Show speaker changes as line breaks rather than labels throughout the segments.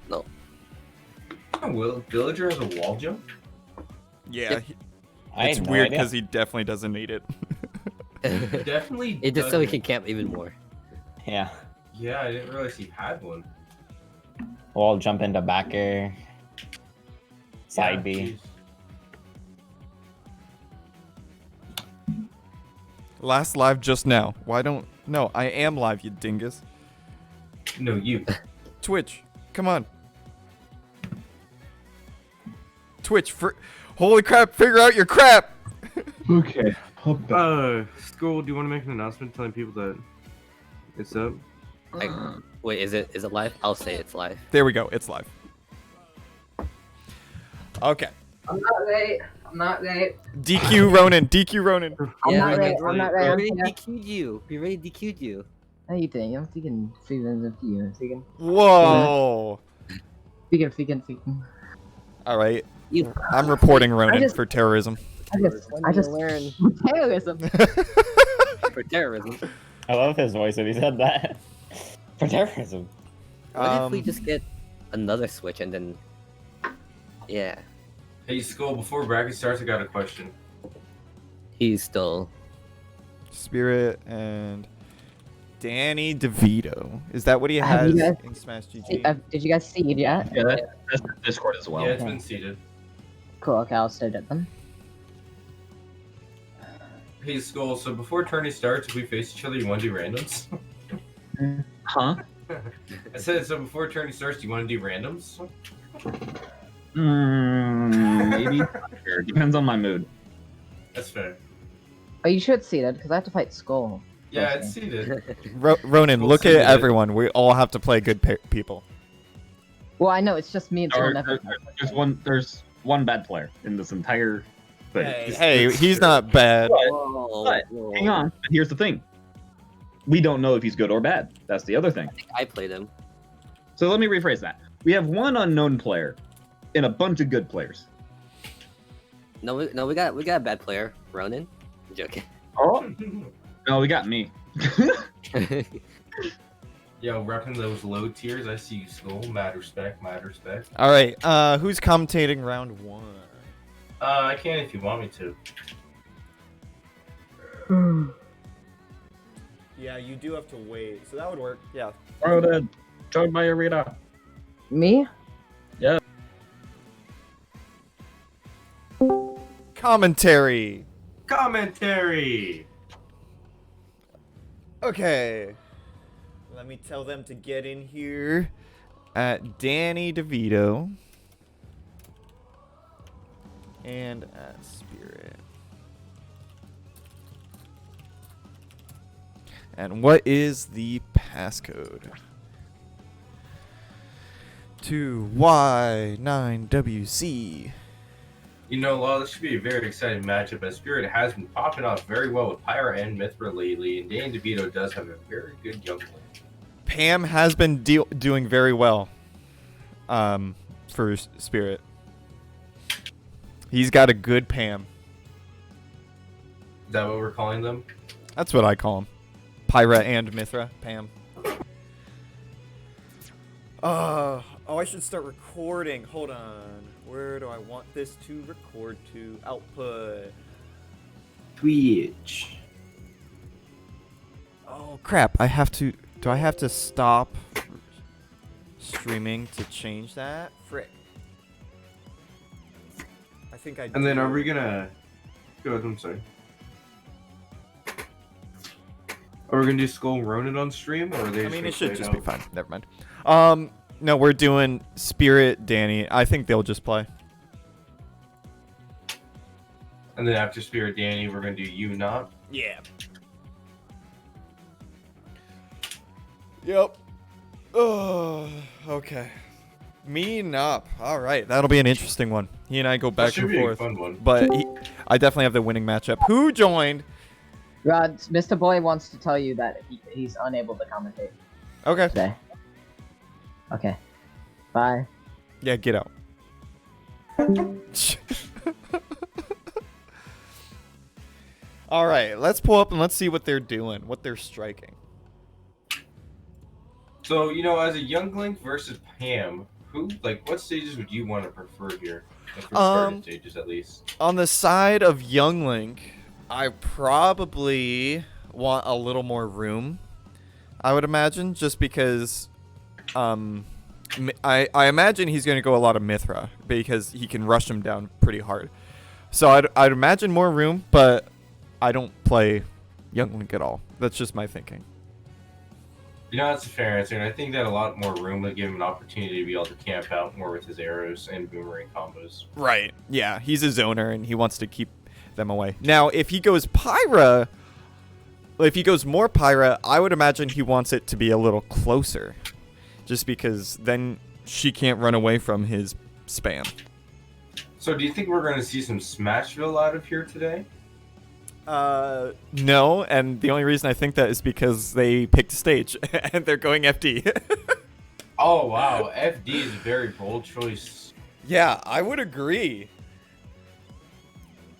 No.
Will Villager has a wall jump?
Yeah,
I
it's
have no
weird
idea.
because he definitely doesn't need it.
Definitely.
It just so he
doesn't.
can camp even more.
Yeah.
Yeah, I didn't realize he had one.
Wall jump into back air. Side
Yeah,
B.
jeez.
Last live just now. Why don't... No, I am live, you dingus.
No, you.
Twitch, come on. Twitch, for... Holy crap, figure out your crap!
Okay.
School, do you want to make an announcement telling people that it's up?
Wait, is it live? I'll say it's live.
There we go, it's live. Okay.
I'm not late. I'm not late.
DQ Ronan, DQ Ronan.
I'm not
we
ready. I'm not ready.
already
I'm here.
DQ'd you. We already DQ'd you.
How you doing? I'm speaking freelance of you. Speaking.
Whoa.
Speaking.
Alright,
You.
I'm reporting Ronan
just-
for terrorism.
I just
learn
terrorism.
for terrorism.
I love his voice when he said that. For terrorism.
What if we just get another Switch and then... Yeah.
Hey, Skull, before bracket starts, I got a question.
He's still...
Spirit and DannyDVito. Is that what he
Have
has
you guys-
in Smash GG?
Did you guys see it yet?
Yeah, that's Discord as well.
Yeah, it's been seated.
Cool. Okay, I'll start at them.
Hey, Skull, so before tourney starts, if we face each other, you want to do randoms?
Huh?
I said, so before tourney starts, do you want to do randoms?
Maybe. Sure. Depends on my mood.
That's fair.
Oh, you should see that because I have to fight Skull.
Yeah, it's seated.
Ronan,
We'll
look
see
at
it.
everyone. We all have to play good people.
Well, I know it's just me and someone else.
There's one bad player in this entire thing.
Hey, he's not bad.
But, hang on. But here's the thing. We don't know if he's good or bad. That's the other thing.
I played him.
So let me rephrase that. We have one unknown player and a bunch of good players.
No, we got a bad player, Ronan. I'm joking.
Oh. No, we got me.
Yo, repping those low tiers, I see you, Skull. Mad respect, mad respect.
All right, who's commentating round one?
I can if you want me to.
Yeah, you do have to wait, so that would work. Yeah.
Oh, then join my arena.
Me?
Commentary.
Commentary!
Okay. Let me tell them to get in here at DannyDVito and at Spirit. And what is the passcode? 2Y9WC.
You know, Law, this should be a very exciting matchup as Spirit has been popping off very well with Pyra and Mithra lately, and DannyDVito does have a very good young player.
Pam has been doing very well for Spirit. He's got a good Pam.
Is that what we're calling them?
That's what I call him. Pyra and Mithra. Pam. Oh, I should start recording. Hold on. Where do I want this to record to? Output.
Twitch.
Oh, crap. I have to... Do I have to stop streaming to change that? Frick. I think I
And then
do.
are we gonna... Go ahead, I'm sorry. Are we gonna do Skull Ronan on stream, or are they
I mean, it
just
should
gonna
just
play
be fine. Never mind. No, we're doing Spirit, Danny. I think they'll just play.
And then after Spirit Danny, we're going to do you, Nop.
Yeah. Yep. Oh, okay. Me, Nop. All right, that'll be an interesting one. He and I go back
That should
and
be a
forth.
fun one.
But I definitely have the winning matchup. Who joined?
Rod, Mr. Boy wants to tell you that he's unable to commentate
Okay.
today. Okay. Bye.
Yeah, get out. All right, let's pull up and let's see what they're doing, what they're striking.
So, you know, as a Young Link versus Pam, what stages would you want to prefer here? Like for starting stages, at least.
On the side of Young Link, I probably want a little more room, I would imagine, just because I imagine he's going to go a lot of Mithra because he can rush him down pretty hard. So I'd imagine more room, but I don't play Young Link at all. That's just my thinking.
You know, that's a fair answer, and I think that a lot more room would give him an opportunity to be able to camp out more with his arrows and boomerang combos.
Right. Yeah, he's a zoner, and he wants to keep them away. Now, if he goes Pyra, if he goes more Pyra, I would imagine he wants it to be a little closer, just because then she can't run away from his spam.
So do you think we're going to see some Smashville out of here today?
No, and the only reason I think that is because they picked a stage, and they're going FD.
Oh, wow. FD is a very bold choice.
Yeah, I would agree.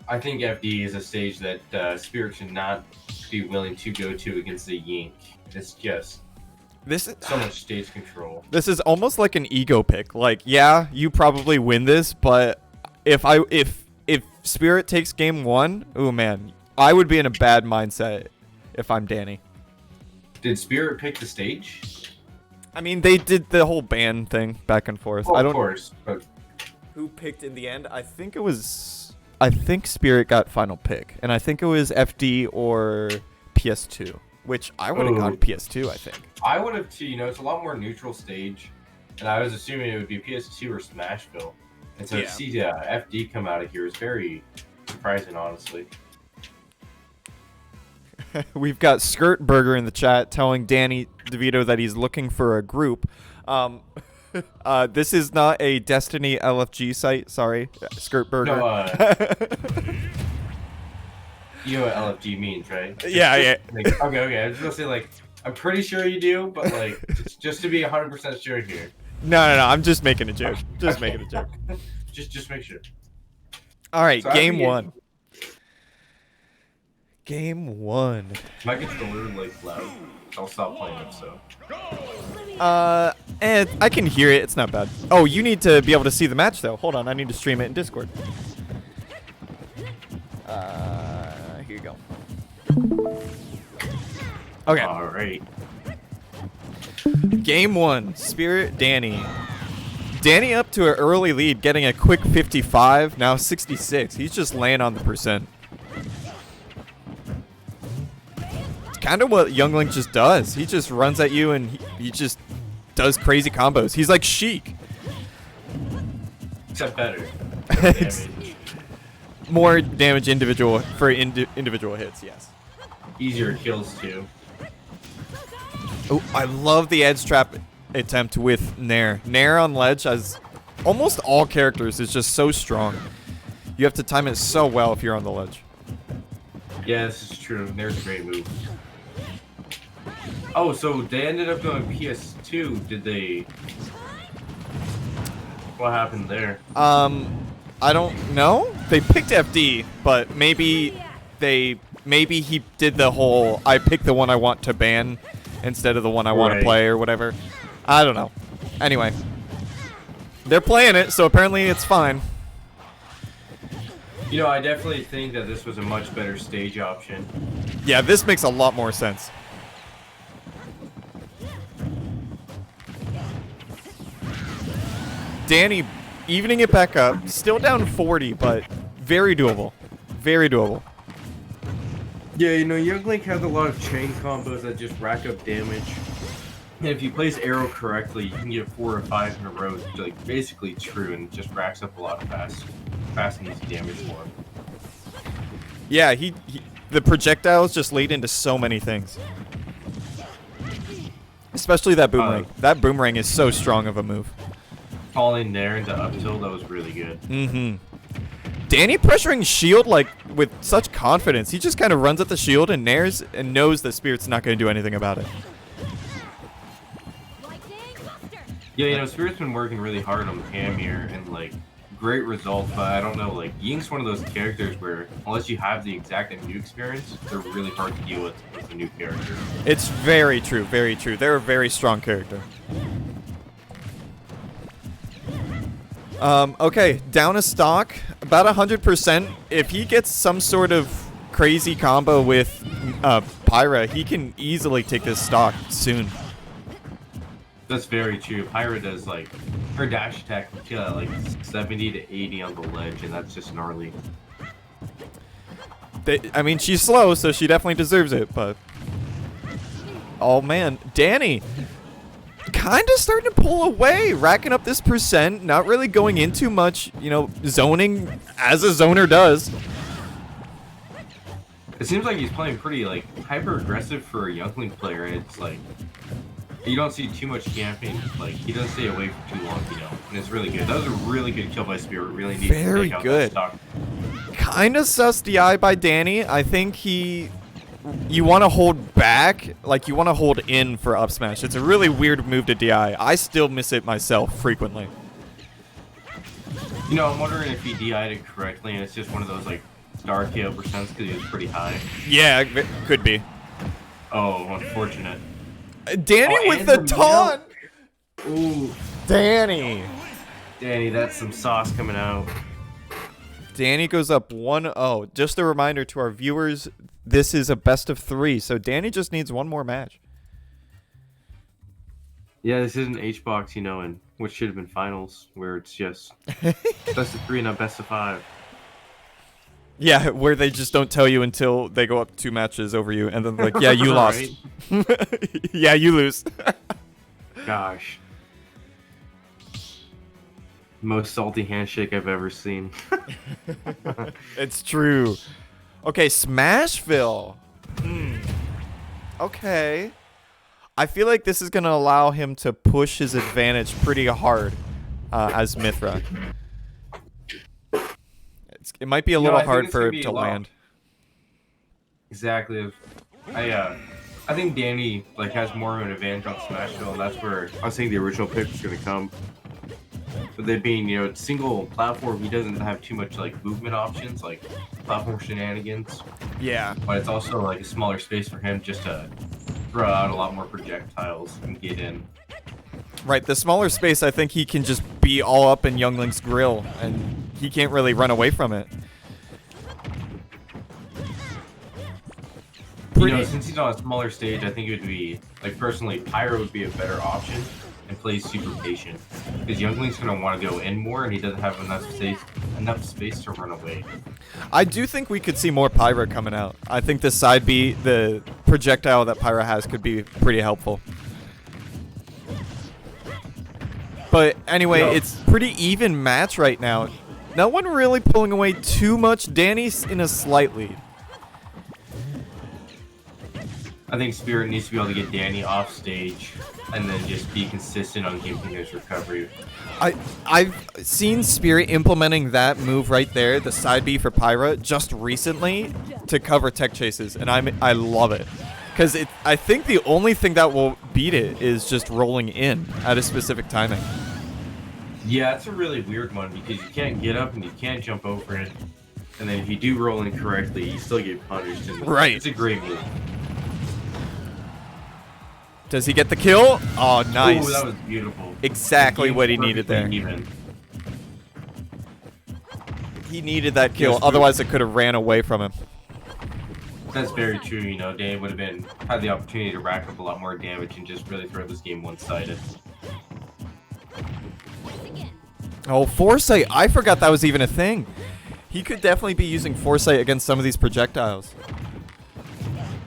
I think FD is a stage that Spirit should not be willing to go to against the Yink. It's just so much stage control.
This is almost like an ego pick. Like, yeah, you probably win this, but if Spirit takes game 1, oh man, I would be in a bad mindset if I'm Danny.
Did Spirit pick the stage?
I mean, they did the whole ban thing back and forth.
Oh, of course. But
who picked in the end? I think Spirit got final pick, and I think it was FD or PS2, which I would have gone PS2, I think.
I would have too. You know, it's a lot more neutral stage, and I was assuming it would be PS2 or Smashville. And so to see FD come out of here is very surprising, honestly.
We've got Skirt Burger in the chat telling DannyDVito that he's looking for a group. This is not a Destiny LFG site. Sorry, Skirt Burger.
No, you know what LFG means, right?
Yeah.
Like, okay. I was gonna say, like, I'm pretty sure you do, but like, just to be 100% sure here.
No. I'm just making a joke. Making a joke.
Just make sure.
All right,
So
game 1. Game 1.
My controller like loud. I'll stop playing it. So.
And I can hear it. It's not bad. Oh, you need to be able to see the match though. Hold on, I need to stream it in Discord. Here you go. Okay.
All right.
Game 1. Spirit Danny. Danny up to an early lead, getting a quick 55. Now 66. He's just laying on the percent. Kind of what Young Link just does. He just runs at you and he just does crazy combos. He's like Sheik.
Except better.
More damage individual hits, yes.
Easier kills too.
Oh, I love the edge trap attempt with Nair. Nair on ledge as almost all characters is just so strong. You have to time it so well if you're on the ledge.
Yeah, this is true. Nair's a great move. Oh, so they ended up going PS2. Did they? What happened there?
I don't know. They picked FD, but maybe he did the whole I pick the one I want to ban instead of the one I want to play or whatever. I don't know. Anyway, they're playing it, so apparently it's fine.
You know, I definitely think that this was a much better stage option.
Yeah, this makes a lot more sense. Danny evening it back up. Still down 40, but very doable. Very doable.
Yeah, you know, Young Link has a lot of chain combos that just rack up damage.
And if you place arrow correctly, you can get 4 or 5 in a row, like basically true, and just racks up a lot of fast and easy damage for him.
Yeah, the projectiles just lead into so many things. Especially that boomerang. That boomerang is so strong of a move.
Falling there into up tilt, that was really good.
Mm-hmm. Danny pressuring shield like with such confidence. He just kind of runs at the shield and nairs and knows that Spirit's not going to do anything about it.
Yeah, you know, Spirit's been working really hard on Pam here and like great results, but I don't know, like Yink's one of those characters where unless you have the exact new experience, they're really hard to deal with as a new character.
It's very true, very true. They're a very strong character. Okay, down a stock, about 100%. If he gets some sort of crazy combo with Pyra, he can easily take this stock soon.
That's very true. Pyra does like her dash attack can kill at like 70 to 80 on the ledge, and that's just gnarly.
I mean, she's slow, so she definitely deserves it, but... Oh, man. Danny! Kind of starting to pull away, racking up this percent, not really going in too much, you know, zoning as a zoner does.
It seems like he's playing pretty like hyper aggressive for a youngling player. It's like you don't see too much camping. Like he doesn't stay away for too long, you know, and it's really good. That was a really good kill by Spirit. Really needs to take out that stock.
Kind of sus DI by Danny. I think you want to hold back, like you want to hold in for up smash. It's a really weird move to DI. I still miss it myself frequently.
You know, I'm wondering if he DI'd it correctly, and it's just one of those like star KO percents because he was pretty high.
Yeah, it could be.
Oh, unfortunate.
Danny with the taunt.
Ooh,
Danny,
that's some sauce coming out.
Danny goes up 1-0. Just a reminder to our viewers, this is a best of 3, so Danny just needs one more match.
Yeah, this is an H-box, you know, and which should have been finals, where it's just best of 3 and not best of 5.
Yeah, where they just don't tell you until they go up 2 matches over you, and then like, yeah, you lost. Yeah, you lose.
Gosh. Most salty handshake I've ever seen.
It's true. Okay, Smashville. Okay. I feel like this is going to allow him to push his advantage pretty hard as Mythra. It might be a little hard for him to land.
Exactly. I think Danny like has more of an advantage on Smashville, and that's where I was saying the original pick was going to come. With it being, you know, single platform, he doesn't have too much like movement options, like platform shenanigans.
Yeah.
But it's also like a smaller space for him just to throw out a lot more projectiles and get in.
Right, the smaller space, I think he can just be all up in Youngling's grill, and he can't really run away from it.
You know, since he's on a smaller stage, I think it would be, like personally, Pyro would be a better option and play super patient. Because Youngling's going to want to go in more, and he doesn't have enough space to run away.
I do think we could see more Pyra coming out. I think the side B, the projectile that Pyra has, could be pretty helpful. But anyway, it's pretty even match right now. No one really pulling away too much. Danny's in a slight lead.
I think Spirit needs to be able to get Danny off stage and then just be consistent on keeping his recovery.
I've seen Spirit implementing that move right there, the side B for Pyra, just recently to cover tech chases, and I love it. Because I think the only thing that will beat it is just rolling in at a specific timing.
Yeah, it's a really weird one because you can't get up and you can't jump over it. And then if you do roll in correctly, you still get punished. And
right.
It's a great move.
Does he get the kill? Oh, nice.
Ooh, that was beautiful.
Exactly what he needed there.
Even.
He needed that kill, otherwise it could have ran away from him.
That's very true, you know, Danny would have had the opportunity to rack up a lot more damage and just really throw this game one-sided.
Oh, Foresight. I forgot that was even a thing. He could definitely be using Foresight against some of these projectiles.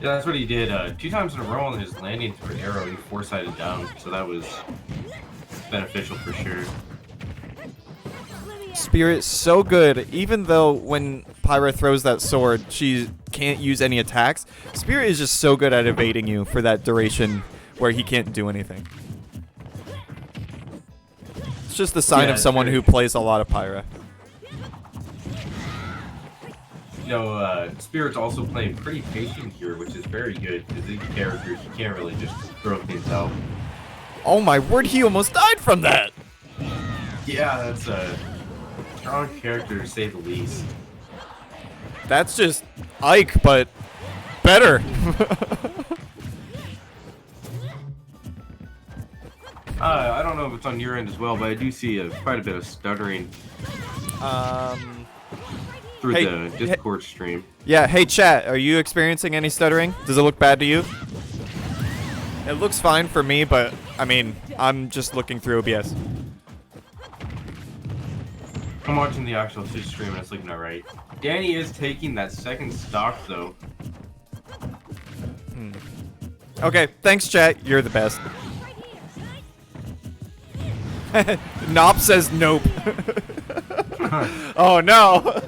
Yeah, that's what he did 2 times in a row on his landing through an arrow. He foresighted down, so that was beneficial for sure.
Spirit so good, even though when Pyra throws that sword, she can't use any attacks. Spirit is just so good at evading you for that duration where he can't do anything. It's just the sign of someone who plays a lot of Pyra.
You know, Spirit's also playing pretty patient here, which is very good, because these characters, you can't really just throw things out.
Oh my word, he almost died from that!
Yeah, that's a strong character to say the least.
That's just Ike, but better.
I don't know if it's on your end as well, but I do see quite a bit of stuttering through
Hey,
the Discord stream.
Yeah, hey chat, are you experiencing any stuttering? Does it look bad to you? It looks fine for me, but I mean, I'm just looking through OBS.
I'm watching the actual Twitch stream and it's looking alright. Danny is taking that second stock though.
Okay, thanks chat, you're the best. Nop says nope. Oh no.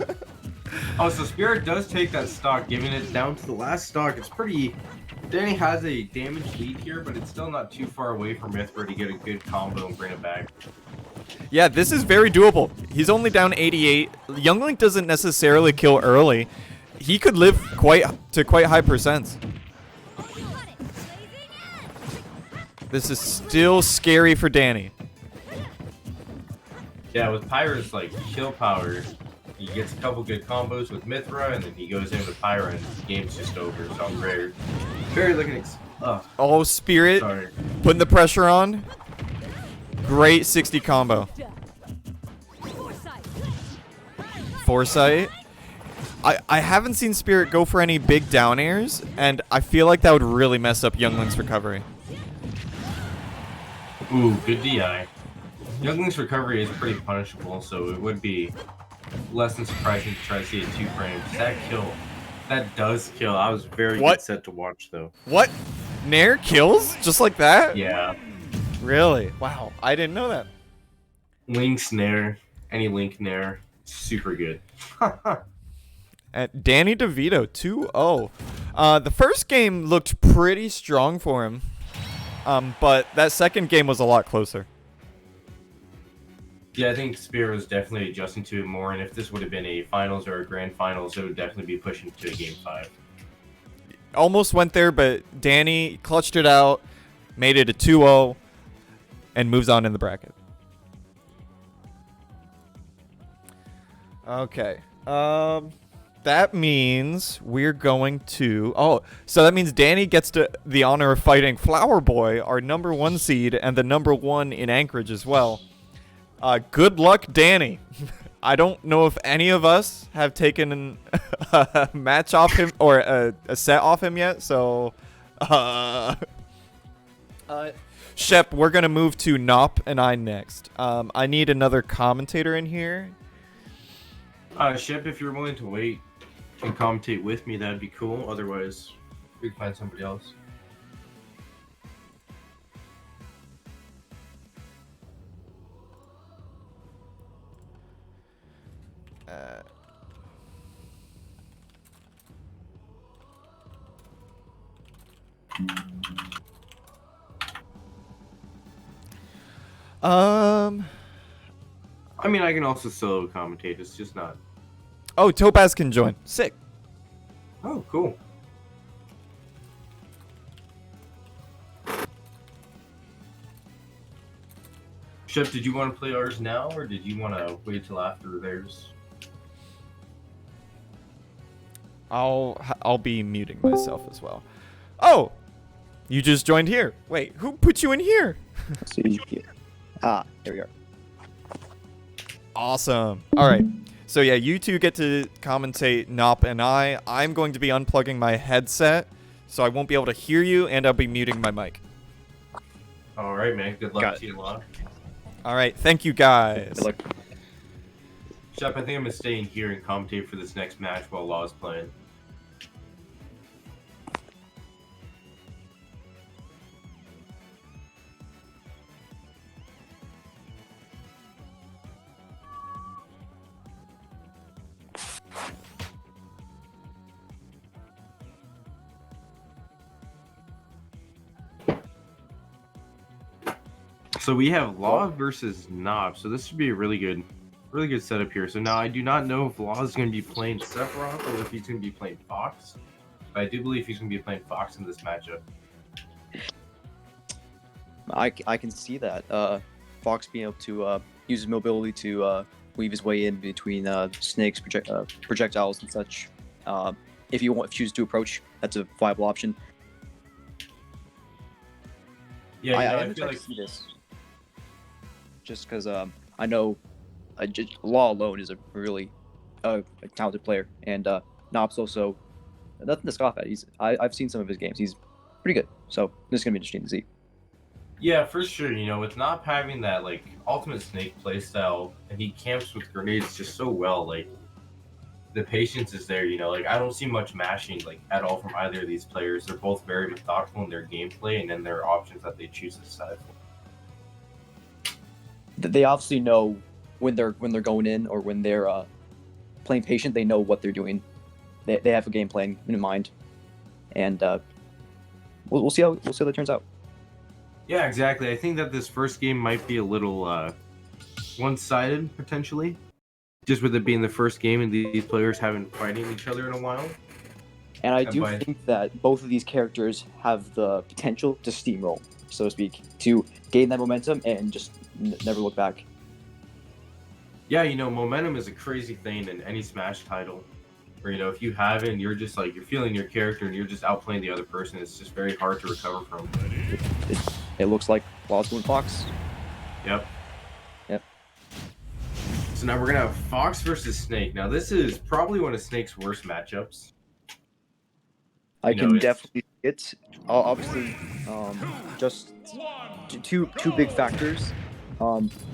Oh, so Spirit does take that stock, giving it down to the last stock. It's pretty... Danny has a damage lead here, but it's still not too far away from Mithra to get a good combo and bring it back.
Yeah, this is very doable. He's only down 88. Younglink doesn't necessarily kill early. He could live quite high percents. This is still scary for Danny.
Yeah, with Pyra's like kill power, he gets a couple good combos with Mithra, and then he goes in with Pyra, and the game's just over. So I'm very looking.
Oh, Spirit,
Sorry.
putting the pressure on. Great 60 combo. Foresight. I haven't seen Spirit go for any big down airs, and I feel like that would really mess up Younglink's recovery.
Ooh, good DI. Youngling's recovery is pretty punishable, so it would be less than surprising to try to see a 2 frames. That kill, that does kill. I was very good set to watch though.
What? Nair kills? Just like that?
Yeah.
Really? Wow, I didn't know that.
Link snare, any Link nair, super good.
At DannyDVito 2-0. The first game looked pretty strong for him, but that second game was a lot closer.
Yeah, I think Spirit was definitely adjusting to it more, and if this would have been a finals or a grand finals, it would definitely be pushing to a game 5.
Almost went there, but Danny clutched it out, made it a 2-0, and moves on in the bracket. Okay. That means we're going to... Oh, so that means Danny gets the honor of fighting Flowerboy, our #1 seed, and the #1 in Anchorage as well. Good luck, Danny. I don't know if any of us have taken a match off him or a set off him yet, so... Shep, we're going to move to Nop and I next. I need another commentator in here.
Shep, if you're willing to wait and commentate with me, that'd be cool. Otherwise, we can find somebody else. I mean, I can also solo commentate. It's just not.
Oh, Topaz can join. Sick.
Oh, cool. Shep, did you want to play ours now, or did you want to wait till after theirs?
I'll be muting myself as well. Oh, you just joined here. Wait, who put you in here?
There we are.
Awesome. All right. So yeah, you two get to commentate Nop and I. I'm going to be unplugging my headset, so I won't be able to hear you, and I'll be muting my mic.
All right, man. Good luck to you, Law.
All right. Thank you, guys.
Good luck.
Shep, I think I'm gonna stay in here and commentate for this next match while Law's playing. So we have Law versus Nop. So this should be a really good setup here. So now I do not know if Law is going to be playing Sephiroth or if he's going to be playing Fox. But I do believe he's going to be playing Fox in this matchup.
I can see that. Fox being able to use his mobility to weave his way in between snakes, projectiles, and such. If you choose to approach, that's a viable option.
Yeah,
I
I
am
feel
excited
like
to see this. just because I know Law alone is a really a talented player, and Nop's also nothing to scoff at. I've seen some of his games. He's pretty good. So this is gonna be interesting to see.
Yeah, for sure. You know, with not having that like ultimate snake playstyle, and he camps with grenades just so well, like the patience is there. You know, like I don't see much mashing like at all from either of these players. They're both very methodical in their gameplay and then their options that they choose to decide for.
They obviously know when they're going in or when they're playing patient. They know what they're doing. They have a game plan in mind, and we'll see how that turns out.
Yeah, exactly. I think that this first game might be a little one-sided potentially, just with it being the first game and these players haven't fighting each other in a while.
And I do think that both of these characters have the potential to steamroll, so to speak, to gain that momentum and just never look back.
Yeah, you know, momentum is a crazy thing in any Smash title. Where, you know, if you have it and you're just like, you're feeling your character and you're just outplaying the other person, it's just very hard to recover from.
It looks like Law's going Fox.
Yep.
Yep.
So now we're going to have Fox versus Snake. Now, this is probably one of Snake's worst matchups.
I can definitely see it. Obviously, just two big factors.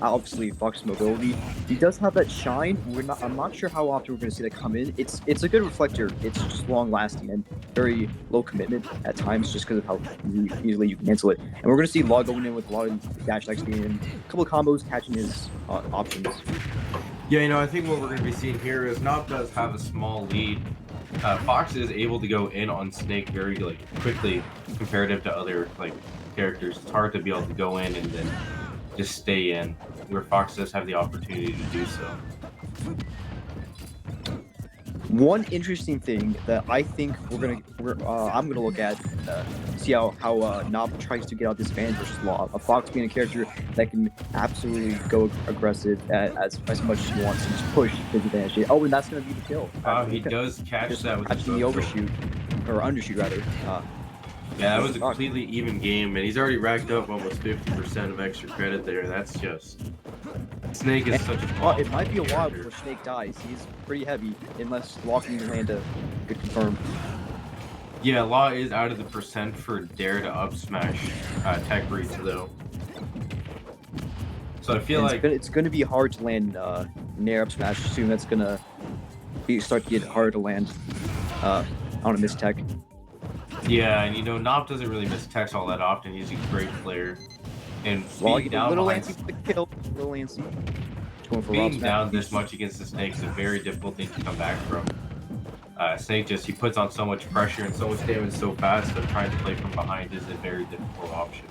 Obviously, Fox's mobility. He does have that shine. I'm not sure how often we're going to see that come in. It's a good reflector. It's just long lasting and very low commitment at times, just because of how easily you can cancel it. And we're going to see Law going in with a lot of dash attacks being in, a couple of combos catching his options.
Yeah, you know, I think what we're going to be seeing here is Nop does have a small lead. Fox is able to go in on Snake very like quickly comparative to other like characters. It's hard to be able to go in and then just stay in, where Fox does have the opportunity to do so.
One interesting thing that I think I'm gonna look at, see how Nop tries to get out this advantage versus Law. A Fox being a character that can absolutely go aggressive as much as he wants and just push his advantage. Oh, and that's gonna be the kill.
He does catch
just
that with
catching the overshoot, or undershoot rather.
Yeah, that was a completely even game, and he's already racked up almost 50% of extra credit there. That's just... Snake is such a bomb.
It might be a while before Snake dies. He's pretty heavy, unless Law can land a good confirm.
Yeah, Law is out of the percent for dare to up smash tech breach, though. So I feel like...
It's going to be hard to land nair up smash soon. That's going to start to get harder to land on a miss tech.
Yeah, and you know, Nop doesn't really miss techs all that often. He's a great player. And being down
little
behind...
Lancy for the kill. Little Lancy.
Being down this much against the Snake is a very difficult thing to come back from. Snake he puts on so much pressure and so much damage so fast that trying to play from behind is a very difficult option.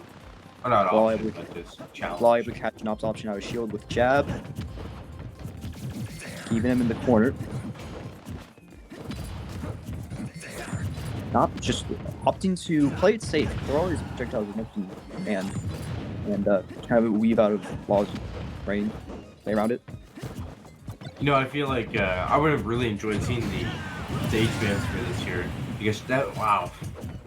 Or not option, but just challenge.
Law able to catch Nop's option out of shield with jab. Keeping him in the corner. Nop just opting to play it safe. Throw all his projectiles as much as he can, and kind of weave out of Law's range, play around it.
You know, I feel like I would have really enjoyed seeing the stage bands for this year, because wow.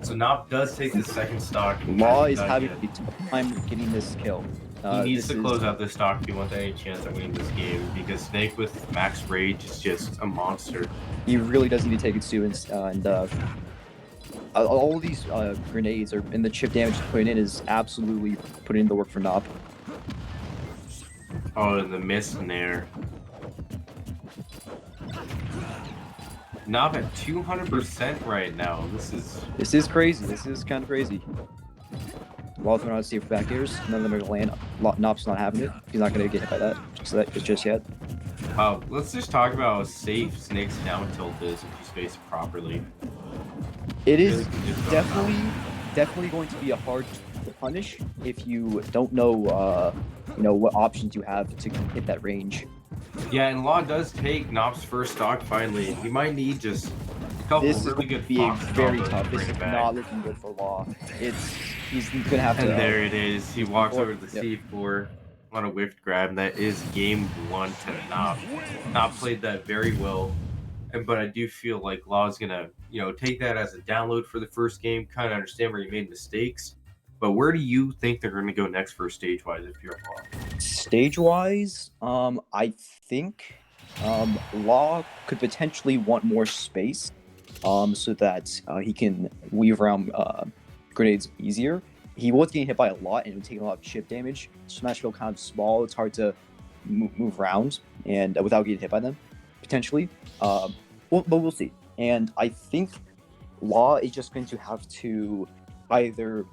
So Nop does take the second stock.
Law is having a tough time getting this kill.
He needs to close out this stock if he wants any chance at winning this game, because Snake with max rage is just a monster.
He really does need to take it soon, and all these grenades and the chip damage he's putting in is absolutely putting in the work for Nop.
Oh, and the miss nair. Nop at 200% right now.
This is crazy. This is kind of crazy. Law's going to see back airs. None of them are going to land. Nop's not having it. He's not going to get hit by that just yet.
Let's just talk about how safe Snake's down tilt is if you space it properly.
It is definitely going to be a hard to punish if you don't know, what options you have to hit that range.
Yeah, and Law does take Nop's first stock finally. He might need just a couple really good Fox
very
combos
tough.
to bring
This is
it back.
not looking good for Law. He's gonna have to.
And there it is. He walks over to the
Yep.
C4 on a whiffed grab, and that is game 1 to Nop. Nop played that very well, but I do feel like Law's gonna, take that as a download for the first game, kind of understand where he made mistakes. But where do you think they're going to go next for stage-wise if you're Law?
Stage-wise, I think Law could potentially want more space, so that he can weave around grenades easier. He was getting hit by a lot and taking a lot of chip damage. Smashville kind of small; it's hard to move around and without getting hit by them, potentially. But we'll see. And I think Law is just going to have to either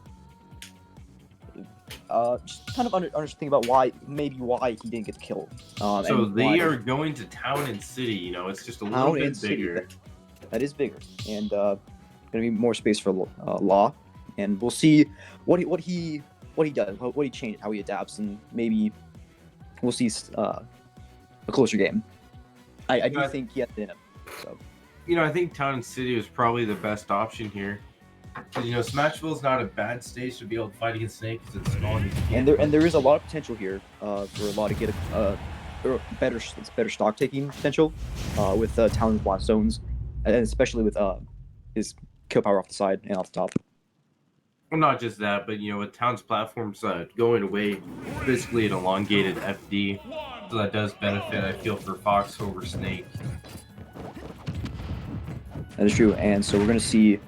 just kind of understand about why he didn't get the kill.
So they are going to town and city. You know, it's just a little bit bigger.
That is bigger, and gonna be more space for Law, and we'll see what he does, what he changes, how he adapts, and maybe we'll see a closer game. I do think he has it in him. So.
You know, I think town and city is probably the best option here. You know, Smashville is not a bad stage to be able to fight against Snake because it's small.
And there is a lot of potential here for Law to get a better stock taking potential with Talon's blast zones, and especially with his kill power off the side and off the top.
Well, not just that, but you know, with Town's platforms going away, basically an elongated FD, so that does benefit. I feel for Fox over Snake.
That is true, and so we're gonna see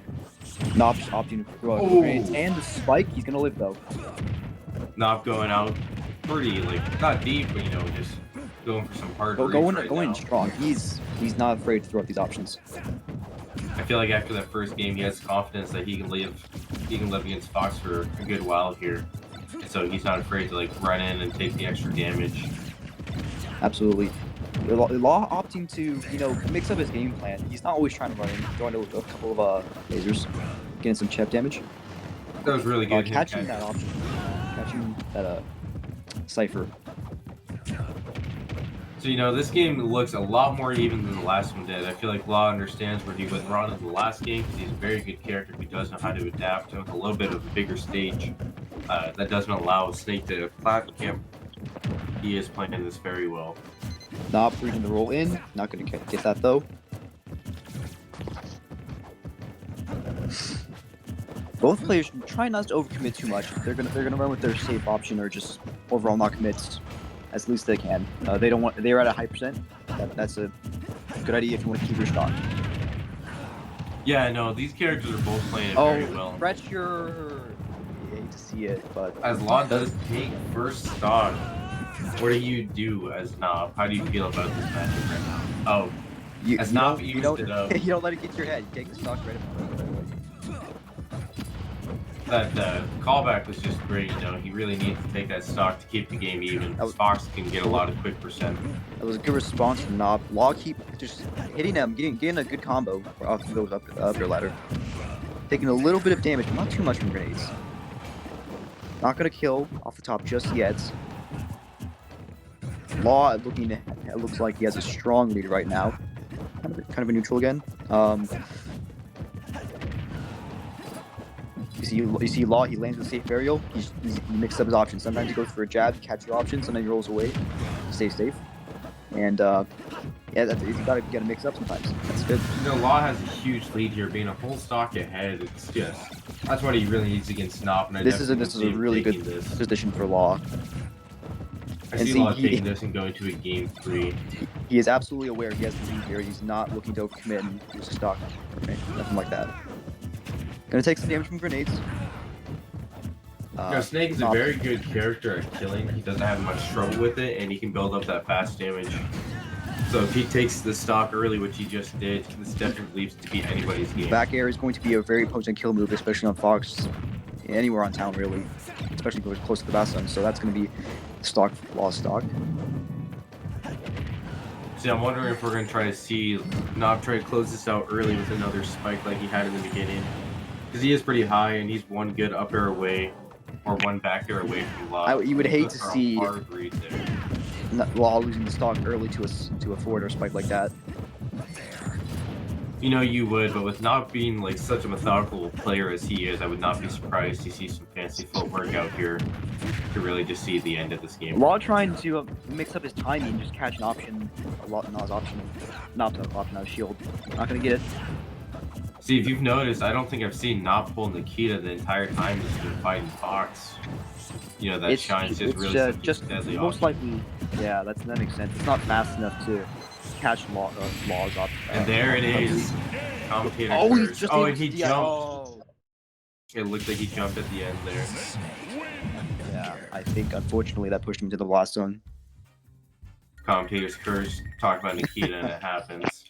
Nop opting to throw out grenades and the spike. He's gonna live though.
Nop going out pretty not deep, but you know, just going for some hard.
Going strong. He's not afraid to throw out these options.
I feel like after that first game, he has confidence that he can live against Fox for a good while here, and so he's not afraid to run in and take the extra damage.
Absolutely. Law opting to mix up his game plan. He's not always trying to run in, throwing a couple of lasers, getting some chip damage.
That was really good.
Catching that option, catching that cipher.
So you know, this game looks a lot more even than the last one did. I feel like Law understands where he went wrong in the last game because he's a very good character who does know how to adapt with a little bit of a bigger stage that doesn't allow Snake to platform him. He is playing this very well.
Nop reading the roll in. Not going to get that though. Both players try not to overcommit too much. They're gonna run with their safe option or just overall not commit as least they can. They're at a high percent. That's a good idea if you want to keep your stock.
Yeah, no, these characters are both playing it very well.
Pressure. I hate to see it, but
as Law does take first stock. What do you do as Nop? How do you feel about this matchup right now? Oh, as Nop
you don't let it get to your head. You take the stock right up.
That callback was just great. You know, he really needs to take that stock to keep the game even. Fox can get a lot of quick percent.
That was a good response from Nop. Law keep just hitting him, getting a good combo off of those up your ladder. Taking a little bit of damage, but not too much from grenades. Not gonna kill off the top just yet. Law it looks like he has a strong lead right now. Kind of a neutral again. You see Law, he lands with safe burial. He mixes up his options. Sometimes he goes for a jab to catch your option, sometimes he rolls away to stay safe. And yeah, you gotta mix up sometimes. That's good.
You know, Law has a huge lead here, being a whole stock ahead. It's just that's what he really needs against Nop. And
this is a really good position for Law.
I see Law taking this and going to a game 3.
He is absolutely aware he has the lead here. He's not looking to commit and use a stock. Okay, nothing like that. Gonna take some damage from grenades.
Snake is a very good character at killing. He doesn't have much trouble with it, and he can build up that fast damage. So if he takes the stock early, which he just did, this definitely leaves to be anybody's game.
Back air is going to be a very potent kill move, especially on Fox. Anywhere on town, really. Especially if it's close to the Bastion. So that's going to be stock, Law stock.
See, I'm wondering if we're going to try to see Nop try to close this out early with another spike like he had in the beginning. Because he is pretty high, and he's one good up air away, or one back air away from Law.
You would hate to see
hard read there.
Law losing the stock early to a forward or spike like that.
You know you would, but with not being such a methodical player as he is, I would not be surprised to see some fancy footwork out here to really just see the end of this game.
Law trying to mix up his timing, just catch an option, not his option, not to option out of shield. Not gonna get it.
See, if you've noticed, I don't think I've seen Nop pull Nikita the entire time he's been fighting Fox. you know, that shines just really something
just
deadly
most
object.
likely. Yeah, that makes sense. It's not fast enough to catch laws up.
And there it is. Commentator
Oh, he's
first.
just
Oh,
able
and he
to-
jumped.
Oh.
It looked like he jumped at the end there.
Yeah, I think unfortunately that pushed him to the lost zone.
Commentators first. Talk about Nikita and it happens.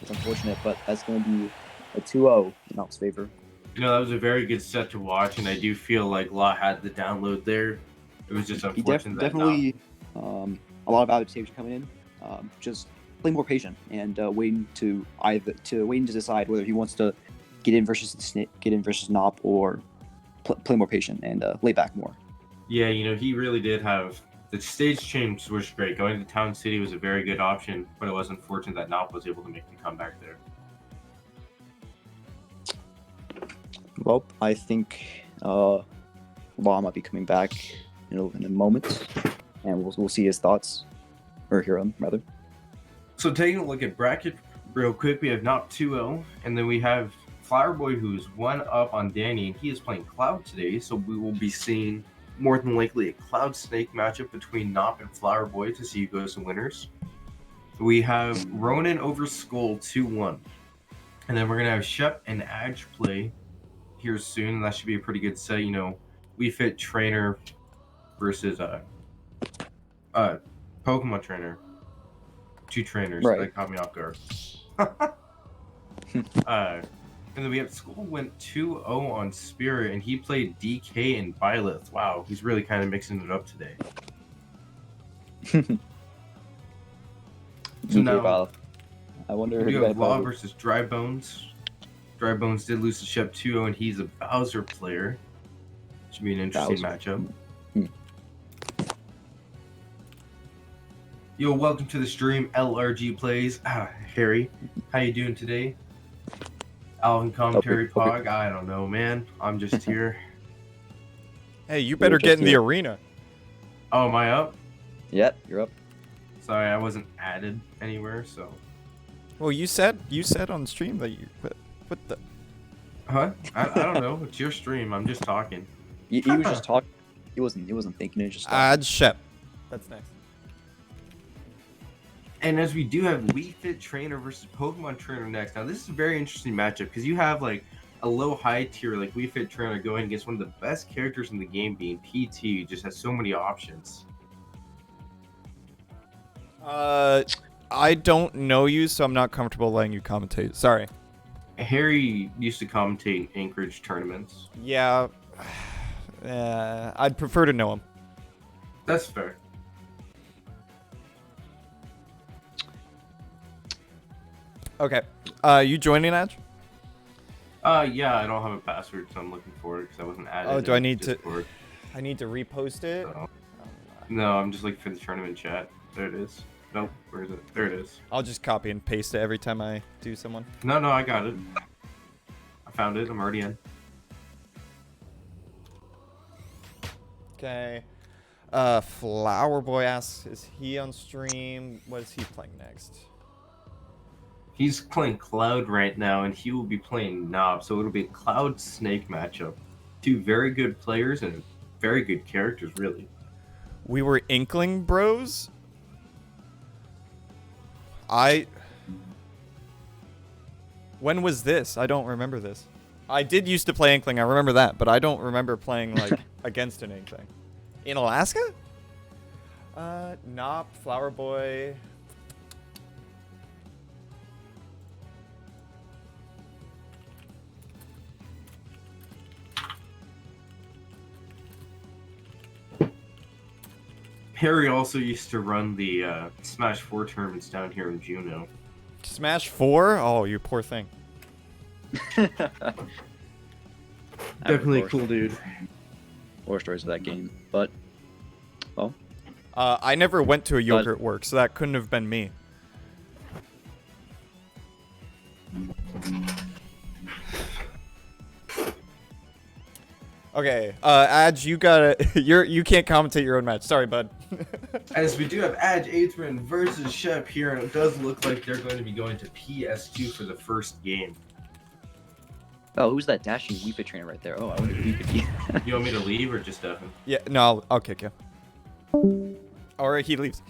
It's unfortunate, but that's going to be a 2-0 in Nop's favor.
You know, that was a very good set to watch, and I do feel like Law had the download there. It was just
He
unfortunate that
definitely a lot of adaptation coming in. Just play more patient and waiting to decide whether he wants to get in versus Nop or play more patient and lay back more.
Yeah, you know, he really did have the stage change was great. Going to Town City was a very good option, but it was unfortunate that Nop was able to make the comeback there.
Well, I think Law might be coming back in a moment, and we'll see his thoughts, or hear him rather.
So taking a look at bracket real quick, we have Nop 2-0, and then we have Flowerboy, who's 1 up on Danny, and he is playing Cloud today, so we will be seeing more than likely a Cloud Snake matchup between Nop and Flowerboy to see who goes to winners. We have Ronin over Skull 2-1, and then we're gonna have Shep and Adge play here soon, and that should be a pretty good set. You know, We Fit Trainer versus Pokemon Trainer. 2 trainers.
Right.
That caught me off guard. And then we have Skull went 2-0 on Spirit, and he played DK and Violet. Wow, he's really kind of mixing it up today. So now,
I wonder
we
who
have Law versus Drybones. Drybones did lose to Shep 2-0, and he's a Bowser player. Should be an interesting matchup. Yo, welcome to the stream, LRG Plays. Harry, how you doing today? Alvin Commentary Pog, I don't know, man. I'm just here.
Hey, you better get in the arena.
Oh, am I up?
Yep, you're up.
Sorry, I wasn't added anywhere, so.
Well, you said on stream that you. What the?
Huh? I don't know. It's your stream. I'm just talking.
He was just talking. He wasn't thinking. It was just.
Add Shep. That's next.
And as we do have We Fit Trainer versus Pokemon Trainer next. Now, this is a very interesting matchup because you have like a low-high tier like We Fit Trainer going against one of the best characters in the game, being PT, who just has so many options.
I don't know you, so I'm not comfortable letting you commentate. Sorry.
Harry used to commentate Anchorage tournaments.
Yeah. I'd prefer to know him.
That's fair.
Okay. You joining, Edge?
Yeah, I don't have a password, so I'm looking for it because I wasn't added.
Oh, do I need
Discord.
to? I need to repost it.
No, I'm just looking for the tournament chat. There it is. Nope, where is it? There it is.
I'll just copy and paste it every time I do someone.
No, I got it. I found it. I'm already in.
Okay. Flowerboy asks, is he on stream? What is he playing next?
He's playing Cloud right now, and he will be playing Nop, so it'll be a Cloud Snake matchup. 2 very good players and very good characters, really.
We were Inkling Bros? When was this? I don't remember this. I did used to play Inkling, I remember that, but I don't remember playing, like, against an Inkling. In Alaska? Nop, Flowerboy.
Harry also used to run the Smash 4 tournaments down here in Juneau.
Smash 4? Oh, you poor thing.
Definitely a cool dude.
Horror stories of that game, but well.
I never went to a yogurt work, so that couldn't have been me. Okay, Adge, you gotta. You can't commentate your own match. Sorry, bud.
As we do have AdgeAethren versus Shep here, and it does look like they're going to be going to PS2 for the first game.
Oh, who's that dashing Wii Fit trainer right there? Oh, I wonder who he could be.
You want me to leave or just Stefan?
Yeah, no, I'll kick you. Or he leaves.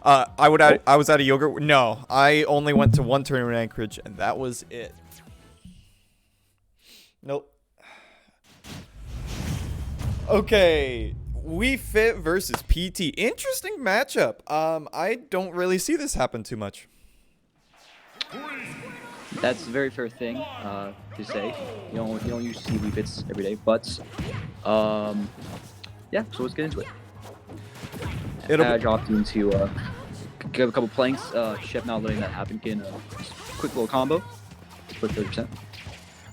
I was at a yogurt. No, I only went to one tournament in Anchorage, and that was it. Nope. Okay, Wii Fit versus PT. Interesting matchup. I don't really see this happen too much.
That's a very fair thing to say. You don't usually see Wii Fits every day, but yeah. So let's get into it. Edge opting to give a couple planks. Shep not letting that happen. Getting a quick little combo for 30%.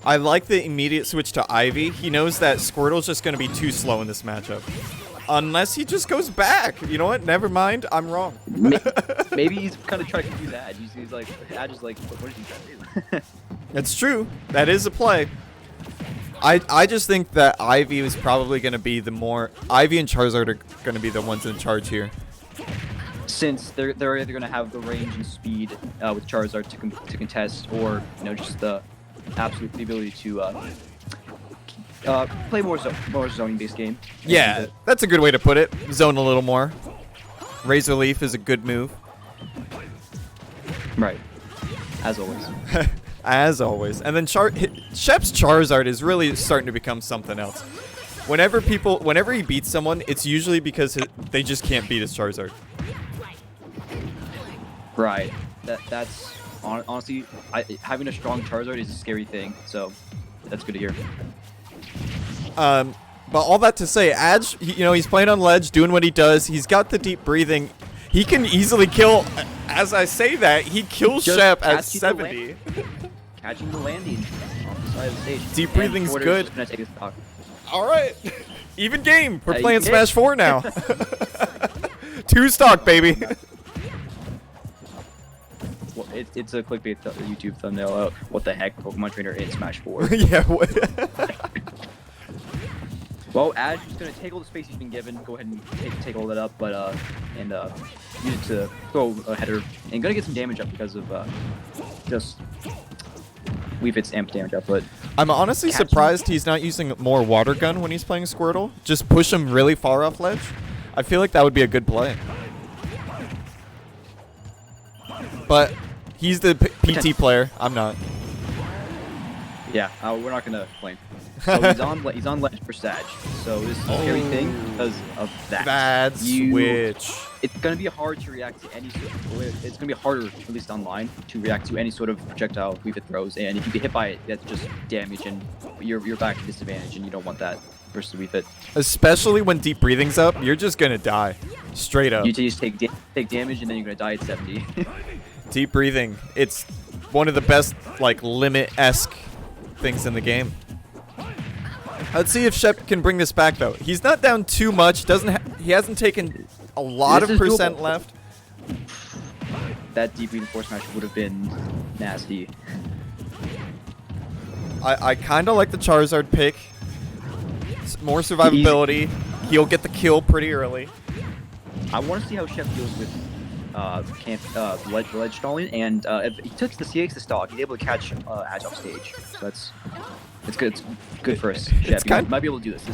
I like the immediate switch to Ivy. He knows that Squirtle's just going to be too slow in this matchup. Unless he just goes back. You know what? Never mind. I'm wrong.
Maybe he's kind of trying to do that. He's like, Edge is like, what is he trying to do?
That's true. That is a play. I just think that Ivy is probably going to be the more... Ivy and Charizard are going to be the ones in charge here.
Since they're either going to have the range and speed with Charizard to contest, or just the absolute ability to play more zoning-based game.
Yeah, that's a good way to put it. Zone a little more. Razor Leaf is a good move.
Right. As always.
As always. And then Shep's Charizard is really starting to become something else. Whenever he beats someone, it's usually because they just can't beat his Charizard.
Right. That's honestly, having a strong Charizard is a scary thing. So that's good to hear.
But all that to say, Adge, he's playing on ledge, doing what he does. He's got the deep breathing. He can easily kill. As I say that, he kills Shep at 70.
Catching the landing on the side of the stage.
Deep breathing's good.
Gonna take his stock.
All right, even game. We're playing Smash 4 now. 2 stock, baby.
Well, it's a clickbait YouTube thumbnail. What the heck, Pokemon trainer in Smash 4?
Yeah. What?
Well, Adge is gonna take all the space he's been given. Go ahead and take all that up, but and use it to throw a header and gonna get some damage up because of just Wii Fit's amp damage output.
I'm honestly surprised he's not using more water gun when he's playing Squirtle. Just push him really far off ledge. I feel like that would be a good play. But he's the PT player. I'm not.
Yeah, we're not gonna complain. So he's on ledge for Sag. So this is a scary thing because of that.
Bad switch.
It's gonna be hard to react to any sort of. It's gonna be harder, at least online, to react to any sort of projectile Wii Fit throws. And if you get hit by it, that's just damage, and you're back to disadvantage, and you don't want that versus Wii Fit.
Especially when deep breathing's up, you're just gonna die, straight up.
You just take damage, and then you're gonna die at 70.
Deep breathing. It's one of the best limit-esque things in the game. Let's see if Shep can bring this back though. He's not down too much. He hasn't taken a lot of percent left.
That deep breathing force match would have been nasty.
I kind of like the Charizard pick. It's more survivability. He'll get the kill pretty early.
I want to see how Shep deals with ledge stalling, and if he took the CX to stall, he's able to catch Edge off stage. So it's good. It's good for us. Shep, might be able to do this.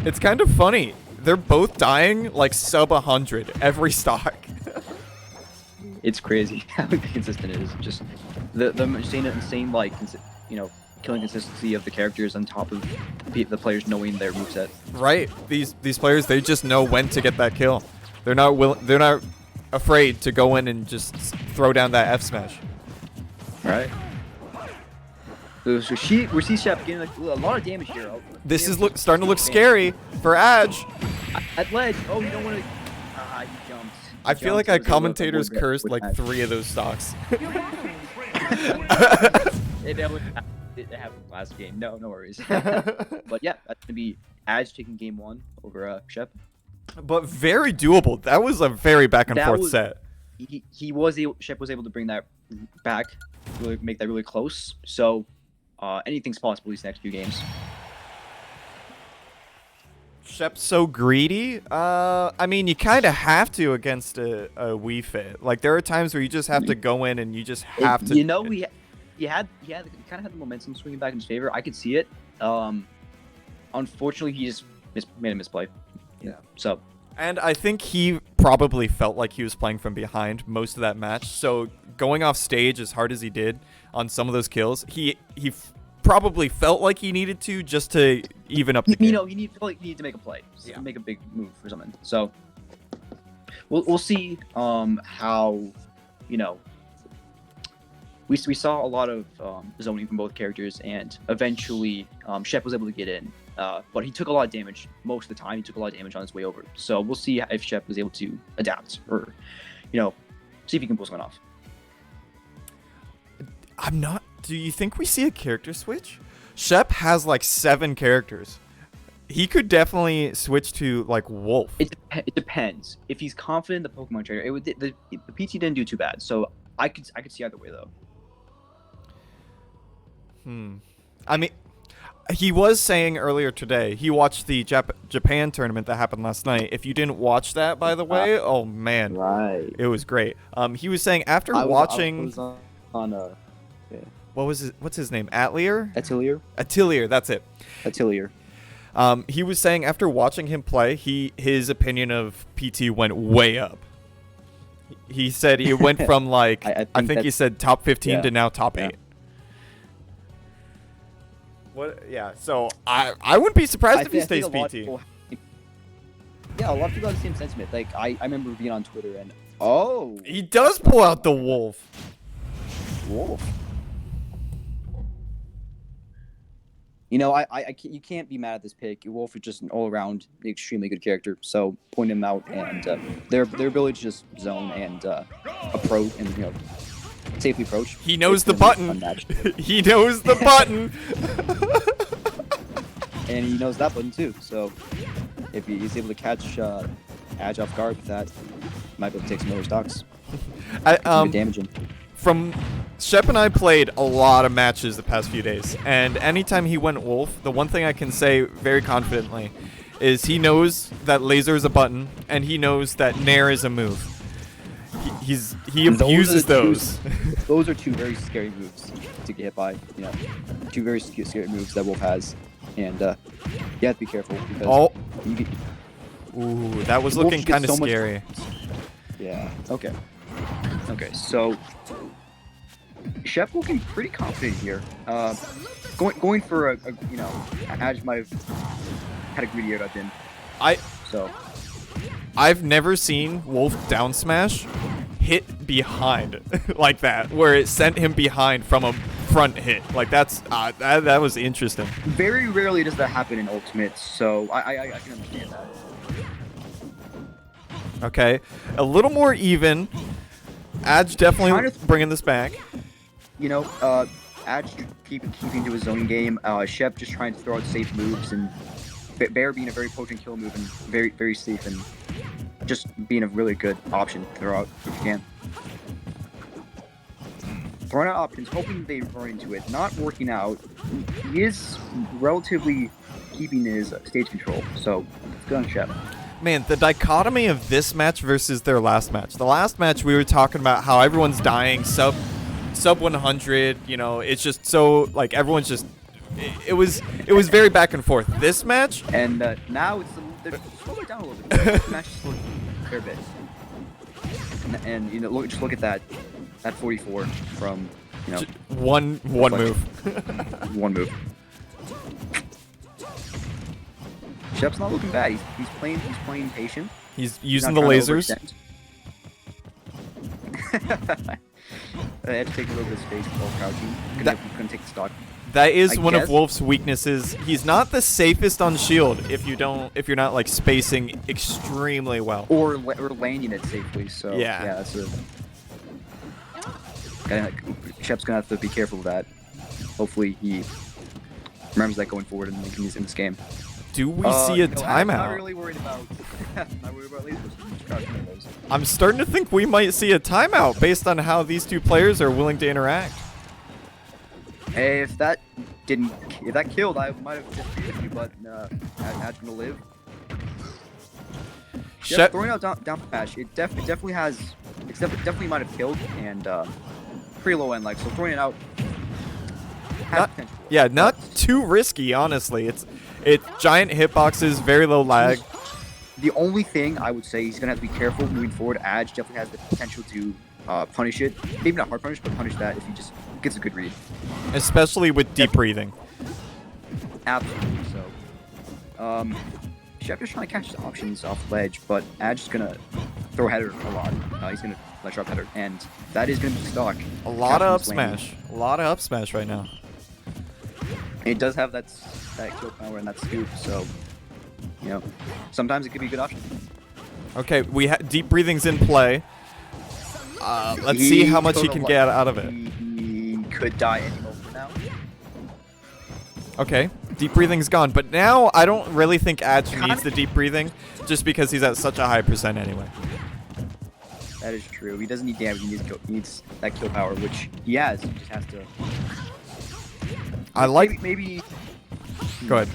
It's kind of funny. They're both dying like sub 100 every stock.
It's crazy how consistent it is. Just the insane killing consistency of the characters on top of the players knowing their moveset.
Right. These players, they just know when to get that kill. They're not afraid to go in and just throw down that F smash.
Right. So we see Shep getting a lot of damage here.
This is starting to look scary for Adge.
At ledge. Oh, you don't want to. He jumped.
I feel like I commentators cursed like 3 of those stocks.
It happened last game. No worries. But yeah, that's gonna be Adge taking game 1 over Shep.
But very doable. That was a very back and forth set.
Shep was able to bring that back, really make that really close. So anything's possible these next few games.
Shep's so greedy. I mean, you kind of have to against a Wii Fit. Like there are times where you just have to go in and you just have to.
he kind of had the momentum swinging back in his favor. I could see it. Unfortunately, he just made a misplay. Yeah. So.
And I think he probably felt like he was playing from behind most of that match. So going off stage as hard as he did on some of those kills, he probably felt like he needed to just to even up the game.
You know, he needed to make a play, to make a big move or something. So we'll see how, you know, we saw a lot of zoning from both characters, and eventually Shep was able to get in. But he took a lot of damage most of the time. He took a lot of damage on his way over. So we'll see if Shep was able to adapt or, you know, see if he can pull something off.
Do you think we see a character switch? Shep has like 7 characters. He could definitely switch to like Wolf.
It depends. If he's confident in the Pokemon trainer, the PT didn't do too bad. So I could see either way though.
I mean, he was saying earlier today, he watched the Japan tournament that happened last night. If you didn't watch that, by the way, oh man,
Right.
it was great. He was saying after watching, what's his name? Atelier, that's it.
Atelier.
He was saying after watching him play, his opinion of PT went way up. He said he went from like I think he said top 15 to now top 8. What? Yeah. So I wouldn't be surprised if he stays PT.
A lot of people have the same sentiment. Like I remember being on Twitter and
he does pull out the Wolf.
You know, you can't be mad at this pick. Wolf is just an all-around extremely good character. So point him out, and their ability to just zone and approach and, you know, safely approach.
He knows the button. He knows the button.
And he knows that button too. So if he's able to catch Adge off guard with that, might be able to take some other stocks. Damaging.
From Shep and I played a lot of matches the past few days, and anytime he went Wolf, the one thing I can say very confidently is he knows that laser is a button, and he knows that Nair is a move. He abuses those.
Those are 2 very scary moves to get hit by. You know, 2 very scary moves that Wolf has, and you have to be careful because.
Ooh, that was looking kind of scary.
Yeah. Okay. So Shep looking pretty confident here. Going for a you know, Adge might have had a greedy air up in.
I've never seen Wolf down smash hit behind like that, where it sent him behind from a front hit. Like that was interesting.
Very rarely does that happen in Ultimate, so I can understand that.
Okay, a little more even. Adge definitely bringing this back.
You know, Adge keeping to his zoning game. Shep just trying to throw out safe moves, and Bear being a very potent kill move and very, very safe, and just being a really good option to throw out if you can. Throwing out options, hoping they run into it. Not working out. He is relatively keeping his stage control, so it's good on Shep.
Man, the dichotomy of this match versus their last match. The last match we were talking about how everyone's dying sub 100. You know, it's just so like everyone's just. It was very back and forth. This match
and now they're slowing down a little bit. This match is slowing a fair bit. And you know, just look at that 44 from, you know,
one move.
One move. Shep's not looking bad. He's playing patient.
He's using the lasers.
I had to take a little bit of space while crouching. Couldn't take the stock.
That is one of Wolf's weaknesses. He's not the safest on shield if you're not like spacing extremely well
or landing it safely. So yeah that's Shep's gonna have to be careful with that. Hopefully he remembers that going forward and he's in this game.
Do we see a timeout?
I'm not really worried about lasers.
I'm starting to think we might see a timeout based on how these two players are willing to interact.
Hey, if that killed, I might have just beat you, but Adge gonna live. Shep throwing out down smash. It definitely might have killed and pretty low end like, so throwing it out has potential.
Yeah, not too risky, honestly. It's giant hitboxes, very low lag.
The only thing I would say he's gonna have to be careful moving forward. Adge definitely has the potential to punish it. Maybe not hard punish, but punish that if he just gets a good read.
Especially with deep breathing.
Absolutely. So, Shep is trying to catch the options off ledge, but Adge is gonna throw header a lot. He's gonna let sharp header, and that is gonna be stock.
A lot of up smash. A lot of up smash right now.
It does have that kill power and that scoop, so you know sometimes it could be a good option.
Okay, deep breathing's in play. Let's see how much he can get out of it.
He could die any moment now.
Okay, deep breathing's gone, but now I don't really think Adge needs the deep breathing, just because he's at such a high percent anyway.
That is true. He doesn't need damage. He needs that kill power, which he has. He just has to.
I like.
Maybe.
Go ahead.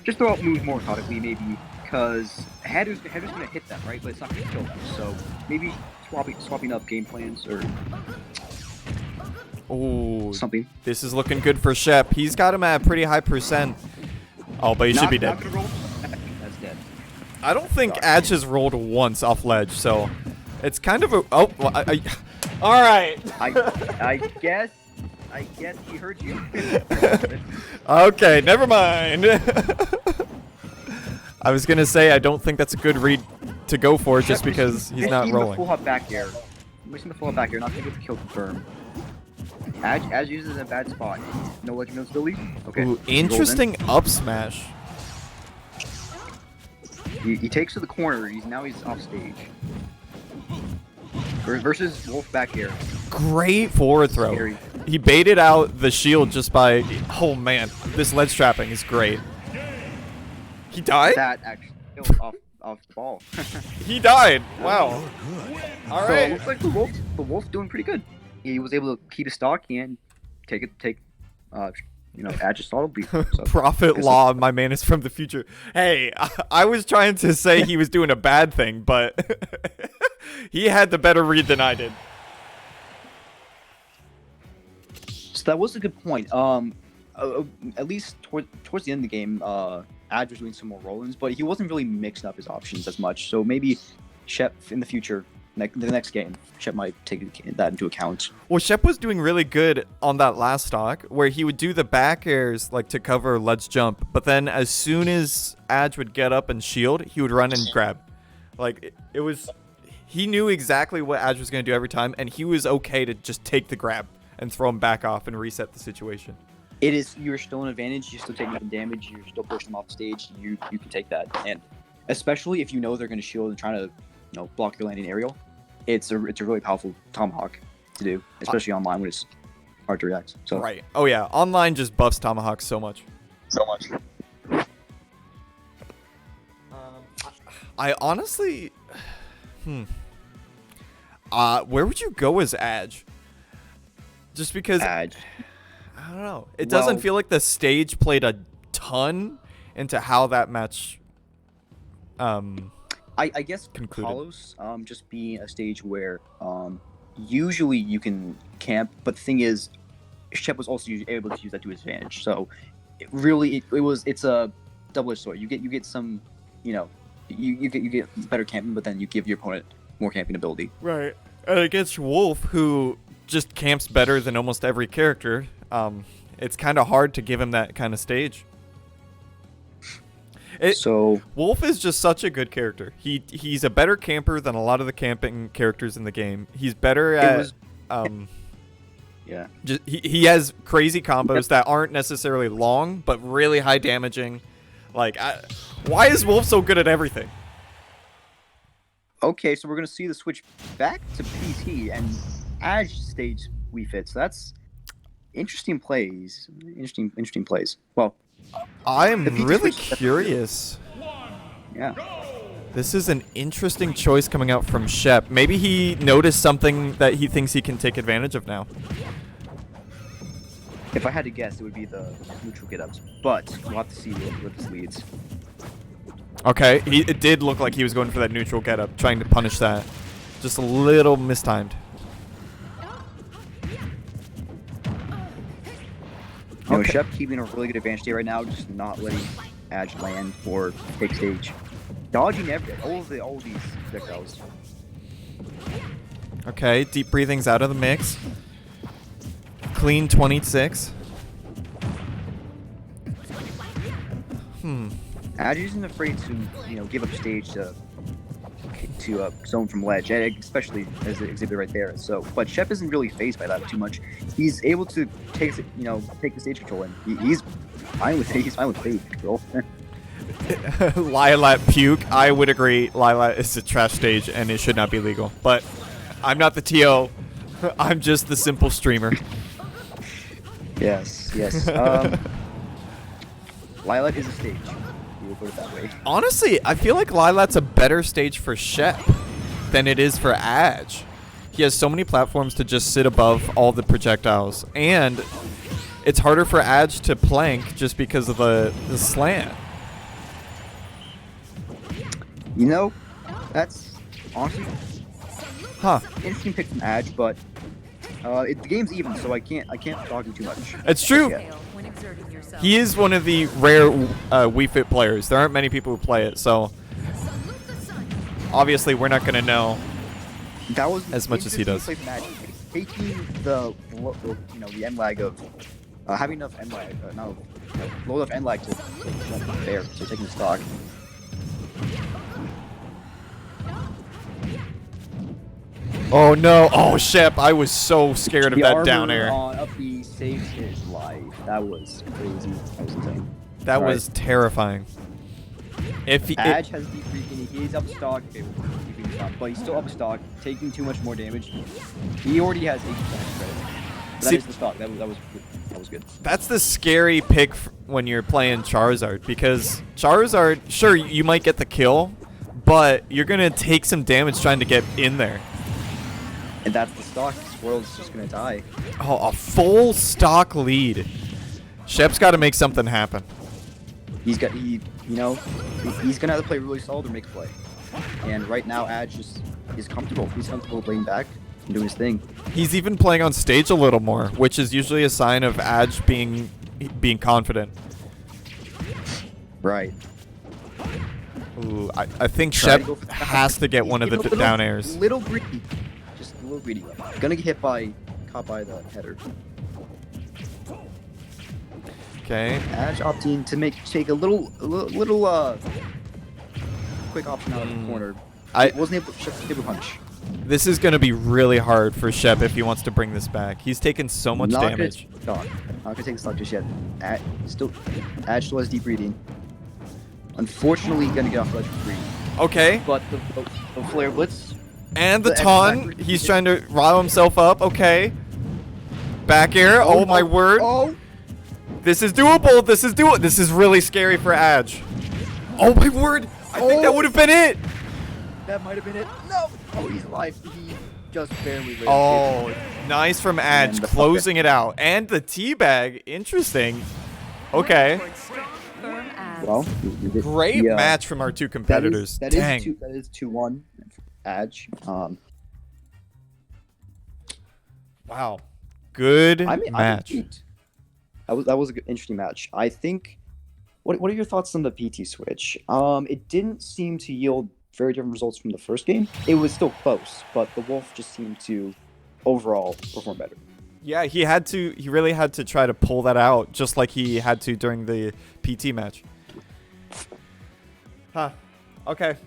Just throw out moves more methodically, maybe, because header's gonna hit them, right? But it's not gonna kill them. So maybe swapping up game plans or
Ooh,
something.
This is looking good for Shep. He's got him at a pretty high percent. Oh, but he should be dead.
That's dead.
I don't think Adge has rolled once off ledge, so it's kind of a. Oh, well, all right.
I guess he heard you.
Okay, never mind. I was gonna say I don't think that's a good read to go for just because he's not rolling.
The full hop back air. Missing the full hop back air, not gonna get the kill confirmed. Adge uses in a bad spot. No ledge, no still lead. Okay.
Ooh, interesting up smash.
He takes to the corner. He's off stage. Versus Wolf back air.
Great forward throw.
Scary.
He baited out the shield just by. Oh man, this ledge trapping is great. He died?
That actually killed off the ball.
He died. Wow. All
So
right.
it looks like the Wolf doing pretty good. He was able to keep his stock and take Adge's solid beat. So,
Prophet Law, my man is from the future. Hey, I was trying to say he was doing a bad thing, but he had the better read than I did.
So that was a good point. At least towards the end of the game, Adge was doing some more roll-ins, but he wasn't really mixing up his options as much. So maybe Shep in the future, the next game, Shep might take that into account.
Well, Shep was doing really good on that last stock, where he would do the back airs like to cover ledge jump, but then as soon as Adge would get up and shield, he would run and grab. Like it was, he knew exactly what Adge was going to do every time, and he was okay to just take the grab and throw him back off and reset the situation.
You're still an advantage. You're still taking damage. You're still pushing them off the stage. You can take that, and especially if you know they're going to shield and trying to block your landing aerial, it's a really powerful tomahawk to do, especially online when it's hard to react. So
Right. Oh yeah, online just buffs tomahawk so much. I honestly, where would you go as Adge? Just because
Adge.
I don't know. It doesn't feel like the stage played a ton into how that match
I guess
concluded.
Kalos just being a stage where usually you can camp, but the thing is, Shep was also able to use that to his advantage. So it's a double-edged sword. You get some, you get better camping, but then you give your opponent more camping ability.
Right. And against Wolf, who just camps better than almost every character, it's kind of hard to give him that kind of stage. Wolf is just such a good character. He's a better camper than a lot of the camping characters in the game. He's better at
yeah.
He has crazy combos that aren't necessarily long, but really high damaging. Like, why is Wolf so good at everything?
Okay, so we're gonna see the switch back to PT and Adge stage Wii Fit. So that's interesting plays. Interesting plays. Well,
I am really curious.
Yeah.
This is an interesting choice coming out from Shep. Maybe he noticed something that he thinks he can take advantage of now.
If I had to guess, it would be the neutral get-ups, but we'll have to see what this leads.
Okay, it did look like he was going for that neutral getup, trying to punish that. Just a little mistimed.
You know,
Okay.
Shep keeping a really good advantage here right now, just not letting Adge land or take stage. Dodging all these projectiles.
Okay, deep breathing's out of the mix. Clean 26.
Adge isn't afraid to, give up stage to zone from ledge, especially as the exhibit right there. So, but Shep isn't really phased by that too much. He's able to take the stage control, and he's fine with it. He's fine with stage control.
Lilat puke. I would agree. Lilat is a trash stage and it should not be legal. But I'm not the TO. I'm just the simple streamer.
Yes. Lilat is a stage. We will put it that way.
Honestly, I feel like Lilat's a better stage for Shep than it is for Adge. He has so many platforms to just sit above all the projectiles. And it's harder for Adge to plank just because of the slant.
That's honestly interesting pick from Adge, but the game's even, so I can't talk too much.
It's true.
Yeah.
He is one of the rare Wii Fit players. There aren't many people who play it, so obviously we're not going to know
That was
as much as he does.
Taking the end lag of having enough end lag, low enough end lag to jump there, so taking the stock.
Oh no! Oh Shep, I was so scared of that down air.
On up B saves his life. That was crazy. That was insane.
That was terrifying. If
Adge has deep breathing, he's up stock, but he's still up stock, taking too much more damage. He already has 80% credit. That is the stock. That was good.
That's the scary pick when you're playing Charizard, because Charizard, sure, you might get the kill, but you're gonna take some damage trying to get in there.
And that's the stock. Squirrel's just gonna die.
Oh, a full stock lead. Shep's got to make something happen.
He's gonna have to play really solid or make a play. And right now, Adge is comfortable. He's comfortable playing back and doing his thing.
He's even playing on stage a little more, which is usually a sign of Adge being confident.
Right.
Ooh, I think
Try
Shep
to go for the
has to get one of the down airs.
Little greedy. Just a little greedy. Gonna get caught by the header.
Okay.
Adge opting to take a little quick option out of the corner.
I
wasn't able to hit a punch.
This is going to be really hard for Shep if he wants to bring this back. He's taken so much damage.
Not gonna take the stock just yet. Adge still has deep breathing. Unfortunately, gonna get off ledge for free.
Okay.
But the flare blitz.
And the
the
taunt. He's trying to rile himself up. Okay. Back air. Oh my word.
Oh.
This is doable. This is doable. This is really scary for Adge. Oh my word. I think that would have been it.
That might have been it. No. Oh, he's alive. He just barely lived.
Oh, nice from Adge,
And the
closing it out. And the teabag. Interesting. Okay.
Well,
Great match from our two competitors.
That
Dang.
is 2-1 Adge.
Wow. Good match.
That was an interesting match. I think. What are your thoughts on the PT switch? It didn't seem to yield very different results from the first game. It was still close, but the Wolf just seemed to overall perform better.
Yeah, he really had to try to pull that out, just like he had to during the PT match. Huh. Okay.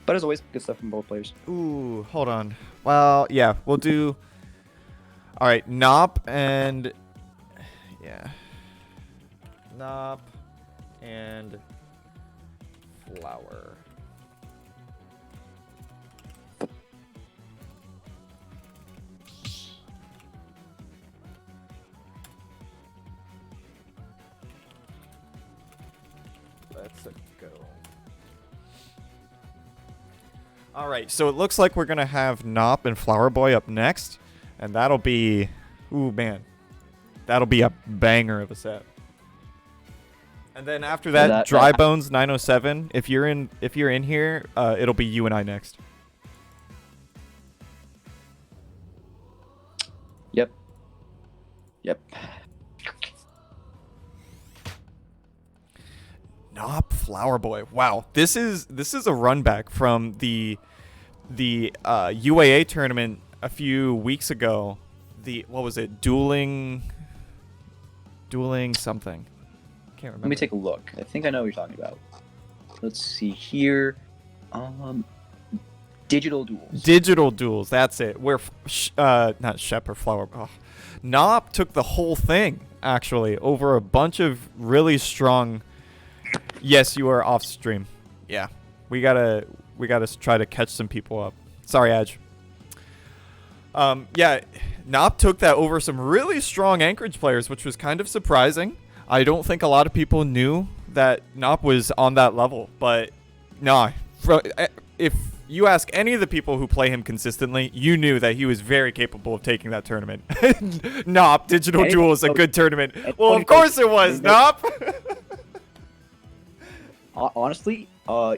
But as always, good stuff from both players.
Ooh, hold on. Well, yeah, we'll do. All right, Nop and Nop and Flower. Let's go. All right, so it looks like we're going to have Nop and Flowerboy up next, and that'll be, ooh, man, that'll be a banger of a set. And then after that, Drybones907, if you're in here, it'll be you and I next.
Yep.
Nop Flowerboy. Wow, this is a run back from the UAA tournament a few weeks ago. What was it? Dueling something. Can't remember.
Let me take a look. I think I know what you're talking about. Let's see here. Digital duels.
Digital duels. That's it. Where not Shep or Flower. Oh. Nop took the whole thing actually over a bunch of really strong. Yes, you are off stream. Yeah, we gotta try to catch some people up. Sorry, Adge. Yeah, Nop took that over some really strong Anchorage players, which was kind of surprising. I don't think a lot of people knew that Nop was on that level, but nah. If you ask any of the people who play him consistently, you knew that he was very capable of taking that tournament. Nop, Digital Duel is a good tournament. Well, of course it was, Nop.
Honestly,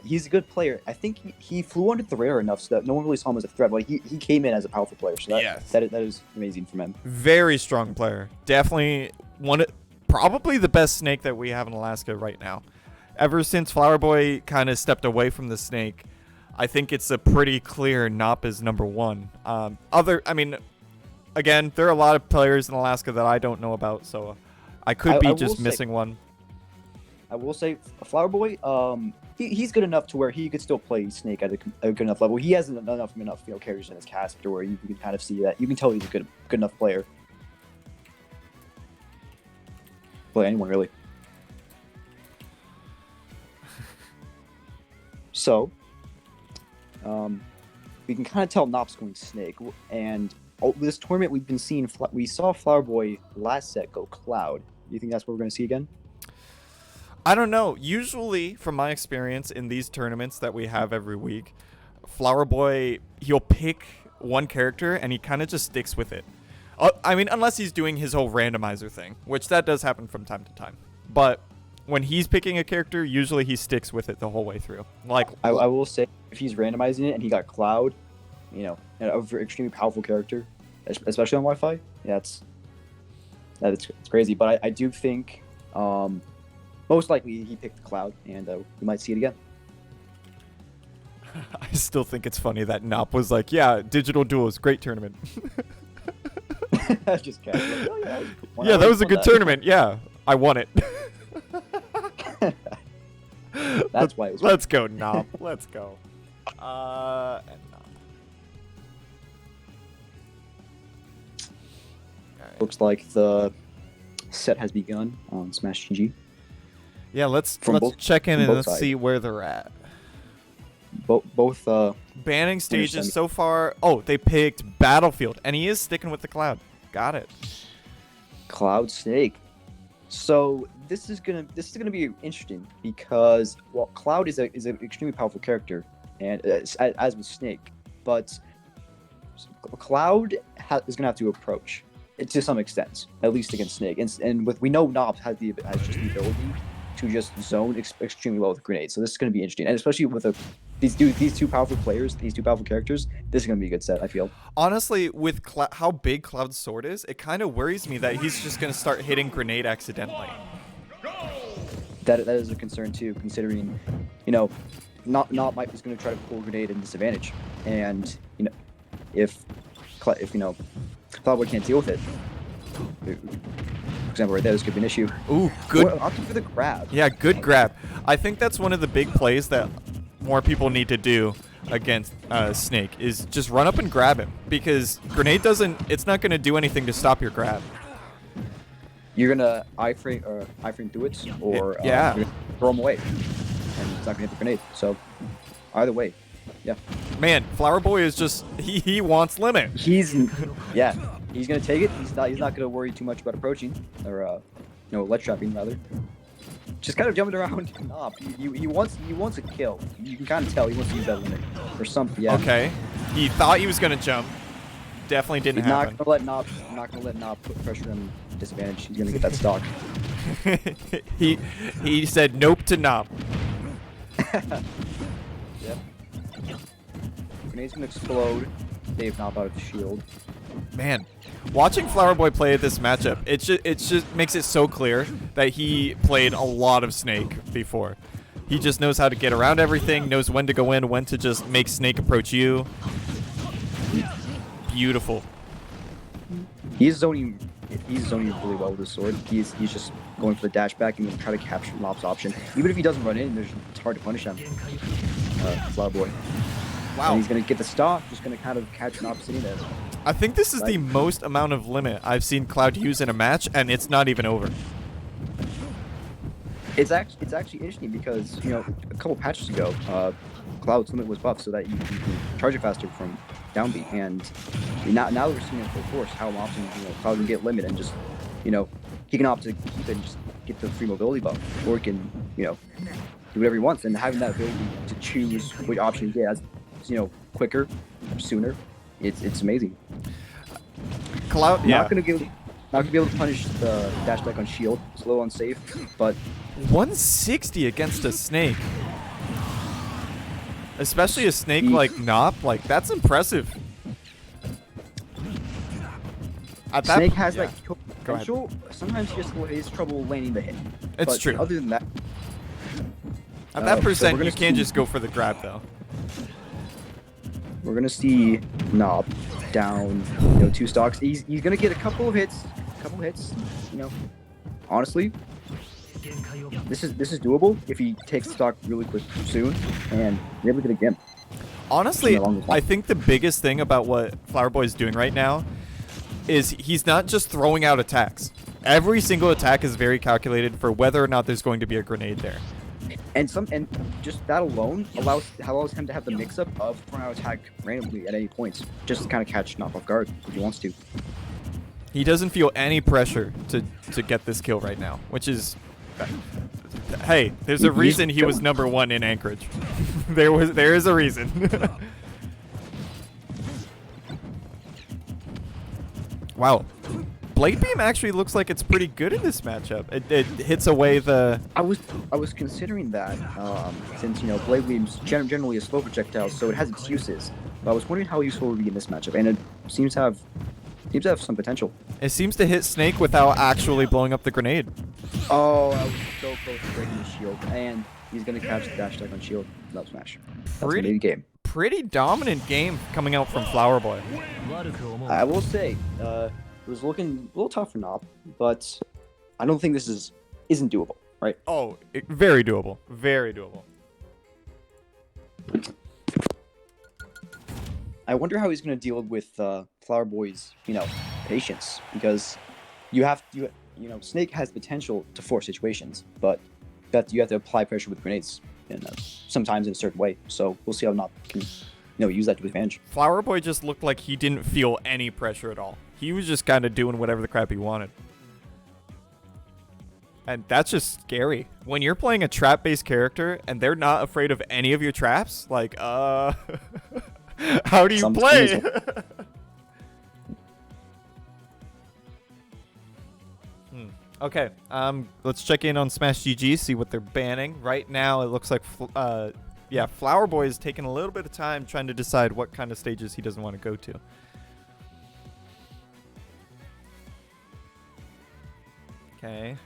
he's a good player. I think he flew under the radar enough so that no one really saw him as a threat. Like he came in as a powerful player, so that is amazing from him.
Very strong player. Definitely probably the best snake that we have in Alaska right now. Ever since Flowerboy kind of stepped away from the snake, I think it's a pretty clear Nop is number one. I mean, again, there are a lot of players in Alaska that I don't know about, so I could be just missing one.
I will say, Flowerboy, he's good enough to where he could still play Snake at a good enough level. He has enough characters in his cast to where you can kind of see that. You can tell he's a good enough player. Play anyone, really. So, we can kind of tell Nop's going Snake. And this tournament, we saw Flowerboy last set go Cloud. Do you think that's what we're going to see again?
I don't know. Usually, from my experience in these tournaments that we have every week, Flowerboy, he'll pick one character and he kind of just sticks with it. I mean, unless he's doing his whole randomizer thing, which that does happen from time to time. But when he's picking a character, usually he sticks with it the whole way through. Like
I will say, if he's randomizing it and he got Cloud, an extremely powerful character, especially on Wi-Fi, it's crazy. But I do think most likely he picked Cloud, and we might see it again.
I still think it's funny that Nop was like, yeah, Digital Duels, great tournament.
Just casual. Oh,
yeah, that was a good tournament. Yeah, I won it.
That's why it was.
Let's go, Nop. Let's go. And Nop. Right.
Looks like the set has begun on Smash GG.
Yeah, let's check in and let's see where they're at.
Both
banning stages so far. Oh, they picked Battlefield, and he is sticking with the Cloud. Got it.
Cloud Snake. So this is gonna be interesting because Cloud is an extremely powerful character, and as with Snake, but Cloud is gonna have to approach it to some extent, at least against Snake, and we know Nop has just the ability to just zone extremely well with grenades. So this is going to be interesting, and especially with these two powerful players, these two powerful characters, this is going to be a good set, I feel.
Honestly, with how big Cloud's sword is, it kind of worries me that he's just going to start hitting grenade accidentally.
That is a concern too, considering, Nop is going to try to pull a grenade in disadvantage, and if Flowerboy can't deal with it. For example, right there, this could be an issue.
Ooh, good.
Opting for the grab.
Yeah, good grab. I think that's one of the big plays that more people need to do against Snake is just run up and grab him, because grenade it's not going to do anything to stop your grab.
You're going to iframe through it, or
yeah.
You're gonna throw him away, and it's not going to hit the grenade. So either way, yeah.
Man, Flowerboy is just he wants limit.
He's gonna take it. He's not gonna worry too much about approaching or ledge trapping rather. Just kind of jumping around. Nop. He wants a kill. You can kind of tell he wants to use that limit or something. Yeah.
Okay. He thought he was gonna jump. Definitely didn't happen.
I'm not gonna let Nop put pressure on disadvantage. He's gonna get that stock.
he said nope to Nop.
Yep. Grenade's gonna explode. Save Nop out of the shield.
Man, watching Flowerboy play at this matchup, it just makes it so clear that he played a lot of Snake before. He just knows how to get around everything, knows when to go in, when to just make Snake approach you. Beautiful.
He's zoning really well with his sword. He's just going for the dash back and then try to capture Nop's option. Even if he doesn't run in, it's hard to punish him. Flowerboy.
Wow.
And he's gonna get the stop, just gonna kind of catch Nop sitting there.
I think this is the most amount of limit I've seen Cloud use in a match, and it's not even over.
It's actually interesting because, you know, a couple patches ago, Cloud's limit was buffed so that you can charge it faster from down B, and now we're seeing it full force how often, you know, Cloud can get limit and just, you know, he can opt to keep it and just get the free mobility buff, or he can, you know, do whatever he wants, and having that ability to choose which option he has, you know, quicker, sooner, it's amazing.
Cloud, yeah.
Not gonna be able to punish the dash back on shield. It's a little unsafe, but
160 against a Snake. Especially a Snake like Nop, like that's impressive.
Snake has like potential. Sometimes he just has trouble landing the hit.
It's
but
true.
Other than that,
at that percent,
so
you can't just go for the grab though.
We're gonna see Nop down, you know, 2 stocks. He's gonna get a couple hits. You know, honestly, this is doable if he takes stock really quick soon and be able to get a gimp.
Honestly, I think the biggest thing about what Flowerboy is doing right now is he's not just throwing out attacks. Every single attack is very calculated for whether or not there's going to be a grenade there.
And just that alone allows him to have the mix-up of throwing out attack randomly at any points, just to kind of catch Nop off guard if he wants to.
He doesn't feel any pressure to get this kill right now, which is, hey, there's a reason he was #1 in Anchorage. there is a reason. Wow. Blade Beam actually looks like it's pretty good in this matchup. It hits away the...
I was considering that, since, you know, Blade Beam's generally a slow projectile, so it has its uses. But I was wondering how useful it would be in this matchup, and it seems to have some potential.
It seems to hit Snake without actually blowing up the grenade.
Oh, I was so close to breaking the shield, and he's gonna catch the dash attack on shield. Love smash. That's gonna be the game.
Pretty dominant game coming out from Flowerboy.
I will say, it was looking a little tough for Nop, but I don't think this isn't doable, right?
Oh, very doable. Very doable.
I wonder how he's going to deal with Flowerboy's, you know, patience, because you know, Snake has potential to force situations, but you have to apply pressure with grenades, and sometimes in a certain way. So we'll see how Nop can, you know, use that to his advantage.
Flowerboy just looked like he didn't feel any pressure at all. He was just kind of doing whatever the crap he wanted. And that's just scary. When you're playing a trap-based character and they're not afraid of any of your traps, like, how do you play? Okay, let's check in on Smash GG, see what they're banning. Right now, it looks like, yeah, Flowerboy is taking a little bit of time trying to decide what kind of stages he doesn't want to go to. Okay.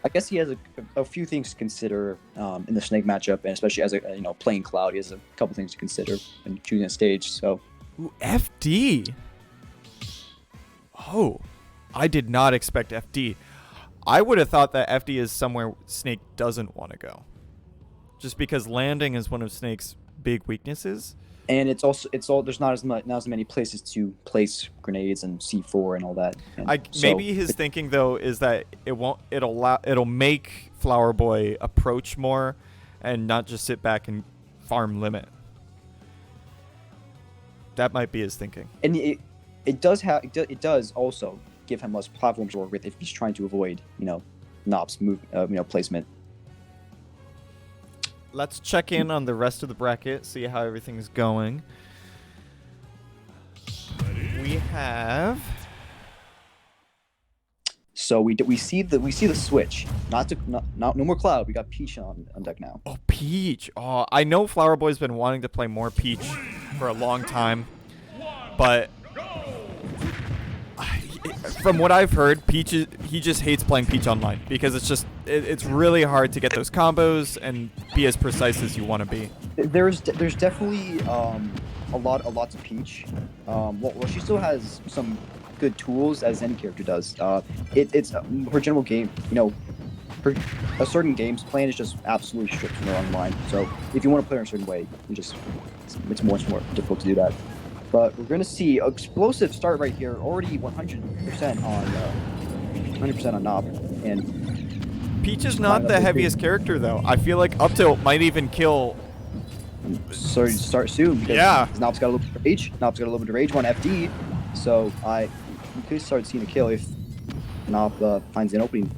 I guess he has a few things to consider in the Snake matchup, and especially as a, you know, playing Cloud, he has a couple things to consider in choosing a stage. So,
ooh, FD. Oh, I did not expect FD. I would have thought that FD is somewhere Snake doesn't want to go, just because landing is one of Snake's big weaknesses. And
it's all there's not as many places to place grenades and C4 and all that. And
maybe his thinking though is that it'll make Flowerboy approach more and not just sit back and farm limit. That might be his thinking.
And it does also give him less platforms to work with if he's trying to avoid, you know, Nop's move, you know, placement.
Let's check in on the rest of the bracket, see how everything's going. We have.
So we see the switch. No more Cloud. We got Peach on deck now.
Oh, Peach. Oh, I know Flowerboy's been wanting to play more Peach for a long time, but from what I've heard, he just hates playing Peach online because it's really hard to get those combos and be as precise as you want to be.
There's definitely a lot to Peach. Well, she still has some good tools as any character does. It's her general game. For a certain game's plan is just absolutely strict from her online. So if you want to play her a certain way, it's much more difficult to do that. But we're gonna see an explosive start right here, already 100% on Nop, and
Peach is not the heaviest character though. I feel like up tilt might even kill.
So start soon because
Yeah.
Nop's got a little bit of rage. Nop's got a little bit of rage on FD, so we could start seeing a kill if Nop finds an opening.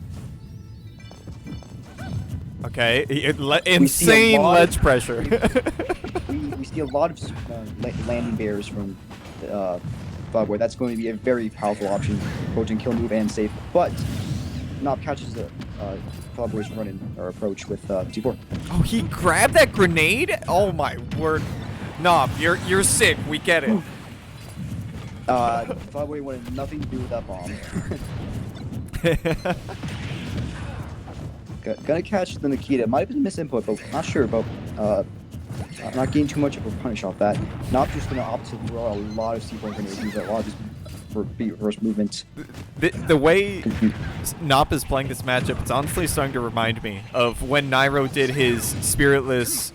Okay, insane ledge pressure.
we see a lot of landing bears from Flowerboy. That's going to be a very powerful option, both in kill move and safe. But Nop catches the Flowerboy's run-in or approach with T4.
Oh, he grabbed that grenade? Oh my word. Nop, you're sick. We get it.
Flowerboy wanted nothing to do with that bomb. Gonna catch the Nikita. Might have been misinput, but not sure. But I'm not getting too much of a punish off that. Not just gonna opt to throw a lot of C4 grenades, use a lot of his reverse movements.
The way Nop is playing this matchup, it's honestly starting to remind me of when Nairo did his spiritless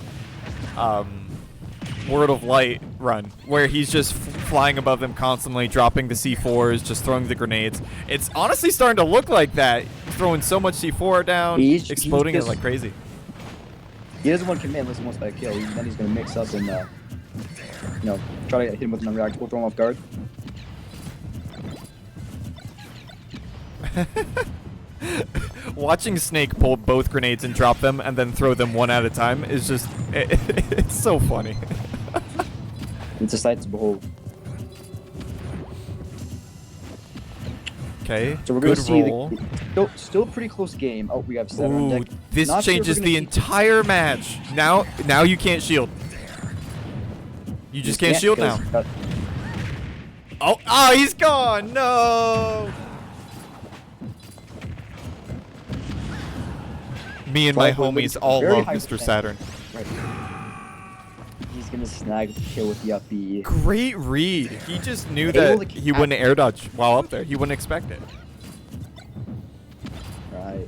World of Light run, where he's just flying above them constantly, dropping the C4s, just throwing the grenades. It's honestly starting to look like that. Throwing so much C4 down, exploding it like crazy.
He doesn't want to commit unless he wants that kill. Then he's going to mix up and, try to hit him with an unreactable, throw him off guard.
Watching Snake pull both grenades and drop them and then throw them one at a time is just, it's so funny.
It's a sight to behold.
Okay,
so we're going to see
roll.
Still a pretty close game. Oh, we have 7 on deck.
This
Not
changes
sure
the entire match. Now you can't shield. You just can't shield now. Oh, he's gone. No. Me and my homies all love Mr. Saturn.
Right. He's gonna snag the kill with the up B.
Great read. He just knew that he wouldn't air dodge while up there. He wouldn't expect it.
Right.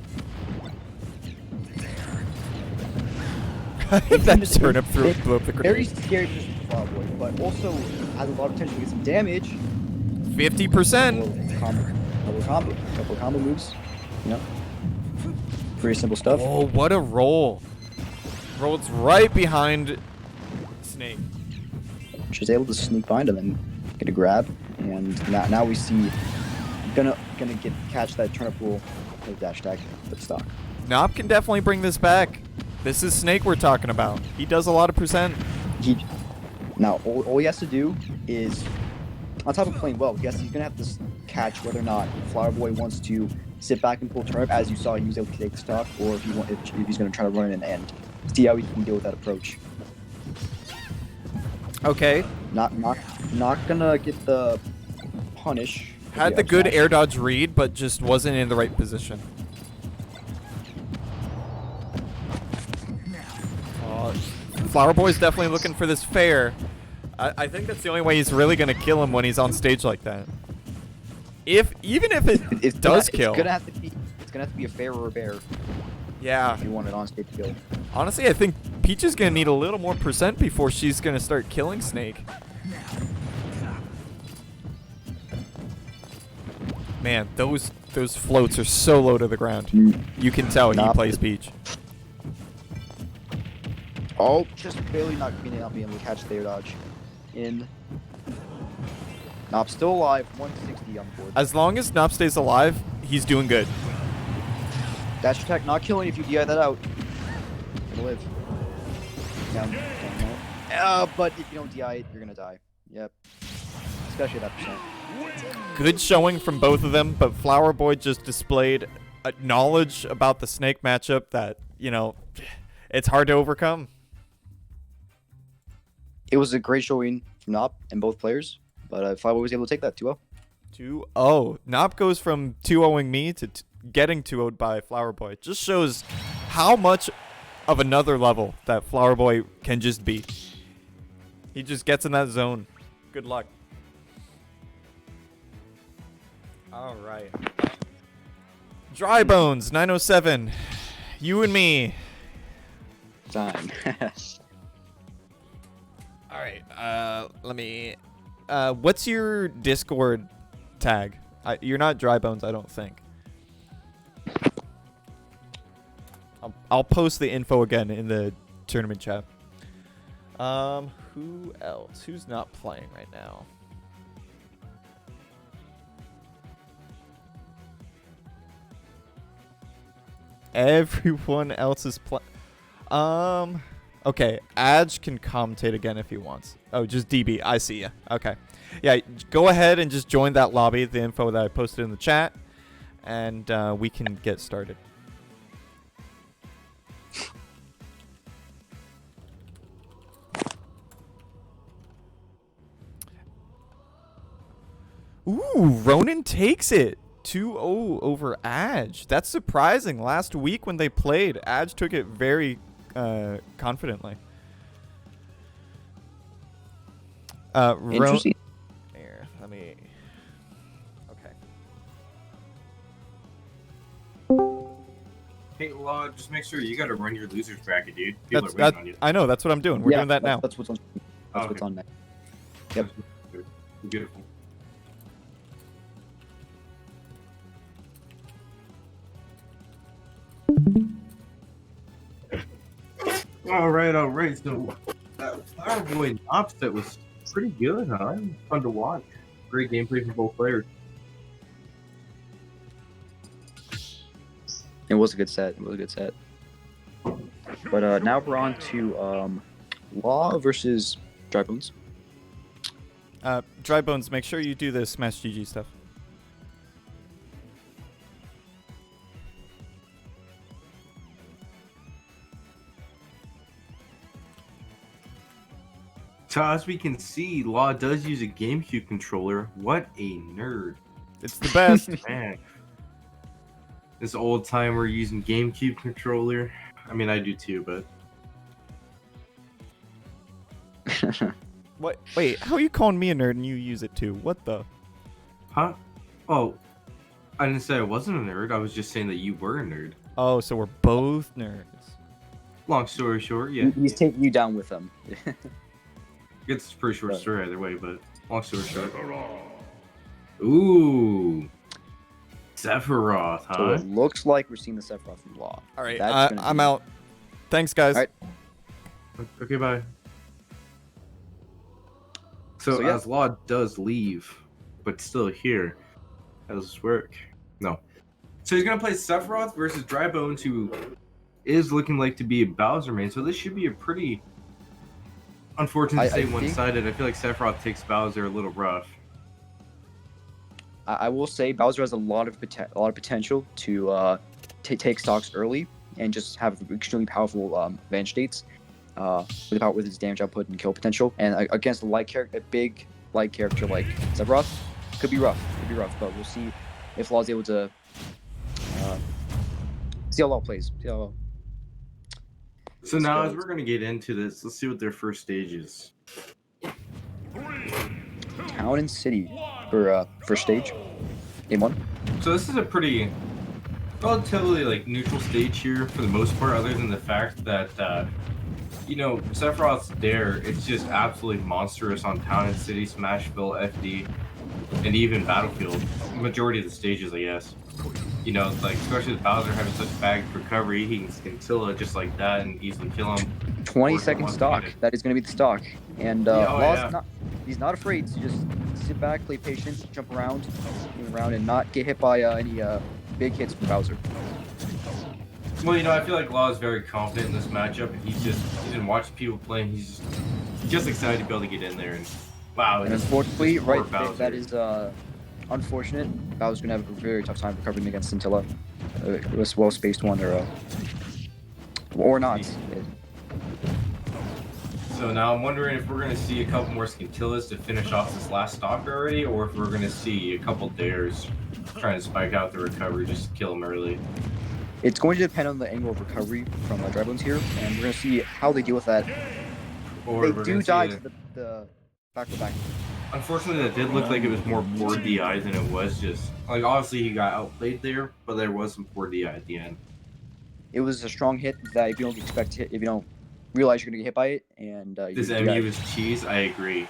That turnip blew up the
Very
grenade.
scary position for Flowerboy, but also has a lot of potential to get some damage.
50%.
Couple combo moves. Pretty simple stuff.
Oh, what a roll. Rolled right behind Snake.
She's able to sneak behind him and get a grab, and now we see gonna catch that turnip pool with dash attack with stock.
Nop can definitely bring this back. This is Snake we're talking about. He does a lot of percent.
Now all he has to do is, on top of playing well, he's gonna have to catch whether or not Flowerboy wants to sit back and pull turnip, as you saw he was able to take the stock, or if he's gonna try to run in and see how he can deal with that approach.
Okay.
Not gonna get the punish.
Had the good air dodge read, but just wasn't in the right position. Flowerboy's definitely looking for this fair. I think that's the only way he's really gonna kill him when he's on stage like that. Even if it does kill.
It's gonna have to be a fair or a bear.
Yeah.
If you want it on stage kill.
Honestly, I think Peach is gonna need a little more percent before she's gonna start killing Snake. Man, those floats are so low to the ground. You can tell he plays Peach.
Oh, just barely not being able to catch the air dodge. Nop still alive, 160 on board.
As long as Nop stays alive, he's doing good.
Dash attack not killing if you DI that out. Gonna live. But if you don't DI it, you're gonna die. Yep. Especially that percent.
Good showing from both of them, but Flowerboy just displayed a knowledge about the Snake matchup that, it's hard to overcome.
It was a great showing from Nop and both players, but Flowerboy was able to take that 2-0.
2-0. Nop goes from 2-0ing me to getting 2-0'd by Flowerboy. Just shows how much of another level that Flowerboy can just be. He just gets in that zone. Good luck. All right. Drybones907. You and me.
Time.
All right. Let me. What's your Discord tag? You're not Drybones, I don't think. I'll post the info again in the tournament chat. Who else? Who's not playing right now? Everyone else is playing. Okay, Adge can commentate again if he wants. Oh, just DB. I see ya. Okay. Yeah, go ahead and just join that lobby, the info that I posted in the chat, and we can get started. Ooh, Ronan takes it. 2-0 over Adge. That's surprising. Last week when they played, Adge took it very confidently.
Interesting.
Here, let me. Okay.
Hey, Law, just make sure you gotta run your losers bracket, dude. People are waiting on you.
I know. That's what I'm doing. We're doing that now.
That's what's on. That's what's on next. Yep.
Beautiful. All right. So that Flowerboy Nop set was pretty good, huh? Fun to watch. Great gameplay from both players.
It was a good set. But now we're on to Law versus Drybones.
Drybones, make sure you do the Smash GG stuff.
So as we can see, Law does use a GameCube controller. What a nerd.
It's the best.
Man. This old timer using GameCube controller. I mean, I do too, but...
What? Wait, how are you calling me a nerd and you use it too? What the?
Huh? Oh, I didn't say I wasn't a nerd. I was just saying that you were a nerd.
Oh, so we're both nerds.
Long story short, yeah.
He's taking you down with him.
It's a pretty short story either way, but long story short. Ooh. Sephiroth, huh?
So it looks like we're seeing the Sephiroth from Law.
All right,
That's gonna
I'm
be-
out. Thanks, guys.
All right.
Okay, bye. So
So, yeah.
as Law does leave, but still here, how does this work? No. So he's gonna play Sephiroth versus Drybones, who is looking like to be a Bowser main. So this should be a pretty unfortunate to say one-sided. I feel like Sephiroth takes Bowser a little rough.
I will say Bowser has a lot of potential to take stocks early and just have extremely powerful advantage states with his damage output and kill potential. And against a big light character like Sephiroth, could be rough. But we'll see if Law's able to see how Law plays.
So now, as we're gonna get into this, let's see what their first stage is.
Town and City for first stage, game 1.
So this is a pretty relatively like neutral stage here for the most part, other than the fact that Sephiroth's Dare, it's just absolutely monstrous on Town and City, Smashville, FD, and even Battlefield. Majority of the stages, I guess. Like especially with Bowser having such bad recovery, he can Scintilla just like that and easily kill him.
20-second stock. That is going to be the stock. And Law's he's not afraid to just sit back, play patient, jump around, and not get hit by any big hits from Bowser.
Well, I feel like Law is very confident in this matchup, and he's been watching people playing. He's just excited to be able to get in there. And wow!
And unfortunately,
poor
right,
Bowser.
that is unfortunate. Bowser's gonna have a very tough time recovering against Scintilla. It was well spaced one or not.
So So now I'm wondering if we're going to see a couple more Scintillas to finish off this last stock already, or if we're going to see a couple dares trying to spike out the recovery just to kill him early.
It's going to depend on the angle of recovery from Drybones here, and we're going to see how they deal with that.
Or
They
we're
do
gonna
die
see
to the back-to-back.
Unfortunately, that did look like it was more poor DI than it was just... Like, obviously he got outplayed there, but there was some poor DI at the end.
It was a strong hit that if you don't expect hit, if you don't realize you're going to get hit by it, and
This
you
MU is cheese, I agree.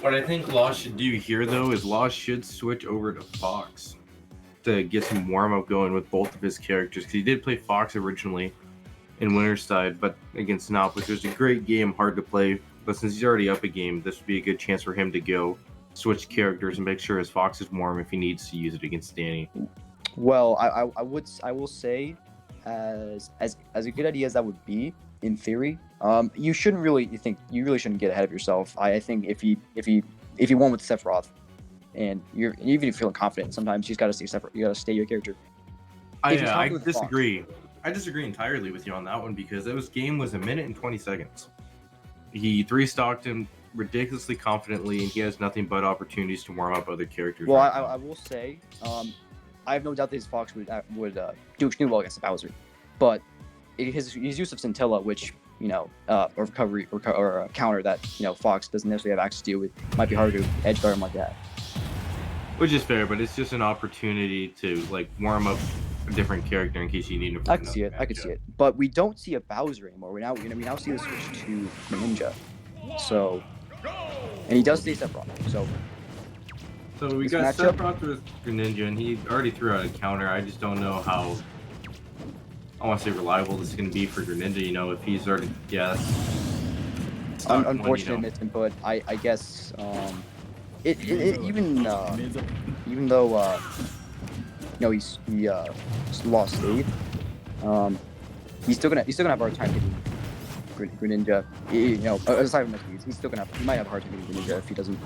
What I think Law should do here, though, is Law should switch over to Fox to get some warm-up going with both of his characters, because he did play Fox originally in Winterstide, but against Nop, which was a great game, hard to play. But since he's already up a game, this would be a good chance for him to go switch characters and make sure his Fox is warm if he needs to use it against Danny.
Well, I will say, as a good idea as that would be in theory, you really shouldn't get ahead of yourself. I think if you won with Sephiroth, and even if you're feeling confident, sometimes you just gotta stay separate. You gotta stay your character.
I disagree. I disagree entirely with you on that one, because this game was 1 minute and 20 seconds. He 3-stocked him ridiculously confidently, and he has nothing but opportunities to warm up other characters.
Well, I will say, I have no doubt that his Fox would do extremely well against the Bowser, but his use of Scintilla, which a recovery or a counter that Fox doesn't necessarily have access to, it might be hard to edge guard him like that.
Which is fair, but it's just an opportunity to like warm up a different character in case you need him.
I can see it. I can see it. But we don't see a Bowser anymore. We now see the switch to Ninja. So, and he does stay Sephiroth.
So we got Sephiroth with Greninja, and he already threw out a counter. I just don't know how, I want to say, reliable this is going to be for Greninja. If he's already
unfortunate missing, but I guess even though he lost save, he's still gonna have a hard time hitting Greninja. Aside from that, he might have a hard time hitting Greninja if he doesn't.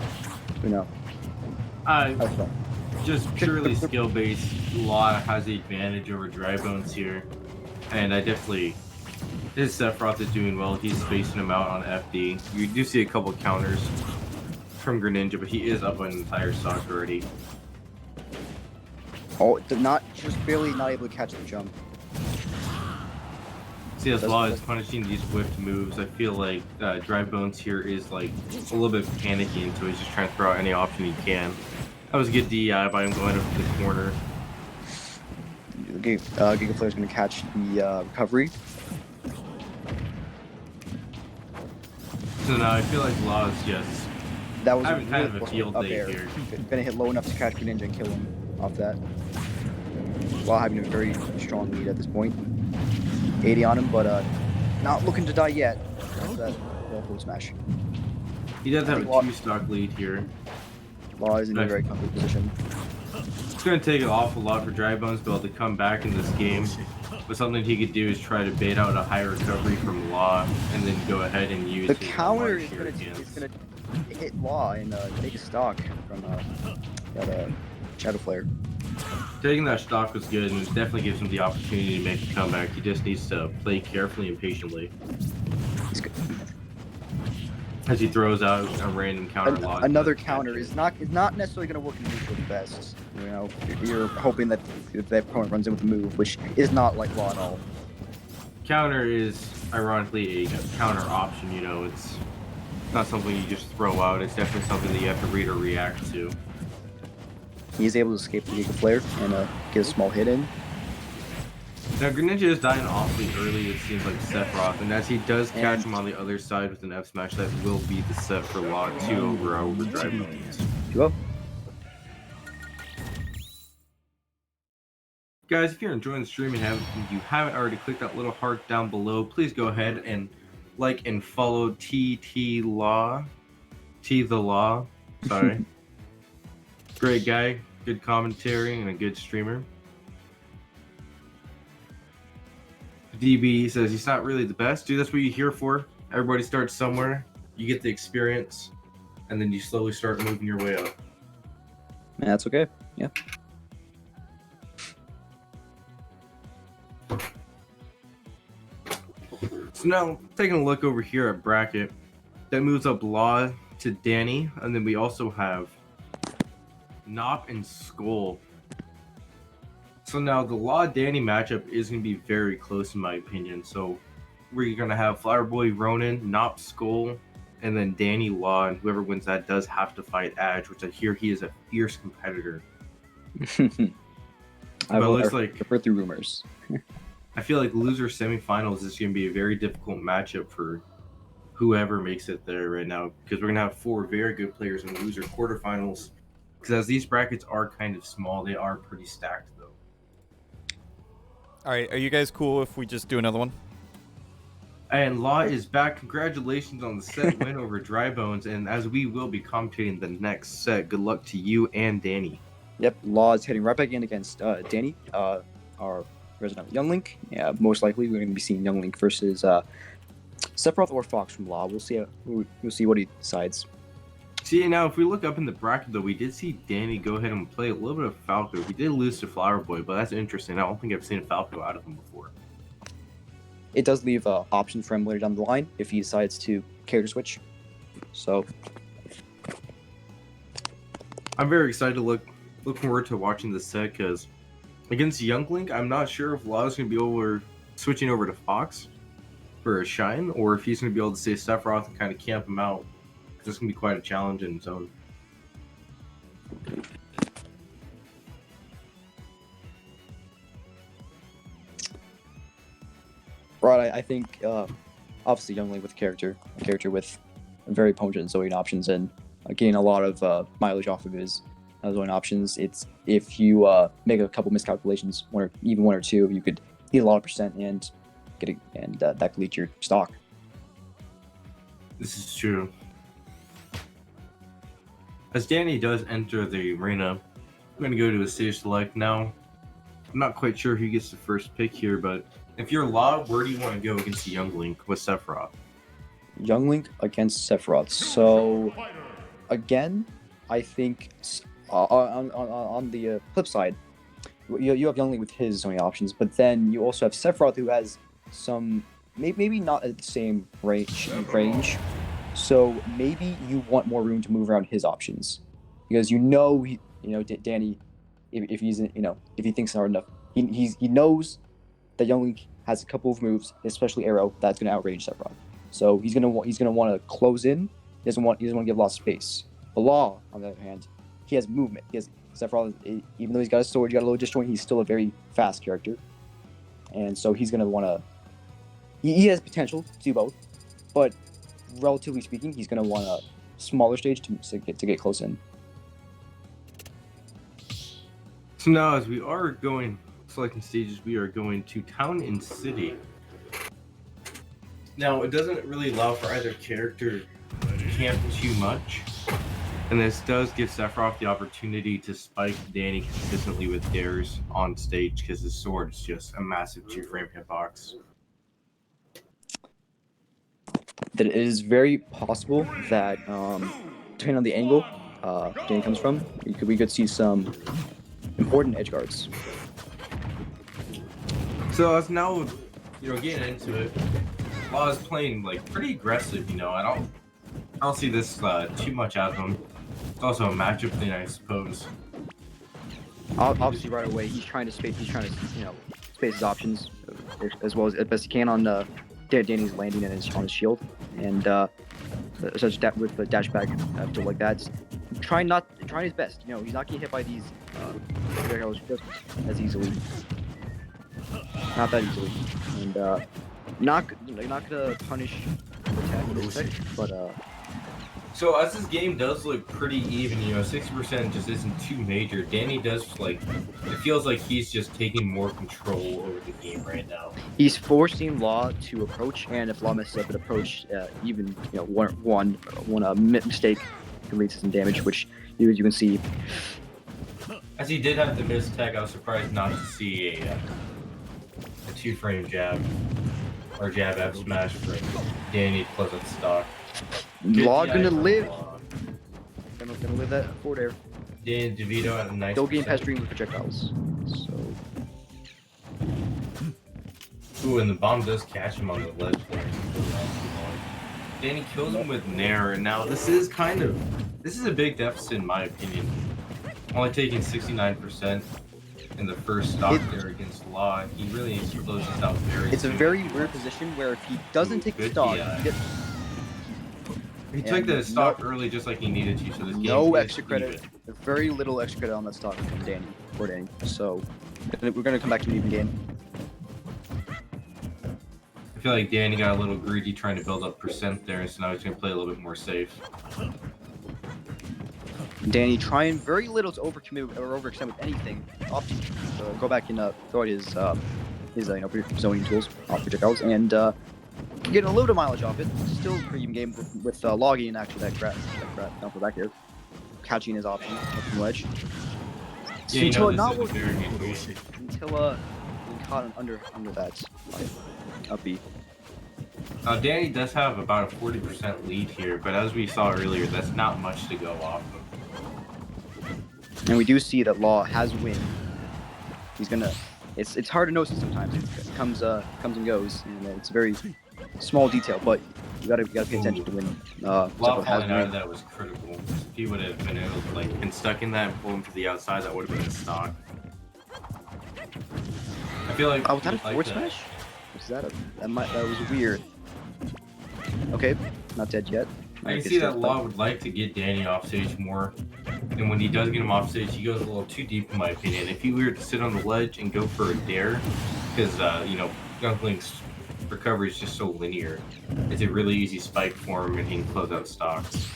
Just purely skill based, Law has the advantage over Drybones here, and his Sephiroth is doing well. He's spacing him out on FD. You do see a couple counters from Greninja, but he is up an entire stock already.
Oh, just barely not able to catch the jump.
See, as Law is punishing these whiffed moves, I feel like Drybones here is like a little bit panicking, so he's just trying to throw out any option he can. That was a good DI by him going up to the corner.
Giga Flare's going to catch the recovery.
So now I feel like Law is just having kind of a field day here.
Going to hit low enough to catch Greninja and kill him off that. While having a very strong lead at this point. 80 on him, but not looking to die yet. That's that full smash.
He does have a 2-stock lead here.
Law is in a very comfortable position.
It's going to take an awful lot for Drybones to be able to come back in this game. But something he could do is try to bait out a high recovery from Law, and then go ahead and use
the counter is going to hit Law and take a stock from that Shadow Flare.
Taking that stock was good, and it definitely gives him the opportunity to make a comeback. He just needs to play carefully and patiently.
He's good.
As he throws out a random counter Law.
Another counter is not necessarily going to work in neutral the best. You're hoping that the opponent runs in with a move, which is not like Law at all.
Counter is ironically a counter option. It's not something you just throw out. It's definitely something that you have to read or react to.
He's able to escape the Giga Flare and get a small hit in.
Now, Greninja is dying awfully early, it seems like Sephiroth, and as he does catch him on the other side with an F smash, that will be the set for Law 2 over Drybones.
2-0.
Guys, if you're enjoying the stream and you haven't already clicked that little heart down below, please go ahead and like and follow TtheLaw. Sorry. Great guy, good commentary, and a good streamer. DB says he's not really the best. Dude, that's what you're here for. Everybody starts somewhere. You get the experience, and then you slowly start moving your way up.
Yeah, that's okay. Yeah.
So now, taking a look over here at bracket, That moves up Law to Danny, and then we also have Nop and Skull. So now the Law Danny matchup is going to be very close in my opinion. So we're going to have Flowerboy Ronin, Nop Skull, and then Danny Law, and whoever wins that does have to fight Adge, which I hear he is a fierce competitor.
I will
looks like
refer through rumors.
I feel like loser semifinals is going to be a very difficult matchup for whoever makes it there right now, because we're going to have 4 very good players in loser quarterfinals. Because as these brackets are kind of small, they are pretty stacked though.
All right, are you guys cool if we just do another one?
And Law is back. Congratulations on the set win over Drybones, and as we will be commentating the next set, good luck to you and Danny.
Yep, Law is heading right back in against Danny, our resident Young Link. Yeah, most likely we're going to be seeing Young Link versus Sephiroth or Fox from Law. We'll see. We'll see what he decides.
See, now if we look up in the bracket though, we did see Danny go ahead and play a little bit of Falco. He did lose to Flowerboy, but that's interesting. I don't think I've seen a Falco out of him before.
It does leave options for him later down the line if he decides to character switch. So
I'm very excited to look forward to watching this set, because against Young Link, I'm not sure if Law is going to be switching over to Fox for a shine, or if he's going to be able to stay Sephiroth and kind of camp him out. This is going to be quite a challenge in its own.
Right, I think obviously Young Link with a character with very potent zoning options and getting a lot of mileage off of his zoning options. It's if you make a couple miscalculations, even one or two, you could eat a lot of percent and that could lead to your stock.
This is true. As Danny does enter the arena, I'm going to go to a stage select now. I'm not quite sure who gets the first pick here, but if you're Law, where do you want to go against the Young Link with Sephiroth?
Young Link against Sephiroth. So, again, I think on the flip side, you have Young Link with his zoning options, but then you also have Sephiroth who has some, maybe not at the same range. So maybe you want more room to move around his options, because Danny, if he's if he thinks hard enough, he knows that Young Link has a couple of moves, especially Arrow, that's going to outrange Sephiroth. So he's gonna want to close in. He doesn't want to give a lot of space. The Law, on the other hand, he has movement. Sephiroth, even though he's got a sword, he's got a low disjoint, he's still a very fast character, and so he's going to want to. He has potential to do both, but relatively speaking, he's going to want a smaller stage to get close in.
So now, as we are selecting stages, we are going to Town and City. Now, it doesn't really allow for either character to camp too much, and this does give Sephiroth the opportunity to spike Danny consistently with dares on stage, because his sword is just a massive 2-frame hitbox.
That it is very possible that, depending on the angle Danny comes from, we could see some important edge guards.
So as now, getting into it, Law is playing pretty aggressive. I don't see this too much out of him. It's also a matchup thing, I suppose.
Obviously, right away, he's trying to space his options as well as best he can on Danny's landing and on his shield, and such that with the dash back stuff like that. Trying his best. He's not getting hit by these arrows as easily. Not that easily, and not gonna punish the attack, but
So as this game does look pretty even, 60% just isn't too major. Danny does it feels like he's just taking more control over the game right now.
He's forcing Law to approach, and if Law messes up an approach, even one mistake can lead to some damage, which you can see.
As he did have the miss tech, I was surprised not to see a 2-frame jab or jab F smash for Danny Pleasant stock.
Law gonna live. Gonna live that forward air.
DannyDVito at a nice.
Still getting past stream with projectiles. So.
Ooh, and the bomb does catch him on the ledge there. Danny kills him with Nair, and now this is a big deficit in my opinion. Only taking 69% in the first stock there against Law. He really needs to close this out very
It's a
soon.
very weird position where if he doesn't take the
Good
stock,
DI.
he gets
He took the stock early just like he needed to, so this game
no
is
extra credit.
even.
Very little extra credit on that stock from Danny. For Danny. So we're gonna come back to an even game.
I feel like Danny got a little greedy trying to build up percent there, so now he's going to play a little bit more safe.
Danny trying very little to overcommit or overextend with anything. Go back and throw out his zoning tools off projectiles and getting a little bit of mileage off it. Still a pretty even game with logging and actually that grab down for back here, catching his option up from ledge.
Yeah, you know,
Until
this is a very good goal.
until being caught under that up B.
Danny does have about a 40% lead here, but as we saw earlier, that's not much to go off of.
And we do see that Law has win. He's gonna. It's hard to notice sometimes. It comes and goes, and it's a very small detail, but you gotta pay attention to when.
Law
someone has
falling out of
win.
that was critical. If he would have been able to been stuck in that and pull him to the outside, that would have been a stock. I feel like.
Oh, was that a
like
forward smash? Was that that was weird. Okay, not dead yet.
I can see that Law would like to get Danny off stage more, and when he does get him off stage, he goes a little too deep in my opinion. If he were to sit on the ledge and go for a dare, because Gunkling's recovery is just so linear, it's a really easy spike for him, and he can close out stocks.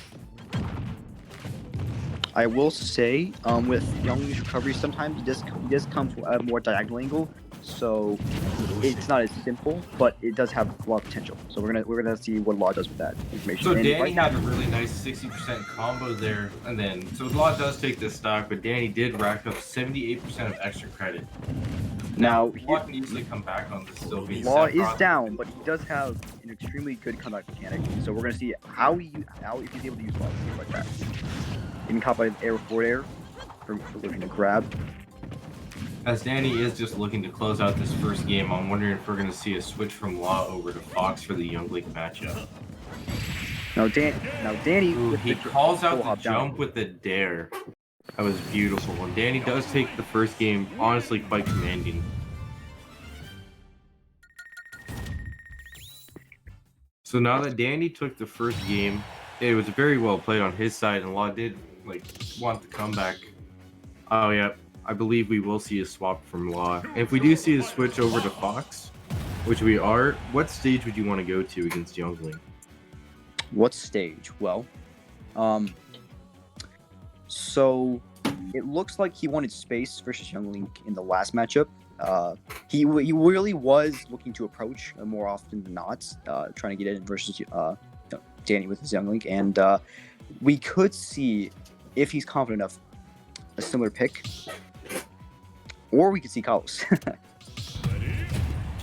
I will say, with Youngling's recovery, sometimes he does come from a more diagonal angle, so it's not as simple, but it does have a lot of potential. So we're gonna see what Law does with that information.
So
And
Danny
right now,
had a really nice 60% combo there, and then so Law does take this stock, but Danny did rack up 78% of extra credit.
now
Law can easily come back on this still being
Law
set
is
across.
down, but he does have an extremely good comeback mechanic. So we're gonna see how if he's able to use Law like that. Getting caught by air forward air for looking to grab.
As Danny is just looking to close out this first game, I'm wondering if we're going to see a switch from Law over to Fox for the Young League matchup.
Now Danny
Ooh,
with
he
the
calls out
full
the
hop down.
jump with the dare. That was beautiful. And Danny does take the first game, honestly quite commanding. So now that Danny took the first game, it was very well played on his side, and Law did want the comeback. Oh yeah, I believe we will see a swap from Law. And if we do see a switch over to Fox, which we are, what stage would you want to go to against Youngling?
What stage? Well, so it looks like he wanted space versus Youngling in the last matchup. He really was looking to approach more often than not, trying to get in versus Danny with his Youngling, and we could see, if he's confident enough, a similar pick, or we could see Carlos.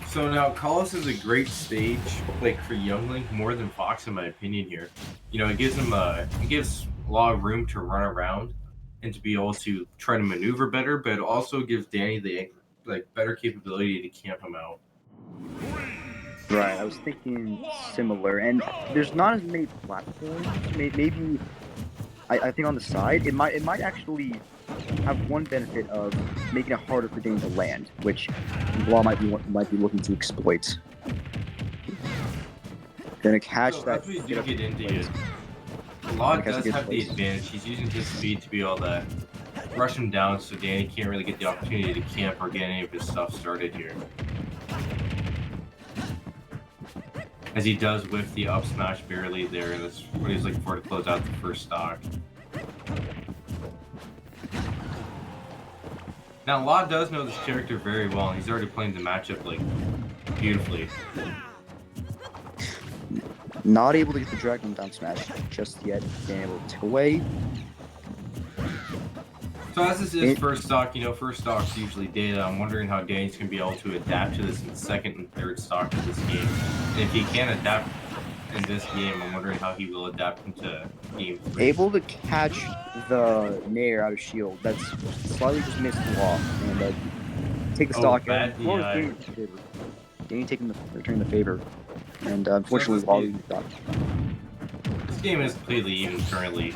So now Carlos is a great stage for Youngling more than Fox in my opinion here. You know, it gives him it gives Law room to run around and to be able to try to maneuver better, but it also gives Danny the better capability to camp him out.
Right, I was thinking similar, and there's not as many platforms. Maybe I think on the side it might actually have one benefit of making it harder for Danny to land, which Law might be looking to exploit. Gonna catch
So
that.
as we do get into it, Law
Because
does
he gets
have the
placed.
advantage. He's using his speed to be able to rush him down, so Danny can't really get the opportunity to camp or get any of his stuff started here. As he does whiff the up smash barely there, and that's what he's looking for to close out the first stock. Now, Law does know this character very well, and he's already playing the matchup beautifully.
Not able to get the Dragon down smash just yet. Being able to take away.
So as this is first stock, first stock's usually data. I'm wondering how Danny's going to be able to adapt to this in second and third stock of this game. And if he can adapt in this game, I'm wondering how he will adapt into game 3.
Able to catch the Nair out of shield. That's slightly just missed the Law. And take the stock.
bad
and Law
DI.
Danny returning the favor. And unfortunately, Law loses that.
game is completely even currently.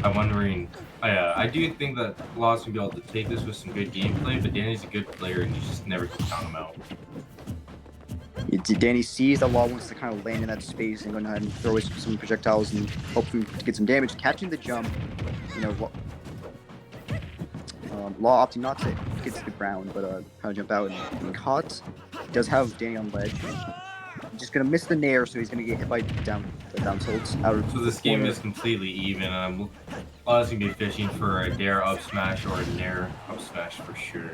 I'm wondering. I do think that Law's gonna be able to take this with some good gameplay, but Danny's a good player and you just never can count him out.
Danny sees that Law wants to kind of land in that space and go ahead and throw some projectiles and hopefully to get some damage. Catching the jump, you know, Law opting not to get to the ground, but kind of jump out and being caught. He does have Danny on ledge. He's just gonna miss the nair, so he's gonna get hit by the down tilts.
So this game is completely even, and Law's gonna be fishing for a dare up smash or a nair up smash for sure.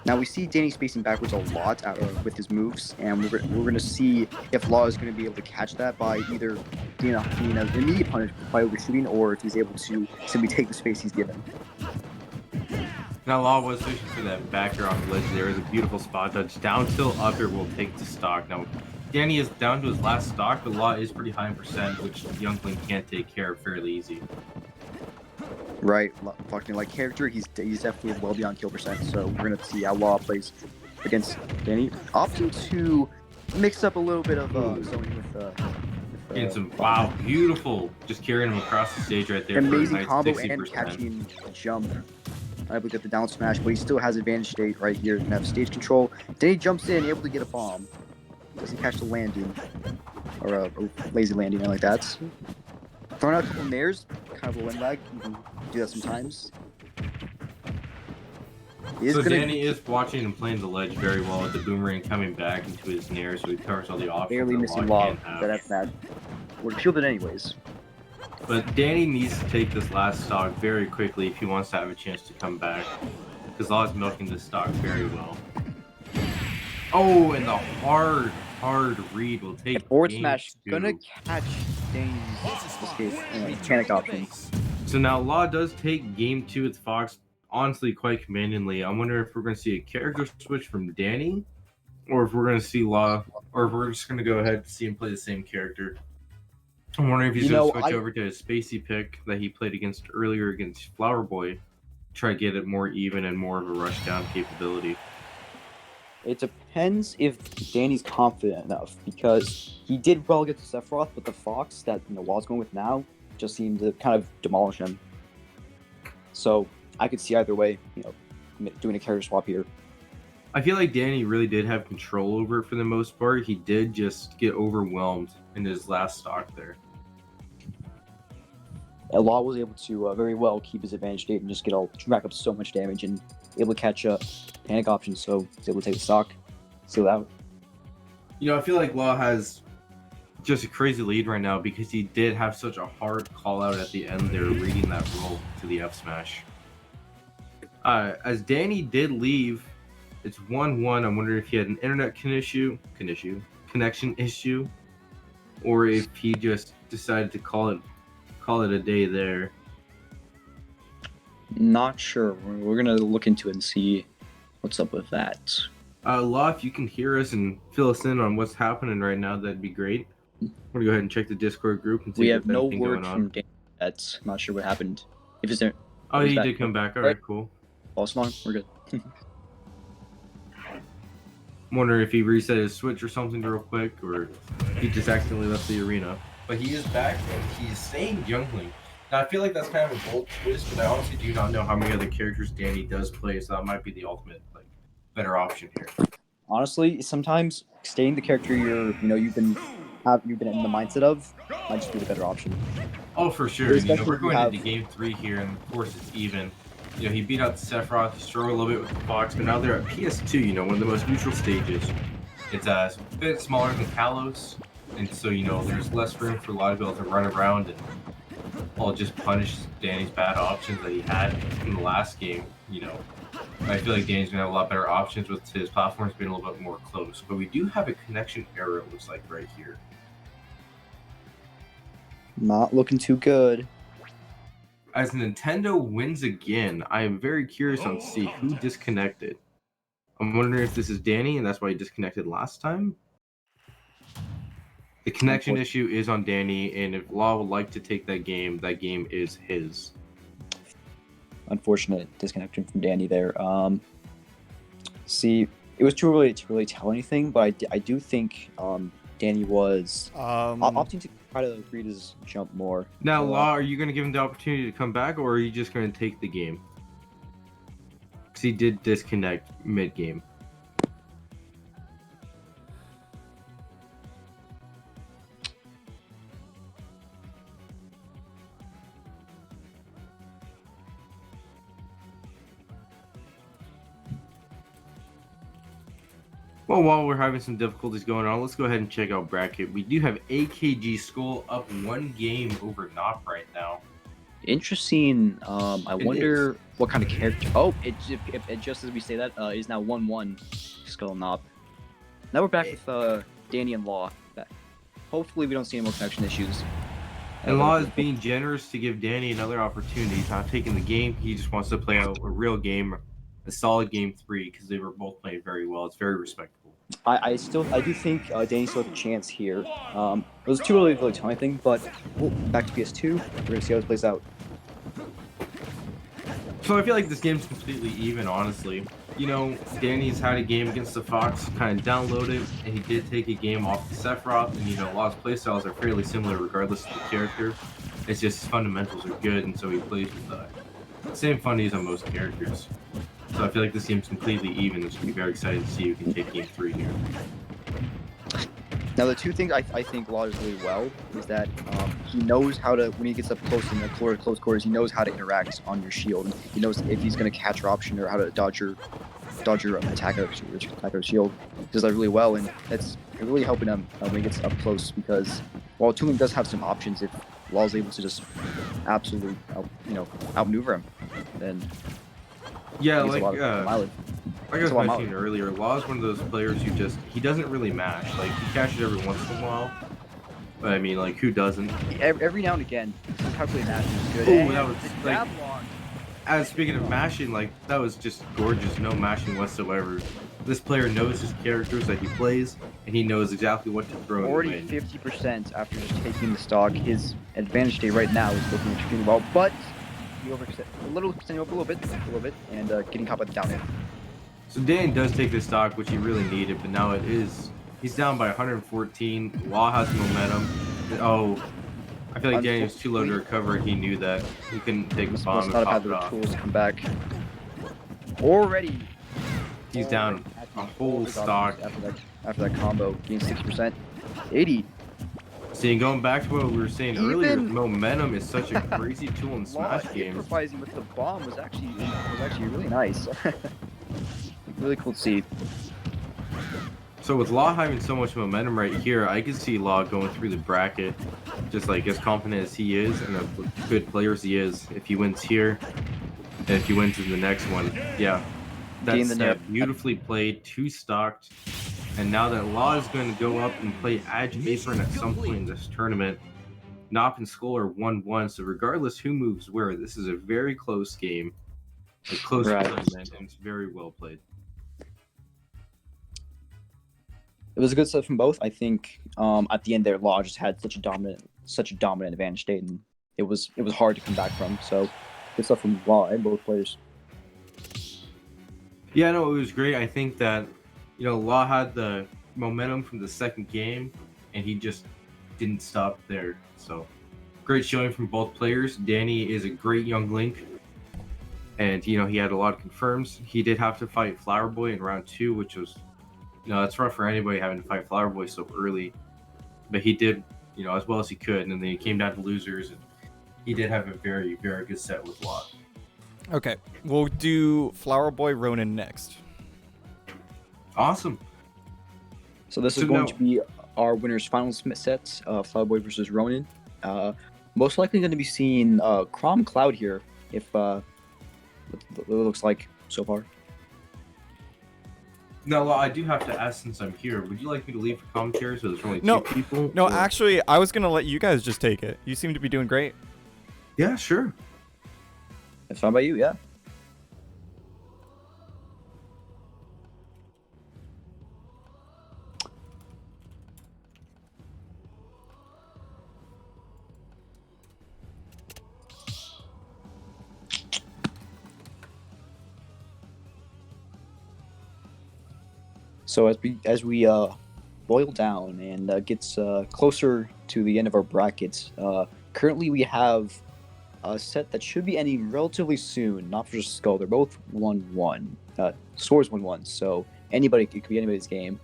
Now we see Danny spacing backwards a lot with his moves, and we're gonna see if Law is gonna be able to catch that by either being an immediate punish by overshooting, or if he's able to simply take the space he's given.
Now Law was fishing for that back air on the ledge. There is a beautiful spot touch. Down tilt up air will take the stock. Now Danny is down to his last stock, but Law is pretty high in percent, which Youngling can't take care of fairly easy.
Right, fucking like character, he's definitely well beyond kill percent. So we're gonna see how Law plays against Danny. Opting to mix up a little bit of zoning with
Getting some wow, beautiful, just carrying him across the stage right there.
amazing
for a nice
combo
60%.
and catching a jump. Able to get the down smash, but he still has advantage state right here. Gonna have stage control. Danny jumps in, able to get a bomb. Doesn't catch the landing or a lazy landing like that. Throwing out a couple nairs, kind of a wind lag. You can do that sometimes.
So Danny is watching and playing the ledge very well with the boomerang coming back into his nair, so he covers all the options.
Barely missing Law, but that's bad. We're shielded anyways.
But Danny needs to take this last stock very quickly if he wants to have a chance to come back, because Law is milking this stock very well. Oh, and the hard read will take
Forward
game
smash
2.
gonna catch Danny's mechanic options.
So now Law does take game 2 with Fox, honestly quite commandingly. I wonder if we're going to see a character switch from Danny, or if we're going to see Law, or if we're just going to go ahead and see him play the same character. I'm wondering if he's going to switch over to his spacey pick that he played against earlier against Flowerboy, try to get it more even and more of a rush down capability.
It depends if Danny's confident enough, because he did well against Sephiroth, but the Fox that Law's going with now just seemed to kind of demolish him. So I could see either way, doing a character swap here.
I feel like Danny really did have control over it for the most part. He did just get overwhelmed in his last stock there.
And Law was able to very well keep his advantage state and just rack up so much damage and able to catch panic options, so he's able to take the stock, seal out.
I feel like Law has just a crazy lead right now because he did have such a hard call out at the end there, reading that roll to the F smash. As Danny did leave, it's 1-1. I'm wondering if he had an internet connection issue, or if he just decided to call it a day there.
Not sure. We're gonna look into it and see what's up with that.
Law, if you can hear us and fill us in on what's happening right now, that'd be great. We're gonna go ahead and check the Discord group and see
We
if
have
there's
no
anything
word
going on.
from Danny. That's not sure what happened. If it's there.
Oh, he did come back. All right, cool.
False alarm. We're good.
I'm wondering if he reset his switch or something real quick, or he just accidentally left the arena. But he is back and he's staying Youngling. Now I feel like that's kind of a bold twist, but I honestly do not know how many other characters Danny does play, so that might be the ultimate better option here.
Honestly, sometimes staying the character you've been in the mindset of might just be the better option.
Oh, for sure.
Especially
We're going
if
into game 3 here, and of course it's even. He beat out Sephiroth, he struggled a little bit with the Fox, but now they're at PS2, one of the most neutral stages. It's a bit smaller than Kalos, and so, there's less room for a lot of people to run around and just punish Danny's bad options that he had in the last game, I feel like Danny's going to have a lot better options with his platforms being a little bit more close. But we do have a connection error, it looks like, right here.
Not looking too good.
As Nintendo wins again, I am very curious on to see who disconnected. I'm wondering if this is Danny, and that's why he disconnected last time. The connection issue is on Danny, and if Law would like to take that game is his.
Unfortunate disconnection from Danny there. See, it was too early to really tell anything, but I do think Danny was
Um,
opting to try to read his jump more.
Now,
So,
Law, are you going to give him the opportunity to come back, or are you just going to take the game? Because he did disconnect mid-game. Well, while we're having some difficulties going on, let's go ahead and check out bracket. We do have AKG Skull up 1 game over Nop right now.
interesting. I
It
wonder what kind of character. Oh, just as we say that, is now 1-1 Skull Nop. Now we're back with Danny and Law. Hopefully we don't see any more connection issues.
And Law is being generous to give Danny another opportunity. He's not taking the game. He just wants to play out a real game, a solid game 3, because they were both playing very well. It's very respectable.
I do think Danny still has a chance here. It was too early to really tell anything, but back to PS2. We're gonna see how this plays out.
So I feel like this game's completely even, honestly. You know, Danny's had a game against the Fox, kind of downloaded, and he did take a game off the Sephiroth, and you know, Law's playstyles are fairly similar regardless of the character. It's just his fundamentals are good, and so he plays with the same fundies on most characters. So I feel like this game's completely even. It's going to be very excited to see who can take game 3 here.
Now the two things I think Law does really well is that he knows how to, when he gets up close in the close quarters, he knows how to interact on your shield. He knows if he's going to catch your option or how to dodge your attack or shield. He does that really well, and it's really helping him when he gets up close, because while Tooling does have some options, if Law's able to just absolutely outmaneuver him, then
Yeah,
he gets a lot of mileage.
like I was mentioning earlier, Law is one of those players who he doesn't really mash. Like, he catches every once in a while. But I mean, like, who doesn't?
Every now and again, some calculated mashing is good.
Oh,
And
that was,
the
like,
jab launch.
As speaking of mashing, like, that was just gorgeous. No mashing whatsoever. This player knows his characters that he plays, and he knows exactly what to throw in
Already
the win.
50% after just taking the stock. His advantage state right now is looking extremely well, but he overextended a little bit, and getting caught by the down hit.
So Dan does take this stock, which he really needed, but now he's down by 114. Law has momentum. Oh, I feel like Danny was too low to recover. He knew that he couldn't take the bomb
Must
and
not
pop
have had
it
the
off.
tools to come back. Already.
He's down a whole stock.
After that combo, getting 60%, 80.
See, going back to what we were saying earlier,
Even-
momentum is such a crazy tool in
Law
Smash games.
improvising with the bomb was actually really nice. Really cool to see.
So with Law having so much momentum right here, I can see Law going through the bracket, just like as confident as he is and as good player as he is. If he wins here, and if he wins in the next one, yeah,
Getting the
that's
net.
beautifully played, 2 stocked. And now that Law is going to go up and play AdgeAethren at some point in this tournament, Nop and Skull are 1-1. So regardless who moves where, this is a very close game, a close
Right.
tournament, and it's very well played.
It was a good set from both. I think at the end there, Law just had such a dominant advantage state, and it was hard to come back from. So good stuff from Law and both players.
Yeah, no, it was great. I think that, you know, Law had the momentum from the second game, and he just didn't stop there. So great showing from both players. Danny is a great young Link, and, you know, he had a lot of confirms. He did have to fight Flowerboy in round 2, which was, you know, that's rough for anybody having to fight Flowerboy so early. But he did, you know, as well as he could, and then he came down to losers, and he did have a very, very good set with Law.
Okay, we'll do Flowerboy Ronin next.
Awesome.
So this is
So
going
now-
to be our winner's final sets, Flowerboy versus Ronin. Most likely going to be seeing Crom Cloud here, if what it looks like so far.
Now, Law, I do have to ask, since I'm here, would you like me to leave for commentary so there's only
No,
2 people?
No,
or-
actually, I was gonna let you guys just take it. You seem to be doing great.
Yeah, sure.
That's fine by you, yeah. So as we boil down and gets closer to the end of our brackets. Currently, we have a set that should be ending relatively soon. Nop versus Skull. They're both 1-1. Scores 1-1. So it could be anybody's game.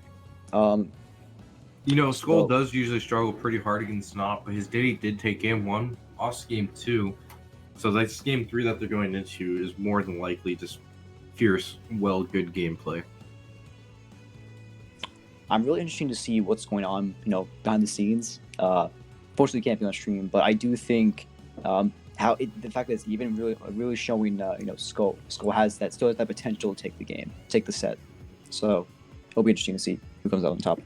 You know, Skull
So-
does usually struggle pretty hard against Nop, but his Diddy did take game 1, lost game 2. So that's game 3 that they're going into is more than likely just fierce, good gameplay.
I'm really interested to see what's going on, behind the scenes. Fortunately, can't be on stream, but I do think the fact that it's even really showing, Skull still has that potential to take the game, take the set. So it'll be interesting to see who comes out on top.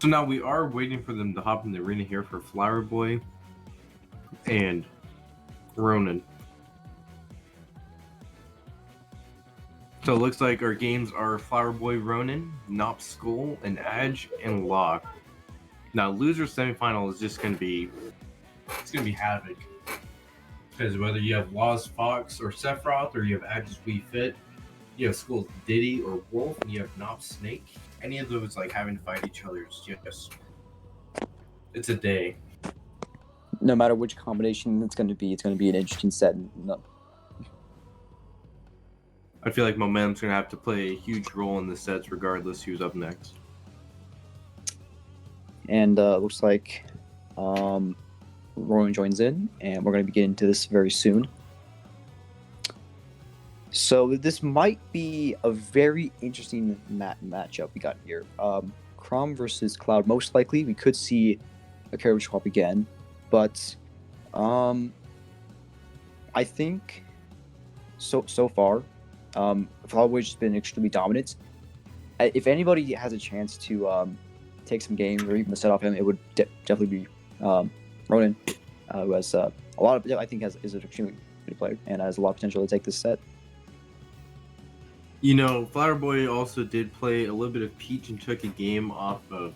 So now we are waiting for them to hop in the arena here for Flowerboy and Ronin. So it looks like our games are Flowerboy, Ronin, Nop, Skull, and Adge and Law. Now loser semifinal is just gonna be havoc. Because whether you have Law's Fox or Sephiroth, or you have Adge's Wii Fit, you have Skull's Diddy or Wolf, and you have Nop's Snake. Any of those having to fight each other is just, it's a day.
No matter which combination it's going to be an interesting set.
I feel like momentum's gonna have to play a huge role in the sets regardless who's up next.
And looks like Rowan joins in, and we're going to be getting into this very soon. So this might be a very interesting matchup we got here. Chrom versus Cloud. Most likely, we could see a character swap again, but I think so far, Flowerboy's just been extremely dominant. If anybody has a chance to take some games or even to set off him, it would definitely be Ronin, who has a lot of, I think, is an extremely good player and has a lot of potential to take this set.
You know, Flowerboy also did play a little bit of Peach and took a game off of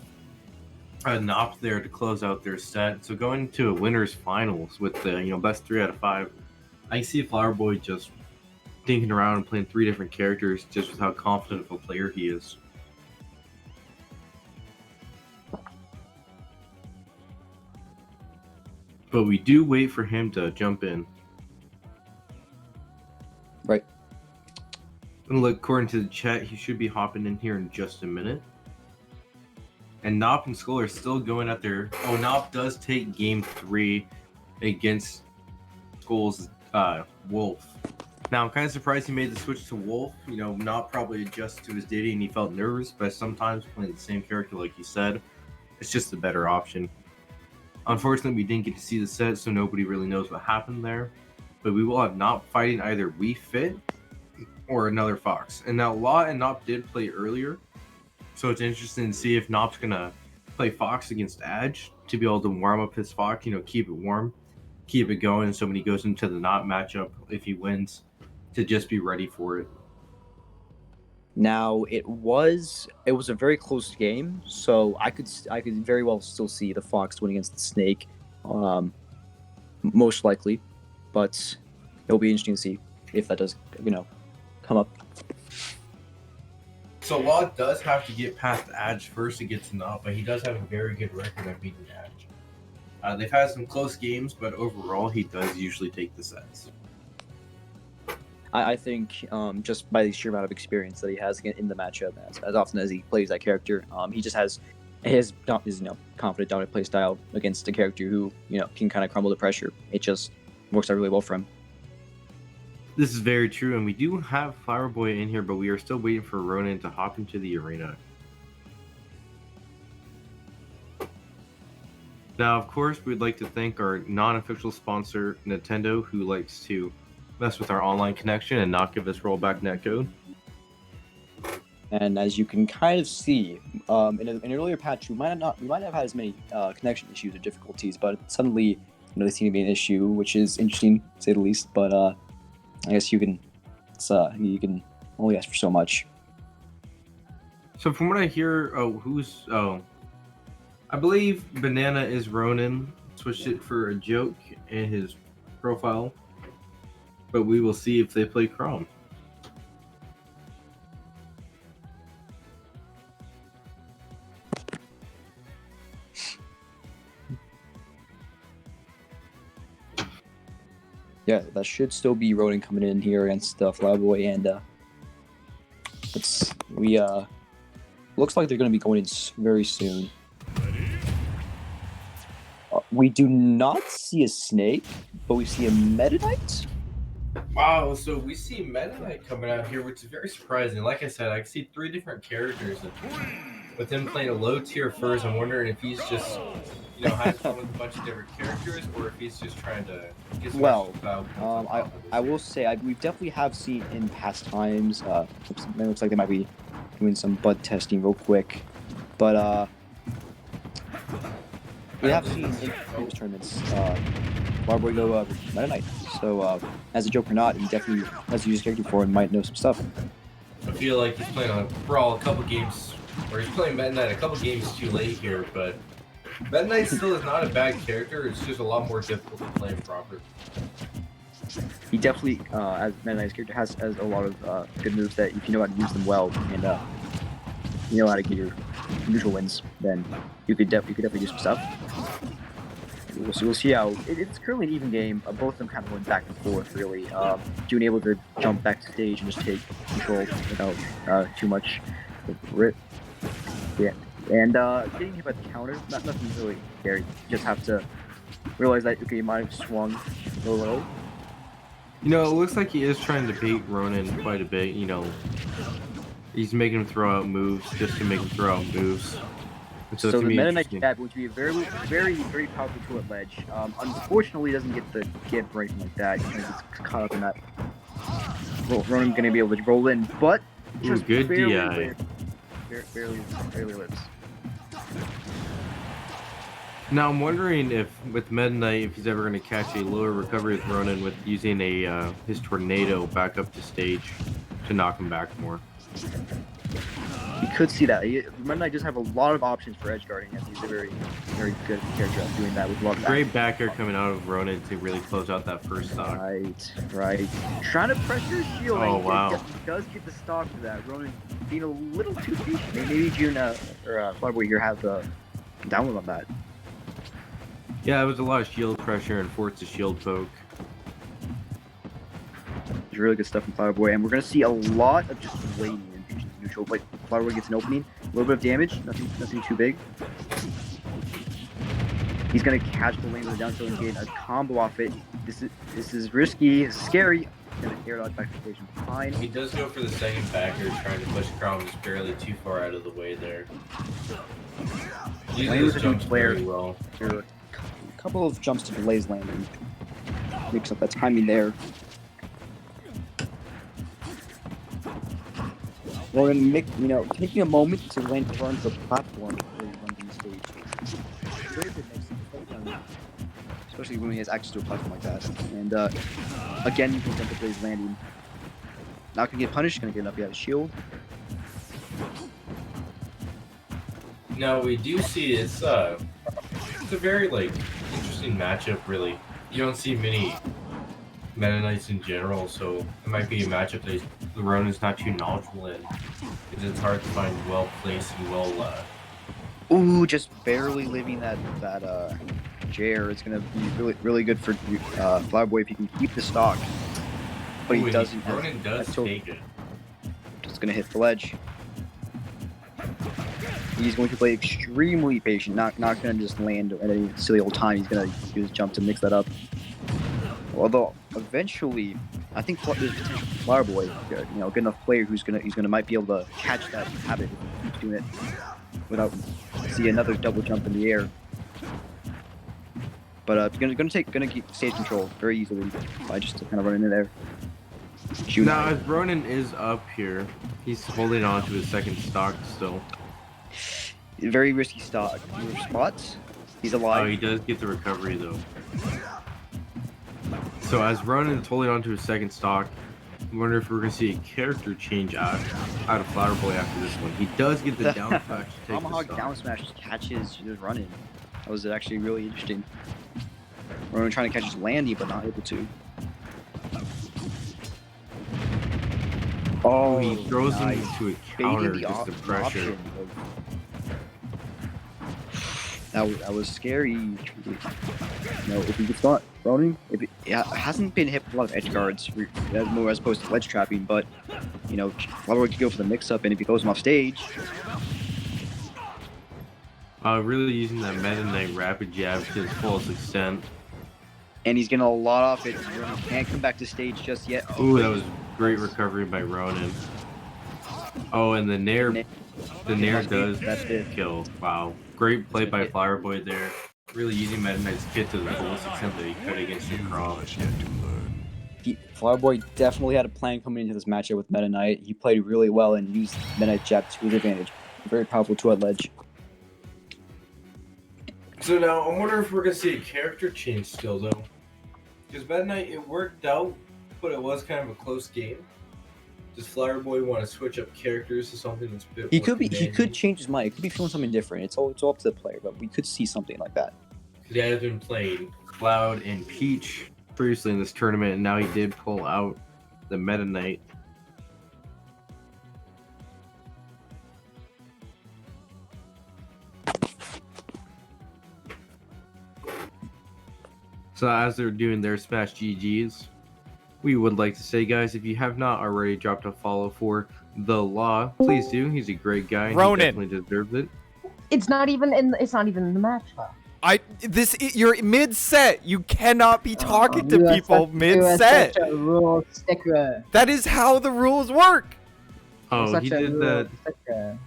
Nop there to close out their set. So going to a winners finals with the best 3 out of 5, I see Flowerboy just thinking around and playing 3 different characters just with how confident of a player he is. But we do wait for him to jump in.
Right.
And look, according to the chat, he should be hopping in here in just a minute. And Nop and Skull are still going at their... Oh, Nop does take game 3 against Skull's Wolf. Now, I'm kind of surprised he made the switch to Wolf. Nop probably adjusted to his Diddy and he felt nervous, but sometimes playing the same character, like you said, it's just a better option. Unfortunately, we didn't get to see the set, so nobody really knows what happened there. But we will have Nop fighting either Wii Fit or another Fox. And now Law and Nop did play earlier, so it's interesting to see if Nop's gonna play Fox against Adge to be able to warm up his Fox, keep it warm, keep it going, so when he goes into the Nop matchup, if he wins, to just be ready for it.
Now it was a very close game, so I could very well still see the Fox win against the Snake, most likely, but it'll be interesting to see if that does come up.
So Law does have to get past Adge first to get to Nop, but he does have a very good record at beating Adge. They've had some close games, but overall he does usually take the sets.
I think just by the sheer amount of experience that he has in the matchup, as often as he plays that character, he just has his confident dominant play style against a character who can kind of crumble the pressure. It just works out really well for him.
This is very true, and we do have Flowerboy in here, but we are still waiting for Ronin to hop into the arena. Now, of course, we'd like to thank our non-official sponsor, Nintendo, who likes to mess with our online connection and not give us rollback netcode.
And as you can kind of see, in an earlier patch, we might not have had as many connection issues or difficulties, but suddenly, they seem to be an issue, which is interesting to say the least. But I guess you can only ask for so much.
So from what I hear, I believe Banana is Ronin. Switched it for a joke in his profile, but we will see if they play Chrome.
Yeah, that should still be Ronin coming in here against Flowerboy, and looks like they're going to be going in very soon. We do not see a snake, but we see a Meta Knight.
Wow, so we see Meta Knight coming out here, which is very surprising. Like I said, I see 3 different characters, and with him playing a low tier first, I'm wondering if he's just, having fun with a bunch of different characters, or if he's just trying to get some
I will say we definitely have seen in past times. It looks like they might be doing some bud testing real quick, but we have seen in previous tournaments Flowerboy go Meta Knight. So as a joke or not, he definitely has used character before and might know some stuff.
I feel like he's playing on Brawl a couple games, or he's playing Meta Knight a couple games too late here, but Meta Knight still is not a bad character. It's just a lot more difficult to play him proper.
He definitely, as Meta Knight's character, has a lot of good moves that if you know how to use them well and you know how to get your neutral wins, then you could definitely do some stuff. We'll see how it's currently an even game. Both of them kind of going back and forth, really. Being able to jump back to stage and just take control without too much rip. Yeah, and getting hit by the counter, nothing really scary. You just have to realize that you might have swung a little.
It looks like he is trying to bait Ronin quite a bit. He's making him throw out moves just to make him throw out moves.
So the Meta Knight stab, which would be a very, very, very powerful tool at ledge. Unfortunately, doesn't get the gift or anything like that. He kind of gets caught up in that. Ronin going to be able to roll in, but just
good
barely
DI.
Barely lives.
Now I'm wondering if with Meta Knight, if he's ever going to catch a lower recovery with Ronin with using his tornado back up to stage to knock him back more.
You could see that. Meta Knight does have a lot of options for edge guarding, and he's a very, very good character at doing that with a lot of
great back air coming out of Ronin to really close out that first stock.
Right. Trying to pressure shield.
Oh, wow.
He does get the stock for that. Ronin being a little too patient. Maybe June or Flowerboy here have the download on that.
Yeah, it was a lot of shield pressure and forced a shield poke.
There's really good stuff from Flowerboy, and we're going to see a lot of just waiting in Fusion's neutral. But Flowerboy gets an opening, a little bit of damage, nothing too big. He's going to catch the lane with a down tilt and get a combo off it. This is risky, it's scary. He's going to air dodge back to station behind.
He does go for the second backer, trying to push Crown just barely too far out of the way there. Uses his jumps very well.
A couple of jumps to delays landing. Makes up that timing there. We're gonna make, taking a moment to land to run the platform before you run the stage. Very good next to especially when he has access to a platform like that. And again, you can jump to delays landing. Not gonna get punished. Gonna get enough. He has a shield.
Now we do see it's a very interesting matchup. Really, you don't see many Meta Knights in general, so it might be a matchup that the Ronin's not too knowledgeable in, because it's hard to find well placed and well.
Ooh, just barely living that Jair. It's gonna be really good for Flowerboy if he can keep the stock, but he doesn't.
Ronin does take it.
It's gonna hit the ledge. He's going to play extremely patient, not going to just land at any silly old time. He's going to use his jump to mix that up. Although eventually, I think there's potential for Flowerboy, good enough player who's might be able to catch that habit if he keeps doing it without see another double jump in the air. But gonna keep stage control very easily by just kind of running in there.
Now, as Ronin is up here,
He's holding on to his second stock still.
Very risky stock. Spots. He's
Oh,
alive.
he does get the recovery though. So as Ronan's holding on to his second stock, I wonder if we're gonna see a character change out of Flowerboy after this one. He does get the down smash to take the
Tomahawk
stock.
down smash catches just running. That was actually really interesting. Ronan trying to catch his landy, but not able to.
Oh, he throws
nice.
him into a
Baiting
counter,
the
just the pressure.
option. That was scary. You know, if he gets caught running, if it hasn't been hit with a lot of edge guards, more as opposed to ledge trapping, but you know, Flowerboy could go for the mix-up, and if he throws him off stage,
Really using that Meta Knight rapid jab to its fullest extent.
and he's getting a lot off it. Ronan can't come back to stage just yet.
Ooh, that was great recovery by Ronan. Oh, and the Nair does
That's it.
kill. Wow. Great play by Flowerboy there. Really using Meta Knight's kit to the fullest extent that he could against the Cross.
Flowerboy definitely had a plan coming into this matchup with Meta Knight. He played really well and used Meta Knight jab to his advantage. Very powerful two-head ledge.
So now, I wonder if we're going to see a character change still, though. Because Meta Knight, it worked out, but it was kind of a close game. Does Flowerboy want to switch up characters to something that's a bit
He
more
could
commanding?
change his mind. He could be feeling something different. It's all up to the player, but we could see something like that.
He has been playing Cloud and Peach previously in this tournament, and now he did pull out the Meta Knight. So as they're doing their Smash GGs, we would like to say, guys, if you have not already dropped a follow for TheLaw, please do. He's a great guy, and
Ronan.
he definitely deserves it.
It's not even in the match though.
You're mid set. You cannot be talking to
You are
people
such-
mid
you are
set.
such a rule sticker.
That is how the rules work.
Oh,
Such
he
a
did
rule
that.
sticker.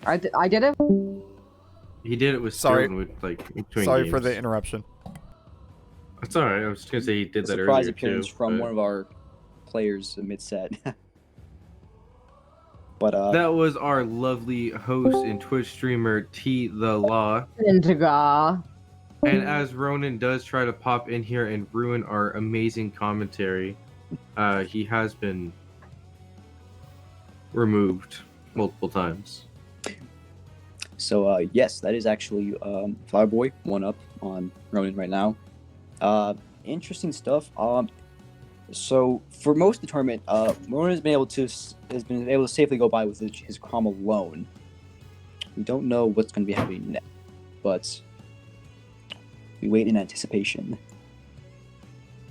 I did it.
He did it with
Sorry.
Sterling with like between
Sorry
games.
for the interruption.
It's alright. I was just gonna say he did that
Surprise
earlier
appearance
too.
from
but-
one of our players mid-set. But
That was our lovely host and Twitch streamer TheLaw.
Integra.
And as Ronan does try to pop in here and ruin our amazing commentary, he has been removed multiple times.
So yes, that is actually Flowerboy 1-up on Ronan right now. Interesting stuff. So for most of the tournament, Ronan has been able to safely go by with his Crom alone. We don't know what's going to be happening next, but we wait in anticipation.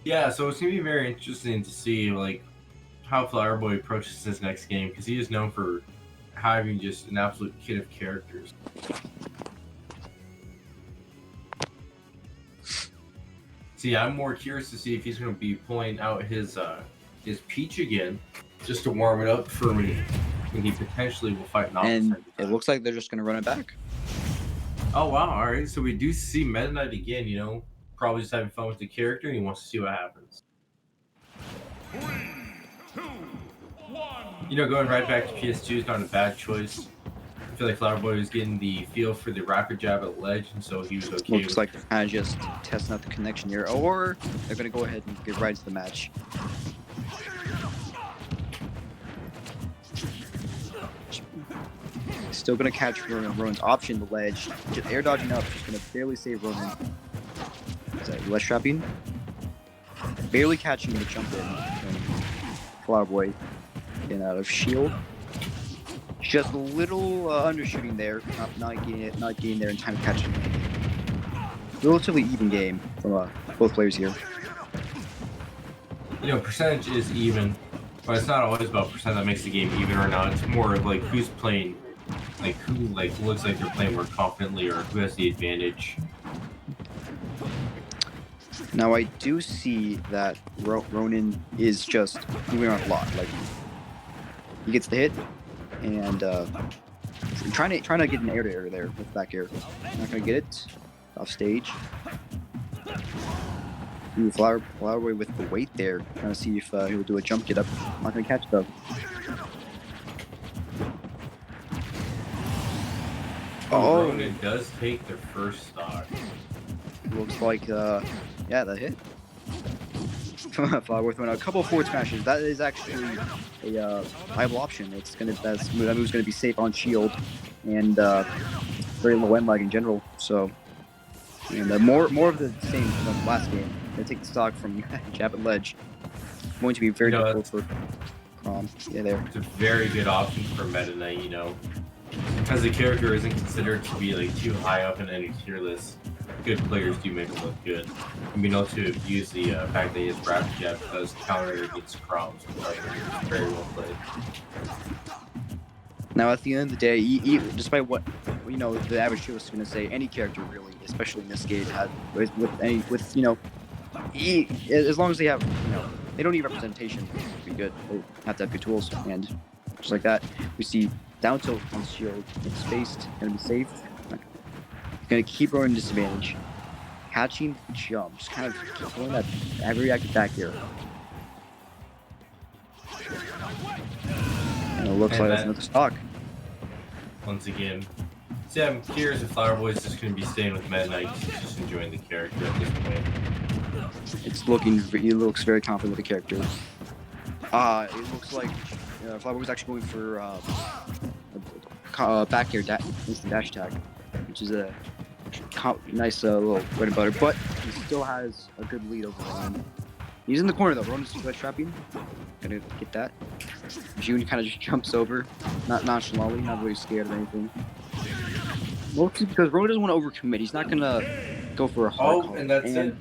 Yeah, so it's gonna be very interesting to see like how Flowerboy approaches this next game, because he is known for having just an absolute kit of characters. See, I'm more curious to see if he's going to be pulling out his Peach again, just to warm it up for when he potentially will fight Nop.
And it looks like they're just going to run it back.
Oh wow! All right, so we do see Meta Knight again. You know, probably just having fun with the character, and he wants to see what happens.
3, 2, 1.
You know, going right back to PS2 is not a bad choice. I feel like Flowerboy was getting the feel for the rapid jab at ledge, and so he was okay.
Looks like they're kind of just testing out the connection here, or they're going to go ahead and get right into the match. Still going to catch Ronan. Ronan's option the ledge. Just air dodging up, just going to barely save Ronan. Is that ledge trapping? Barely catching the jump in. And Flowerboy getting out of shield. Just a little undershooting there, not getting there in time to catch him. Relatively even game from both players here.
You know, percentage is even, but it's not always about percent that makes the game even or not. It's more like who's playing, like who like looks like they're playing more confidently, or who has the advantage.
Now I do see that Ronan is just moving around a lot. Like he gets the hit, and trying to get an air to air there with back air. Not gonna get it off stage. Ooh, Flowerboy with the weight there, trying to see if he'll do a jump get up. Not gonna catch though. Oh.
Ronan does take the first stock.
Looks like, yeah, that hit. Flowerboy throwing a couple of forward smashes. That is actually a viable option. It's gonna that move's gonna be safe on shield and very low end lag in general. So, and more of the same from last game. They take the stock from jab and ledge. Going to be very difficult for Crom. Yeah, there.
It's a very good option for Meta Knight, you know. As the character isn't considered to be like too high up in any tier list, good players do make him look good. I mean, also use the fact that he has rapid jab does counter against Crom, so it's very well played.
Now, at the end of the day, despite what the average show is going to say, any character really, especially in this game, as long as they have, they don't need representation to be good. They have to have good tools, and just like that, we see down tilt on shield. It's spaced, gonna be safe. Gonna keep rolling disadvantage, catching jumps, kind of pulling that every active back here. And it looks like that's another stock.
Once again, see, I'm curious if Flowerboy is just going to be staying with Meta Knight, he's just enjoying the character at this point.
He looks very confident with the character. It looks like Flowerboy's actually going for back air instant dash attack, which is a nice little bread and butter, but he still has a good lead over Ronan. He's in the corner though. Ronan's sledge trapping. Gonna get that. June kind of just jumps over, not nonchalantly, not really scared of anything. Mostly because Ronan doesn't want to overcommit. He's not gonna go for a hard call.
And that's it.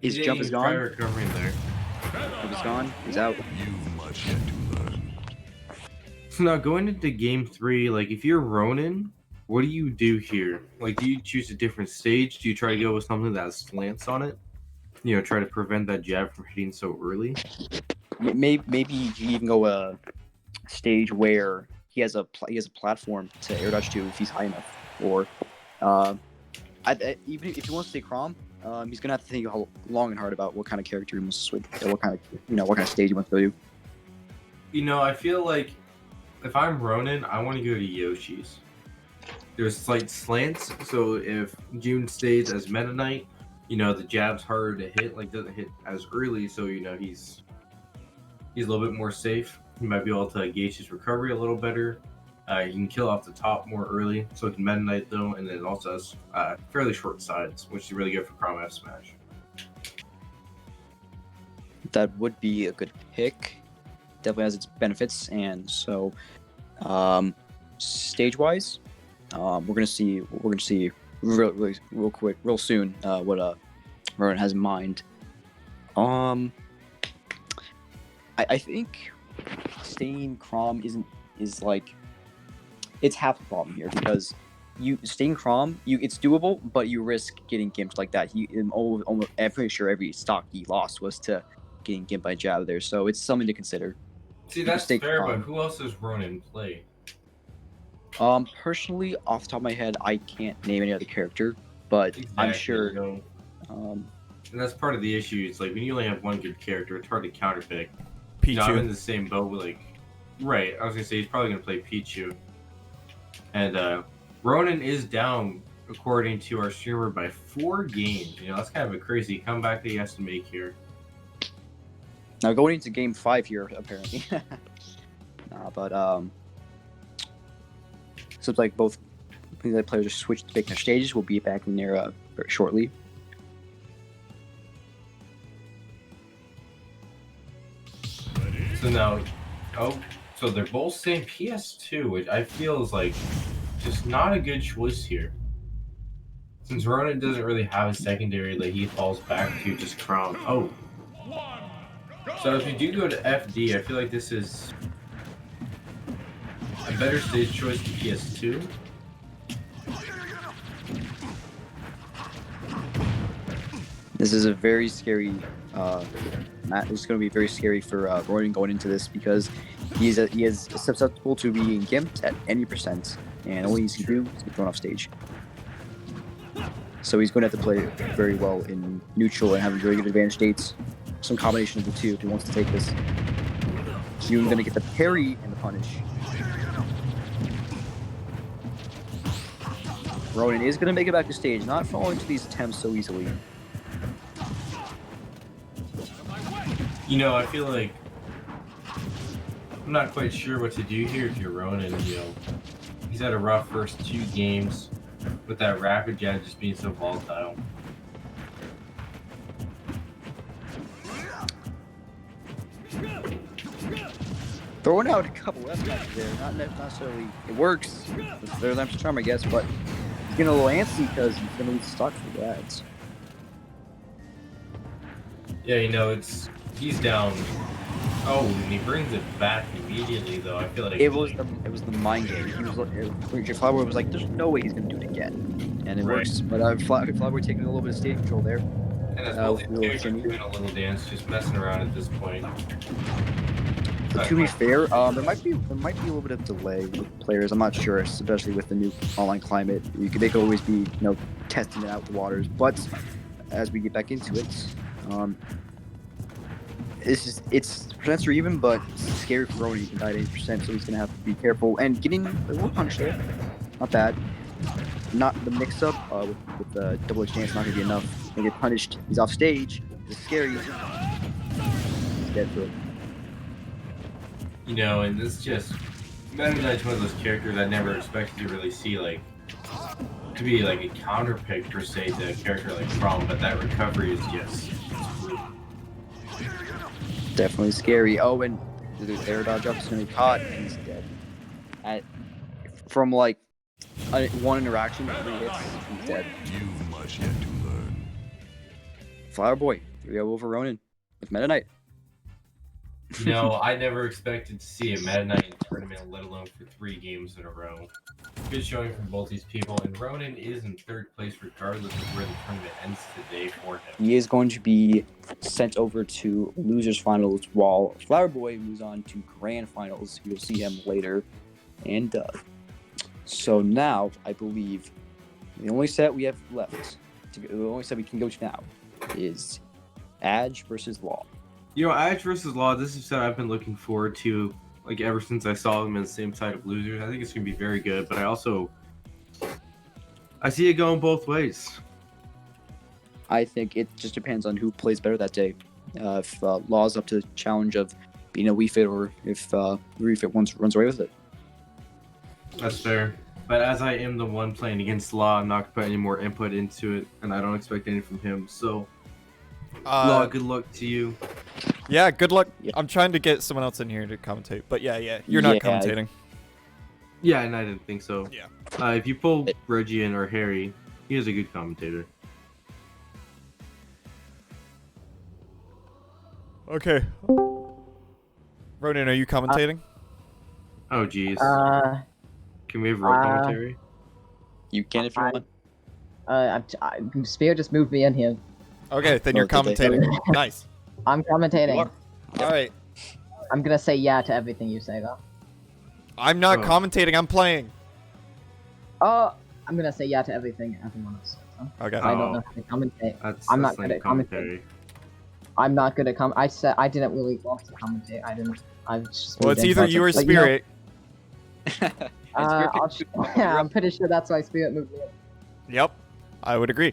His jump is gone.
Recovering there.
He's gone. He's out.
So now going into game 3, like if you're Ronan, what do you do here? Like, do you choose a different stage? Do you try to go with something that has slants on it? Try to prevent that jab from hitting so early?
Maybe you even go a stage where he has a platform to air dodge to if he's high enough, or even if he wants to stay Crom, he's gonna have to think long and hard about what kind of character he wants to switch, or what kind of stage he wants to do.
I feel like if I'm Ronan, I want to go to Yoshi's. There's slight slants, so if June stays as Meta Knight, the jab's harder to hit, like doesn't hit as early, so he's a little bit more safe. He might be able to gauge his recovery a little better. He can kill off the top more early, so it can Meta Knight though, and then it also has fairly short sides, which is really good for Crom F Smash.
That would be a good pick. Definitely has its benefits, and so stage-wise, we're gonna see real quick, real soon what Ronan has in mind. I think staying Crom is like, it's half the problem here, because staying Crom, it's doable, but you risk getting gimped like that. I'm pretty sure every stock he lost was to getting gimped by jab there, so it's something to consider.
See, that's fair, but who else does Ronan play?
Personally, off the top of my head, I can't name any other character, but exactly, I'm sure.
And that's part of the issue. It's like when you only have one good character, it's hard to counterpick.
Pichu.
I'm in the same boat with right. I was gonna say he's probably gonna play Pichu. And Ronan is down, according to our streamer, by 4 games. That's kind of a crazy comeback that he has to make here.
Now going into game 5 here, apparently. But seems like both players are switched to pick their stages. We'll be back in there very shortly.
So now, so they're both saying PS2, which I feel is like just not a good choice here. Since Ronan doesn't really have a secondary that he falls back to just Crom. So if you do go to FD, I feel like this is a better stage choice to PS2.
This is a very scary match. It's going to be very scary for Ronan going into this, because he is susceptible to being gimped at any percent, and all he needs to do is get thrown off stage. So he's going to have to play very well in neutral and have very good advantage states. Some combination of the two if he wants to take this. June going to get the parry and the punish. Ronan is going to make it back to stage, not falling to these attempts so easily.
You know, I feel like I'm not quite sure what to do here if you're Ronan. You know, he's had a rough first 2 games with that rapid jab just being so volatile.
Throwing out a couple F matches there, not necessarily it works. It's their left charm, I guess, but he's getting a little antsy because he's going to lose stock for the ads.
Yeah, you know, he's down. Oh, and he brings it back immediately, though. I feel like
It was the mind game. He was Flowerboy was like, "There's no way he's going to do it again," and it works. But Flowerboy taking a little bit of stage control there.
And as well, he's doing a little dance, just messing around at this point.
But to be fair, there might be a little bit of delay with players. I'm not sure, especially with the new online climate. They could always be, testing it out the waters. But as we get back into it, it's percents are even, but it's scary for Ronan. He can die at 80%, so he's gonna have to be careful. And getting a little punch there, not bad. Not the mix-up with the double H dance, not gonna be enough. Gonna get punished. He's off stage. It's scary. He's dead for it.
You know, and this just Meta Knight's one of those characters I never expected to really see, like, to be like a counter pick per se to a character like From, but that recovery is just
Definitely scary. Oh, and the air dodge up is gonna be caught, and he's dead. From like one interaction, 3 hits, he's dead.
You must yet to learn.
Flowerboy, 3-0 over Ronan with Meta Knight.
You know, I never expected to see a Meta Knight in tournament, let alone for 3 games in a row. Good showing from both these people, and Ronan is in 3rd place regardless of where the tournament ends today for him.
He is going to be sent over to losers finals, while Flowerboy moves on to grand finals. You'll see him later. And so now, I believe the only set we have left, the only set we can go to now, is Adge versus Law.
You know, Adge versus Law, this is what I've been looking forward to, like, ever since I saw them in the same side of losers. I think it's going to be very good, but I see it going both ways.
I think it just depends on who plays better that day. If Law's up to the challenge of being a Wii Fit, or if Wii Fit runs away with it.
That's fair. But as I am the one playing against Law, I'm not going to put any more input into it, and I don't expect any from him, so... Law, good luck to you.
Yeah, good luck.
Yeah.
I'm trying to get someone else in here to commentate, but yeah, you're not commentating.
Yeah, and I didn't think so.
Yeah.
If you pull Reggie in or Harry, he is a good commentator.
Okay. Ronan, are you commentating?
Oh, geez. Can we have roll commentary?
You can if you want.
Spirit just moved me in here.
Okay, then you're commentating. Nice.
I'm commentating.
All right.
I'm gonna say yeah to everything you say, though.
I'm not commentating. I'm playing.
I'm gonna say yeah to everything everyone else says. Huh?
Okay.
I don't know how to commentate. I'm not good at
commentary.
I'm not good at I said I didn't really want to commentate. I just.
Well, it's either you or Spirit.
I'm pretty sure that's why Spirit moved me in.
Yep, I would agree.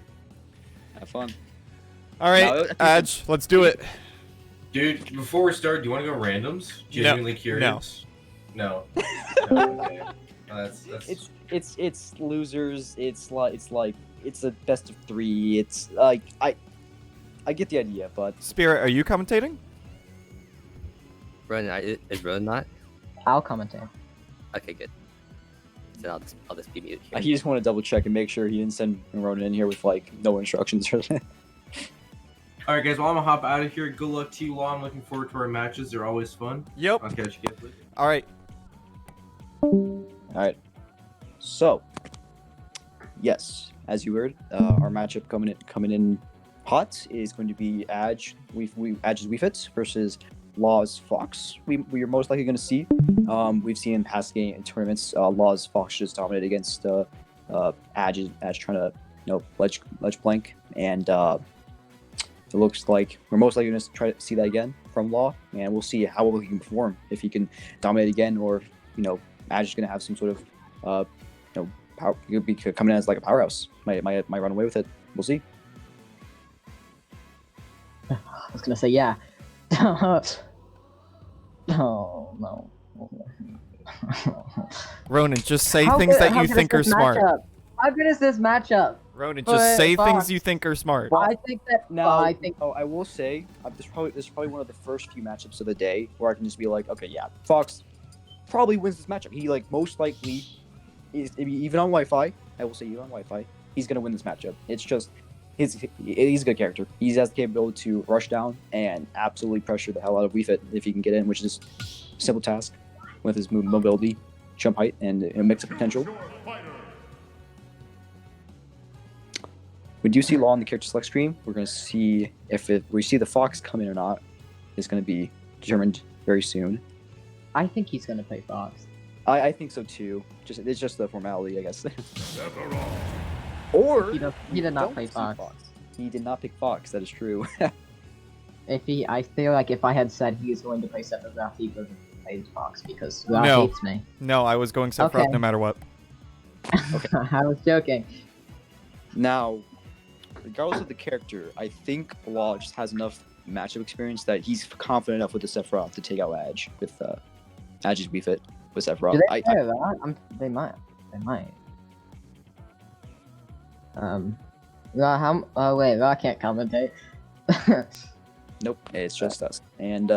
Have fun.
All right, Adge, let's do it.
Dude, before we start, do you want to go randoms? Genuinely curious. No. Okay. That's...
It's losers. It's a best of 3. It's like I get the idea, but
Spirit, are you commentating?
Ronan, is Ronan not?
I'll commentate.
Okay, good. So I'll just be mute here.
he just want to double check and make sure he didn't send Ronan in here with like no instructions.
Alright guys, well I'm gonna hop out of here. Good luck to you all. I'm looking forward to our matches. They're always fun.
Yep.
I'll catch you guys later.
All right.
Alright. So yes, as you heard, our matchup coming in hot is going to be Adge's Wii Fit versus Law's Fox. We are most likely going to see. We've seen in past game in tournaments, Law's Fox just dominated against Adge trying to ledge plank, and it looks like we're most likely going to try to see that again from Law, and we'll see how well he can perform, if he can dominate again, or Adge is going to have some sort of he could be coming in as like a powerhouse. Might run away with it. We'll see.
I was gonna say yeah. Oh no.
Ronan, just say things that you think are smart.
How good is this matchup?
Ronan, just say things you think are smart.
I think that.
Now,
I think.
I will say, this is probably one of the first few matchups of the day where I can just be like, okay, yeah, Fox probably wins this matchup. He like most likely is even on Wi-Fi. I will say even on Wi-Fi, he's gonna win this matchup. It's just he's a good character. He has the capability to rush down and absolutely pressure the hell out of WeFit if he can get in, which is a simple task with his mobility, jump height, and mix-up potential. We do see Law on the character select stream. We're going to see if we see the Fox come in or not. Is going to be determined very soon.
I think he's gonna play Fox.
I think so too. It's just the formality, I guess. Or
he did not play Fox.
He did not pick Fox. That is true.
I feel like if I had said he was going to play Sephiroth, he would have played Fox because Roth hates me.
No, I was going Sephiroth no matter what.
Okay.
I was joking.
Now, regardless of the character, I think Law just has enough matchup experience that he's confident enough with the Sephiroth to take out Adge with Adge's WeFit with Sephiroth.
Do they play that? They might. They might. Wait, I can't commentate.
Nope, it's just us. And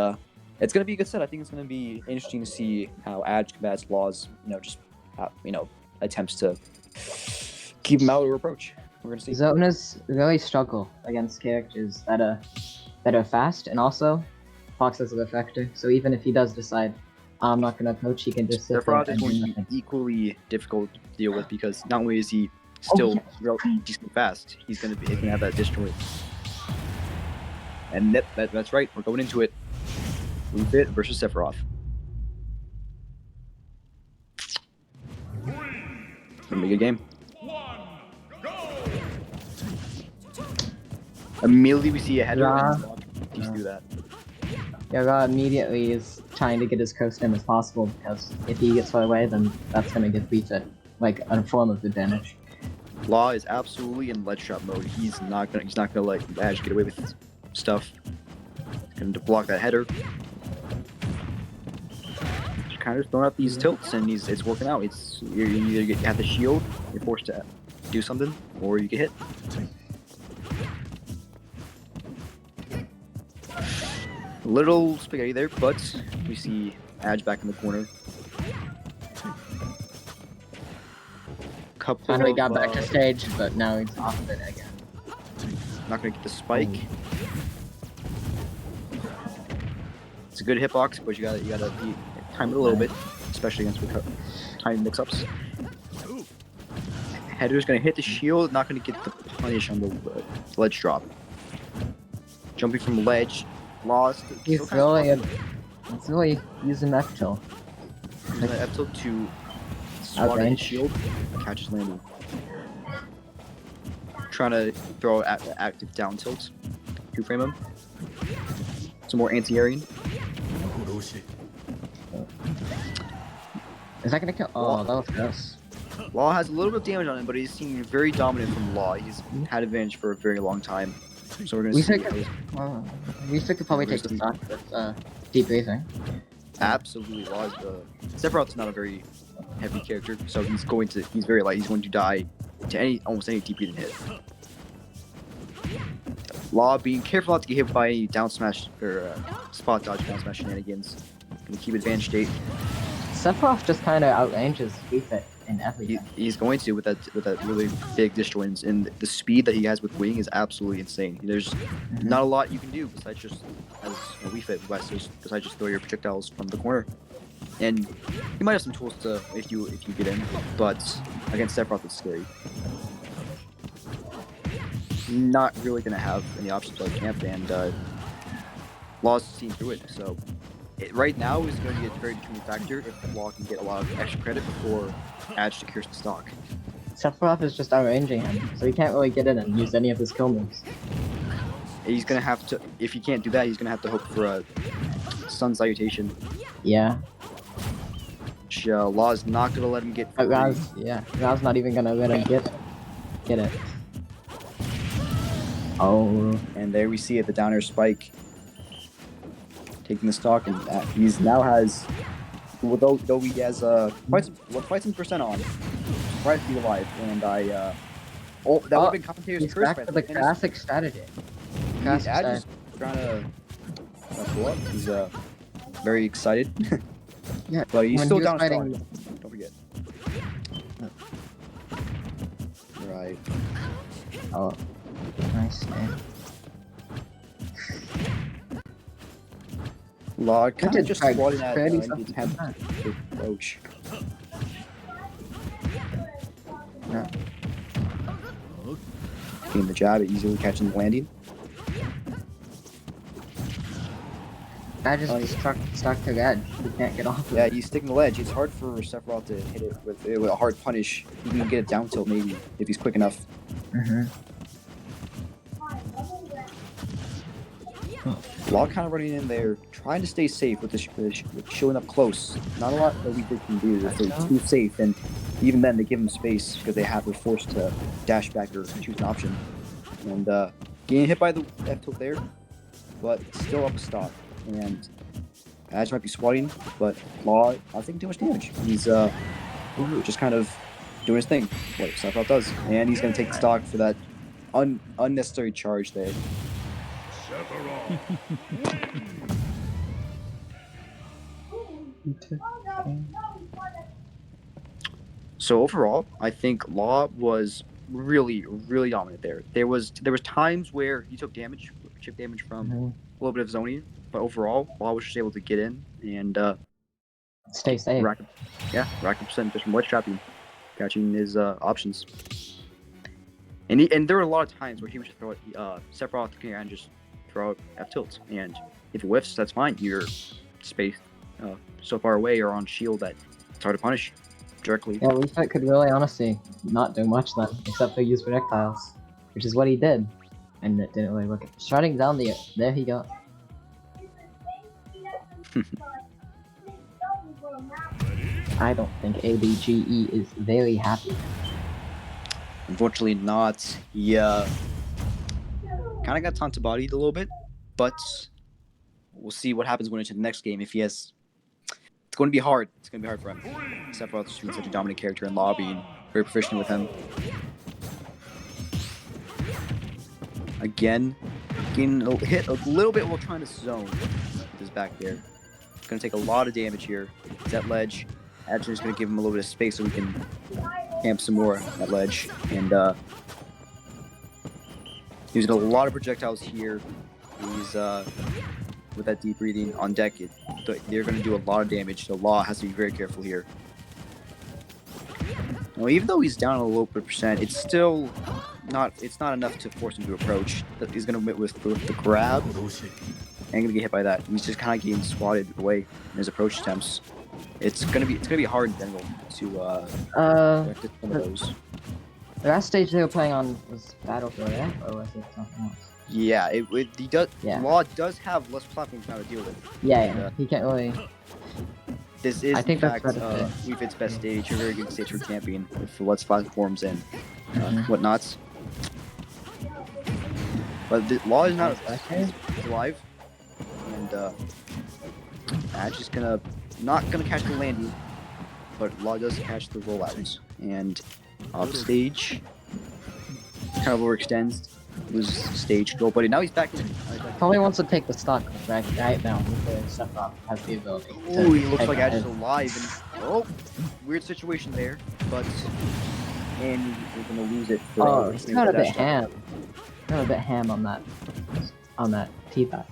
it's going to be a good set. I think it's going to be interesting to see how Adge combats Law's, attempts to keep him out of approach. We're going to see.
Zonas really struggle against characters that are fast, and also Fox is an effector. So even if he does decide, I'm not going to approach, he can just sit there.
Sephiroth is going to be equally difficult to deal with because not only is he still decently fast, he's going to have that disjoint. And that's right, we're going into it. WeFit versus Sephiroth. Gonna be a good game. Immediately we see a header. Please do that.
Yeah, immediately is trying to get as close to him as possible because if he gets far away, then that's gonna get WeFit, like a form of advantage.
Law is absolutely in ledge trap mode. He's not gonna let Adge get away with his stuff. Going to block that header. Just kind of throwing out these tilts, and it's working out. You either have the shield, you're forced to do something, or you get hit. Little spaghetti there, but we see Adge back in the corner.
Finally got back to stage, but now he's off of it again.
Not gonna get the spike. It's a good hitbox, but you gotta time it a little bit, especially against time mix-ups. Header's gonna hit the shield, not gonna get the punish on the ledge drop. Jumping from ledge, lost.
He's really using F tilt.
Using that F tilt to swat at his shield, catch his landing. Trying to throw active down tilts to frame him. Some more anti-airing.
Is that gonna kill? Oh, that was close.
Law has a little bit of damage on him, but he's seen very dominant from Law. He's had advantage for a very long time. So we're gonna see.
WeFit could probably take the stock with deep breathing.
Absolutely, Law is Sephiroth's not a very heavy character, so he's very light. He's going to die to almost any deep breathing hit. Law being careful not to get hit by any down smash or spot dodge down smash shenanigans. Gonna keep advantage state.
Sephiroth just kind of outranges WeFit in everything.
He's going to with that really big disjoints, and the speed that he has with wing is absolutely insane. There's not a lot you can do besides just as a WeFit besides just throw your projectiles from the corner. And you might have some tools to if you get in, but against Sephiroth it's scary. Not really gonna have any options like camp, and Law's seen through it. So right now is going to be a very determining factor if Law can get a lot of extra credit before Adge secures the stock.
Sephiroth is just outranging him, so he can't really get in and use any of his kill moves.
He's gonna have to, if he can't do that, he's gonna have to hope for a Sun Salutation.
Yeah.
which Law's not gonna let him get.
But Raz not even gonna let him get it. Oh.
And there we see it, the down air spike. Taking the stock, and he's now has, though he has quite some percent on, right to be alive, and that would have been commentator's
He's
curse.
back to the classic strategy.
He's just trying to pull up. He's very excited.
Yeah,
but he's
when
still
he was
down a
fighting-
stock. Don't forget. Right.
Oh, nice man.
Law kind of
did
just
try
squatting at
fairly
the
something
attempt
like
to approach.
Yeah.
Getting the jab, easily catching the landing.
I just stuck to the edge. He can't get off.
Yeah, he's sticking the ledge. It's hard for Sephiroth to hit it with a hard punish. He can get it down tilt maybe if he's quick enough. Law kind of running in there, trying to stay safe with showing up close. Not a lot that we can do. They're too safe, and even then they give him space because they have the force to dash back or choose an option. And getting hit by the F tilt there, but still up a stock. And Adge might be swatting, but Law not taking too much damage. He's just kind of doing his thing, what Sephiroth does. And he's going to take the stock for that unnecessary charge there. So overall, I think Law was really dominant there. There was times where he took damage, chip damage from a little bit of zoning, but overall, Law was just able to get in and
stay safe.
Rack up percent just from ledge trapping, catching his options. And there were a lot of times where he would just throw it, Sephiroth and just throw out F tilts, and if it whiffs, that's fine. You're spaced so far away or on shield that it's hard to punish directly.
Yeah, Leaflet could really honestly not do much then, except for use projectiles, which is what he did, and it didn't really work. Shutting down there he go. I don't think ABGE is very happy.
Unfortunately not. He kind of got taunted bodied a little bit, but we'll see what happens going into the next game. If he has, it's going to be hard. It's going to be hard for him. Sephiroth is being such a dominant character in Law, being very proficient with him. Again, getting hit a little bit while trying to zone with his back there. It's going to take a lot of damage here. He's at ledge. Adgeathren is going to give him a little bit of space so we can camp some more at ledge. And using a lot of projectiles here. He's with that deep breathing on deck. They're going to do a lot of damage. So Law has to be very careful here. Well, even though he's down a low percent, it's still not. It's not enough to force him to approach. He's going to hit with the grab and going to get hit by that. He's just kind of getting swatted away in his approach attempts. It's gonna be hard in general to practice some of those.
The last stage they were playing on was Battlefield, yeah? Or was it something else?
Yeah, he does.
Yeah.
Law does have less platforms now to deal with.
Yeah, he can't really.
This is,
I think
in
that's
fact,
better fit.
We've its best stage, a very good stage for camping with less platforms and whatnots. But the Law is not he's alive, and Adge is not gonna catch the landing, but Law does catch the rollouts. And off stage, kind of overextends, loses stage goal, but now he's back in.
Probably wants to take the stock right now because Sephiroth has the ability.
Ooh, he looks like Adge is alive, and weird situation there, but and we're gonna lose it. For,
he's got a bit ham. Got a bit ham on that T-back.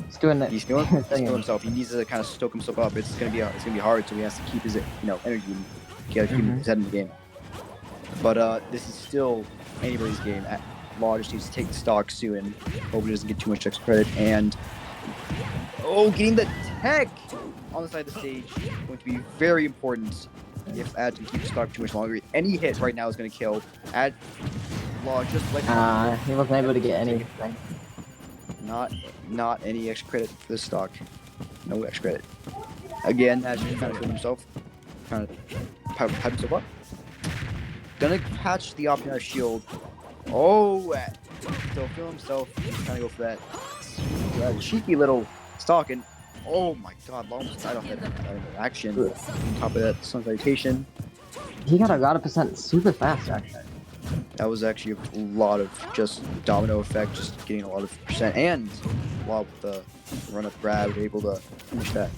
He's feeling himself. He needs to kind of stoke himself up. It's gonna be hard, so he has to keep his energy and keep his head in the game. But this is still anybody's game. Law just needs to take the stock soon and hope he doesn't get too much extra credit. And getting the tech on the side of the stage is going to be very important if Adge can keep the stock too much longer. Any hit right now is going to kill. Law just like
he wasn't able to get anything.
Not any extra credit for this stock. No extra credit. Again, as you kind of feel himself, kind of pipe himself up. Gonna catch the option shield. Oh, still feel himself. Trying to go for that cheeky little stock, and oh my god, almost died off that interaction. On top of that, sun salutation.
He got a lot of percent super fast, actually.
That was actually a lot of just domino effect, just getting a lot of percent, and while with the run up grab, able to finish that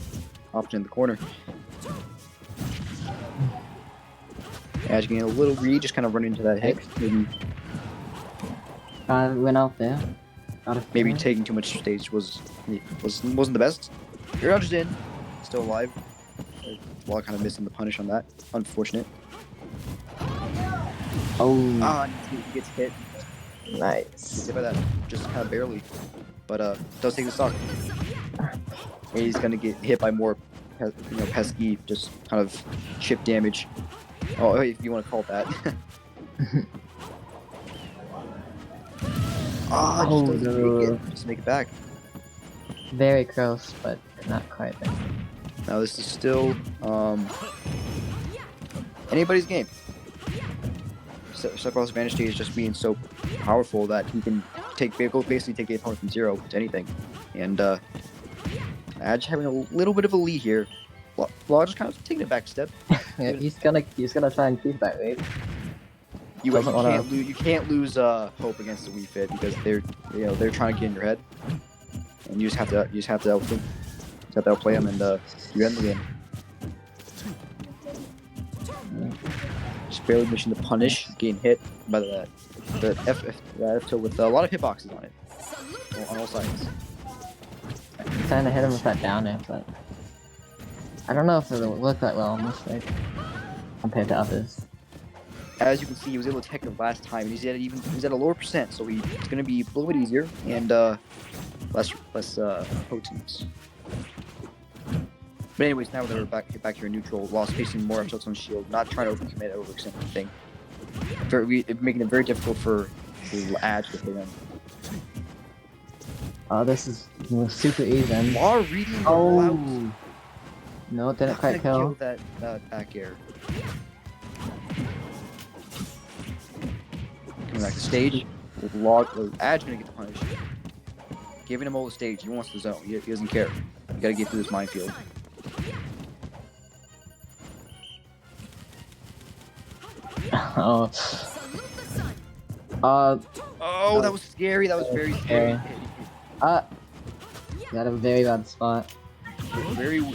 option in the corner. As getting a little read, just kind of running into that hit.
Went out there.
Maybe taking too much stage wasn't the best. You're just in, still alive. While kind of missing the punish on that. Unfortunate.
Oh.
He gets hit.
Nice.
Hit by that, just kind of barely. But does take the stock. And he's gonna get hit by more, pesky, just kind of chip damage. Oh, if you want to call it that. Just make it back.
Very close, but not quite there.
Now this is still anybody's game. Sephiroth's advantage stage is just being so powerful that he can basically take the opponent from 0 to anything. And Adge having a little bit of a lead here. Law just kind of taking a back step.
Yeah, he's gonna try and keep that lead.
You can't lose hope against the Wii Fit because they're trying to get in your head, and you just have to outplay them, and you end the game. Just barely missing the punish, getting hit by the F tilt with a lot of hitboxes on it, on all sides.
I'm trying to hit him with that down air, but I don't know if it'll work that well on this fight compared to others.
As you can see, he was able to tech it last time, and he's at a lower percent, so it's going to be a little bit easier and less potent. But anyways, now that we're back here in neutral, Lost facing more tilts on shield, not trying to overcommit, overextend anything. Making it very difficult for Adge to hit him.
This is super even.
Law reading the
out. No, it didn't quite kill.
That back air. Coming back to stage, with Adge gonna get the punish. Giving him all the stage, he wants the zone, he doesn't care. You gotta get through this minefield.
Oh,
that was scary, that was very scary.
got a very bad spot.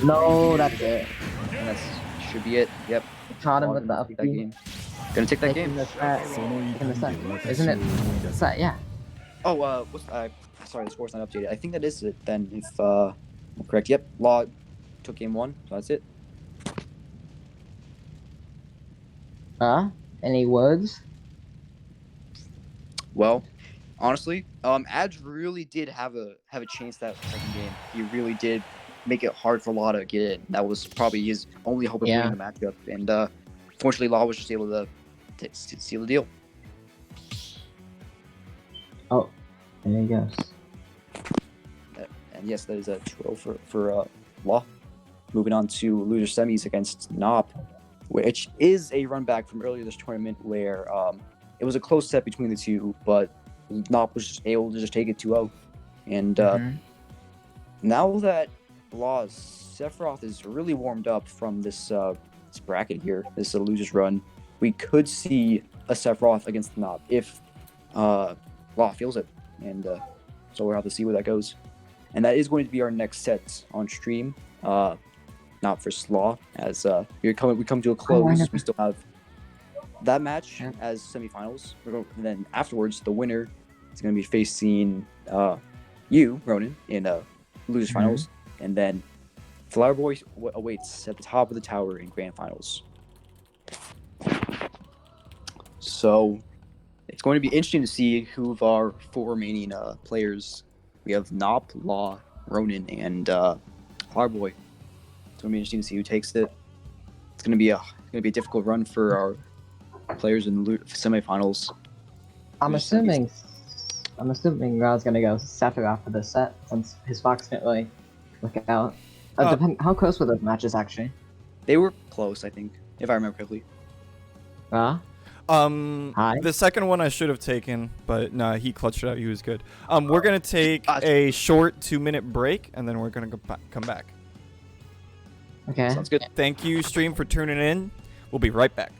No,
that's it.
And that should be it, yep.
Caught him with the up
game. Gonna take that game.
Isn't it? Set, yeah.
Oh, sorry, the score's not updated. I think that is it then, if I'm correct. Yep, Law took game 1, so that's it.
Any words?
Well, honestly, Adge really did have a chance that second game. He really did make it hard for Law to get in. That was probably his only hope of winning the matchup, and fortunately, Law was just able to seal the deal.
Oh, there he goes.
And yes, that is a 2-0 for Law. Moving on to loser semis against Nop, which is a run back from earlier this tournament where it was a close set between the two, but Nop was just able to just take it 2-0. And now that Law's Sephiroth is really warmed up from this bracket here, this losers run, we could see a Sephiroth against Nop if Law feels it, and so we'll have to see where that goes. And that is going to be our next set on stream, Nop versus Law, as we come to a close. We still have that match as semifinals. And then afterwards, the winner is going to be facing you, Ronan, in losers finals, and then Flowerboy awaits at the top of the tower in grand finals. So it's going to be interesting to see who of our 4 remaining players. We have Nop, Law, Ronan, and Flowerboy. It's going to be interesting to see who takes it. It's going to be a difficult run for our players in the semifinals.
I'm assuming Ra's gonna go Sephiroth for this set since his Fox can't really look out. How close were those matches actually?
They were close, I think, if I remember correctly.
Hi.
The second one I should have taken, but nah, he clutched it out. He was good. We're gonna take a short 2-minute break, and then we're gonna come back.
Okay.
Sounds good.
Thank you, stream, for tuning in. We'll be right back.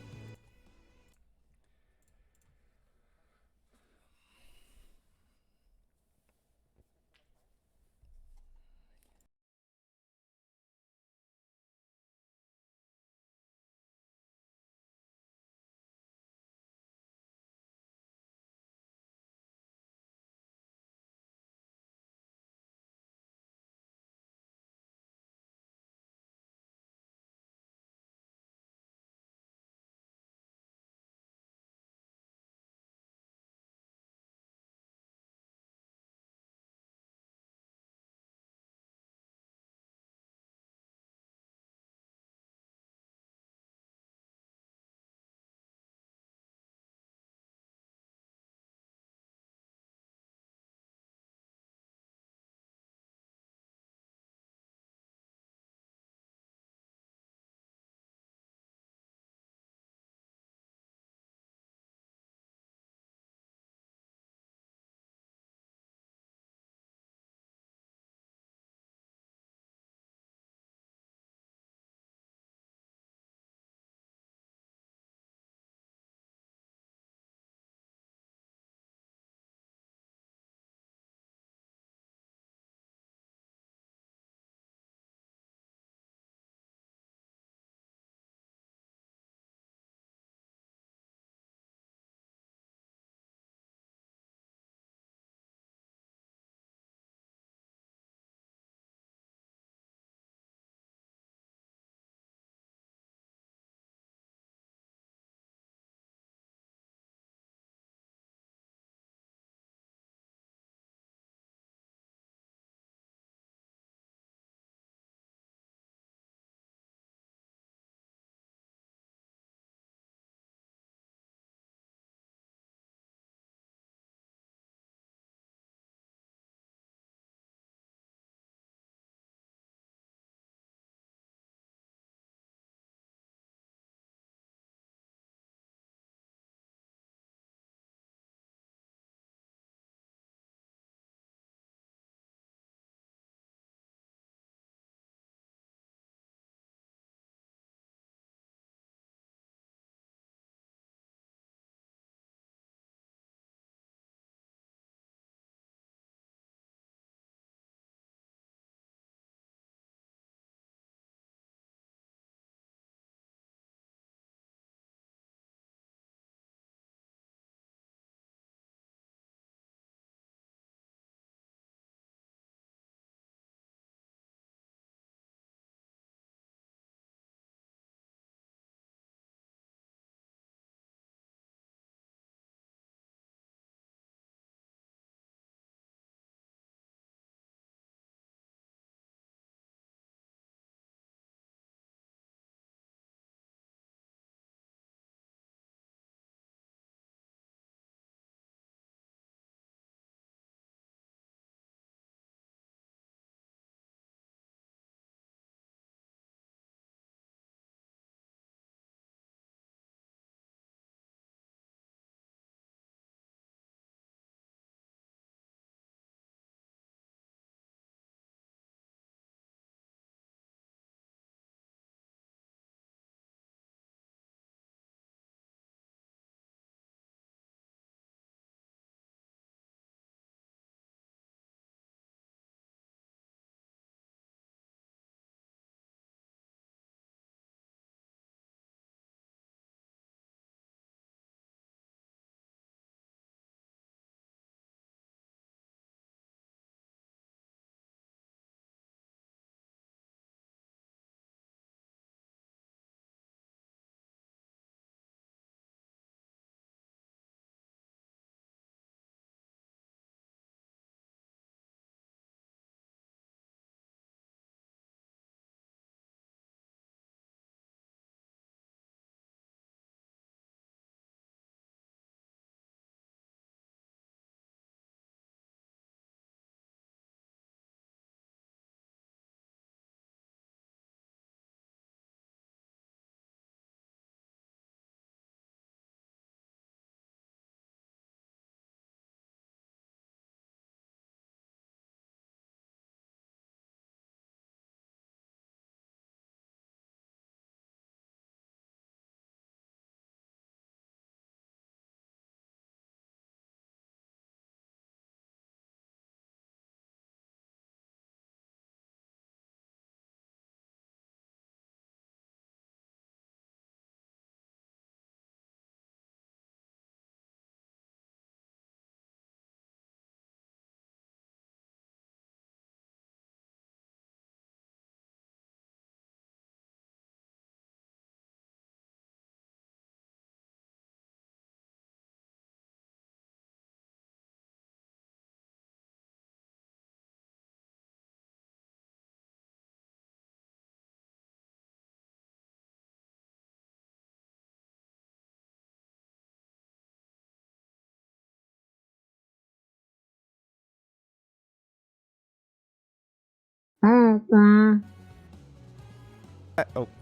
Oh,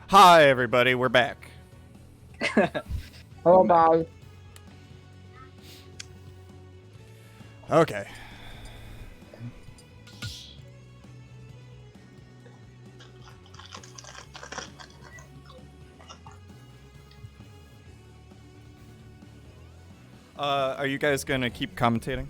hi everybody, we're back.
Oh, bye.
Okay. Are you guys gonna keep commentating?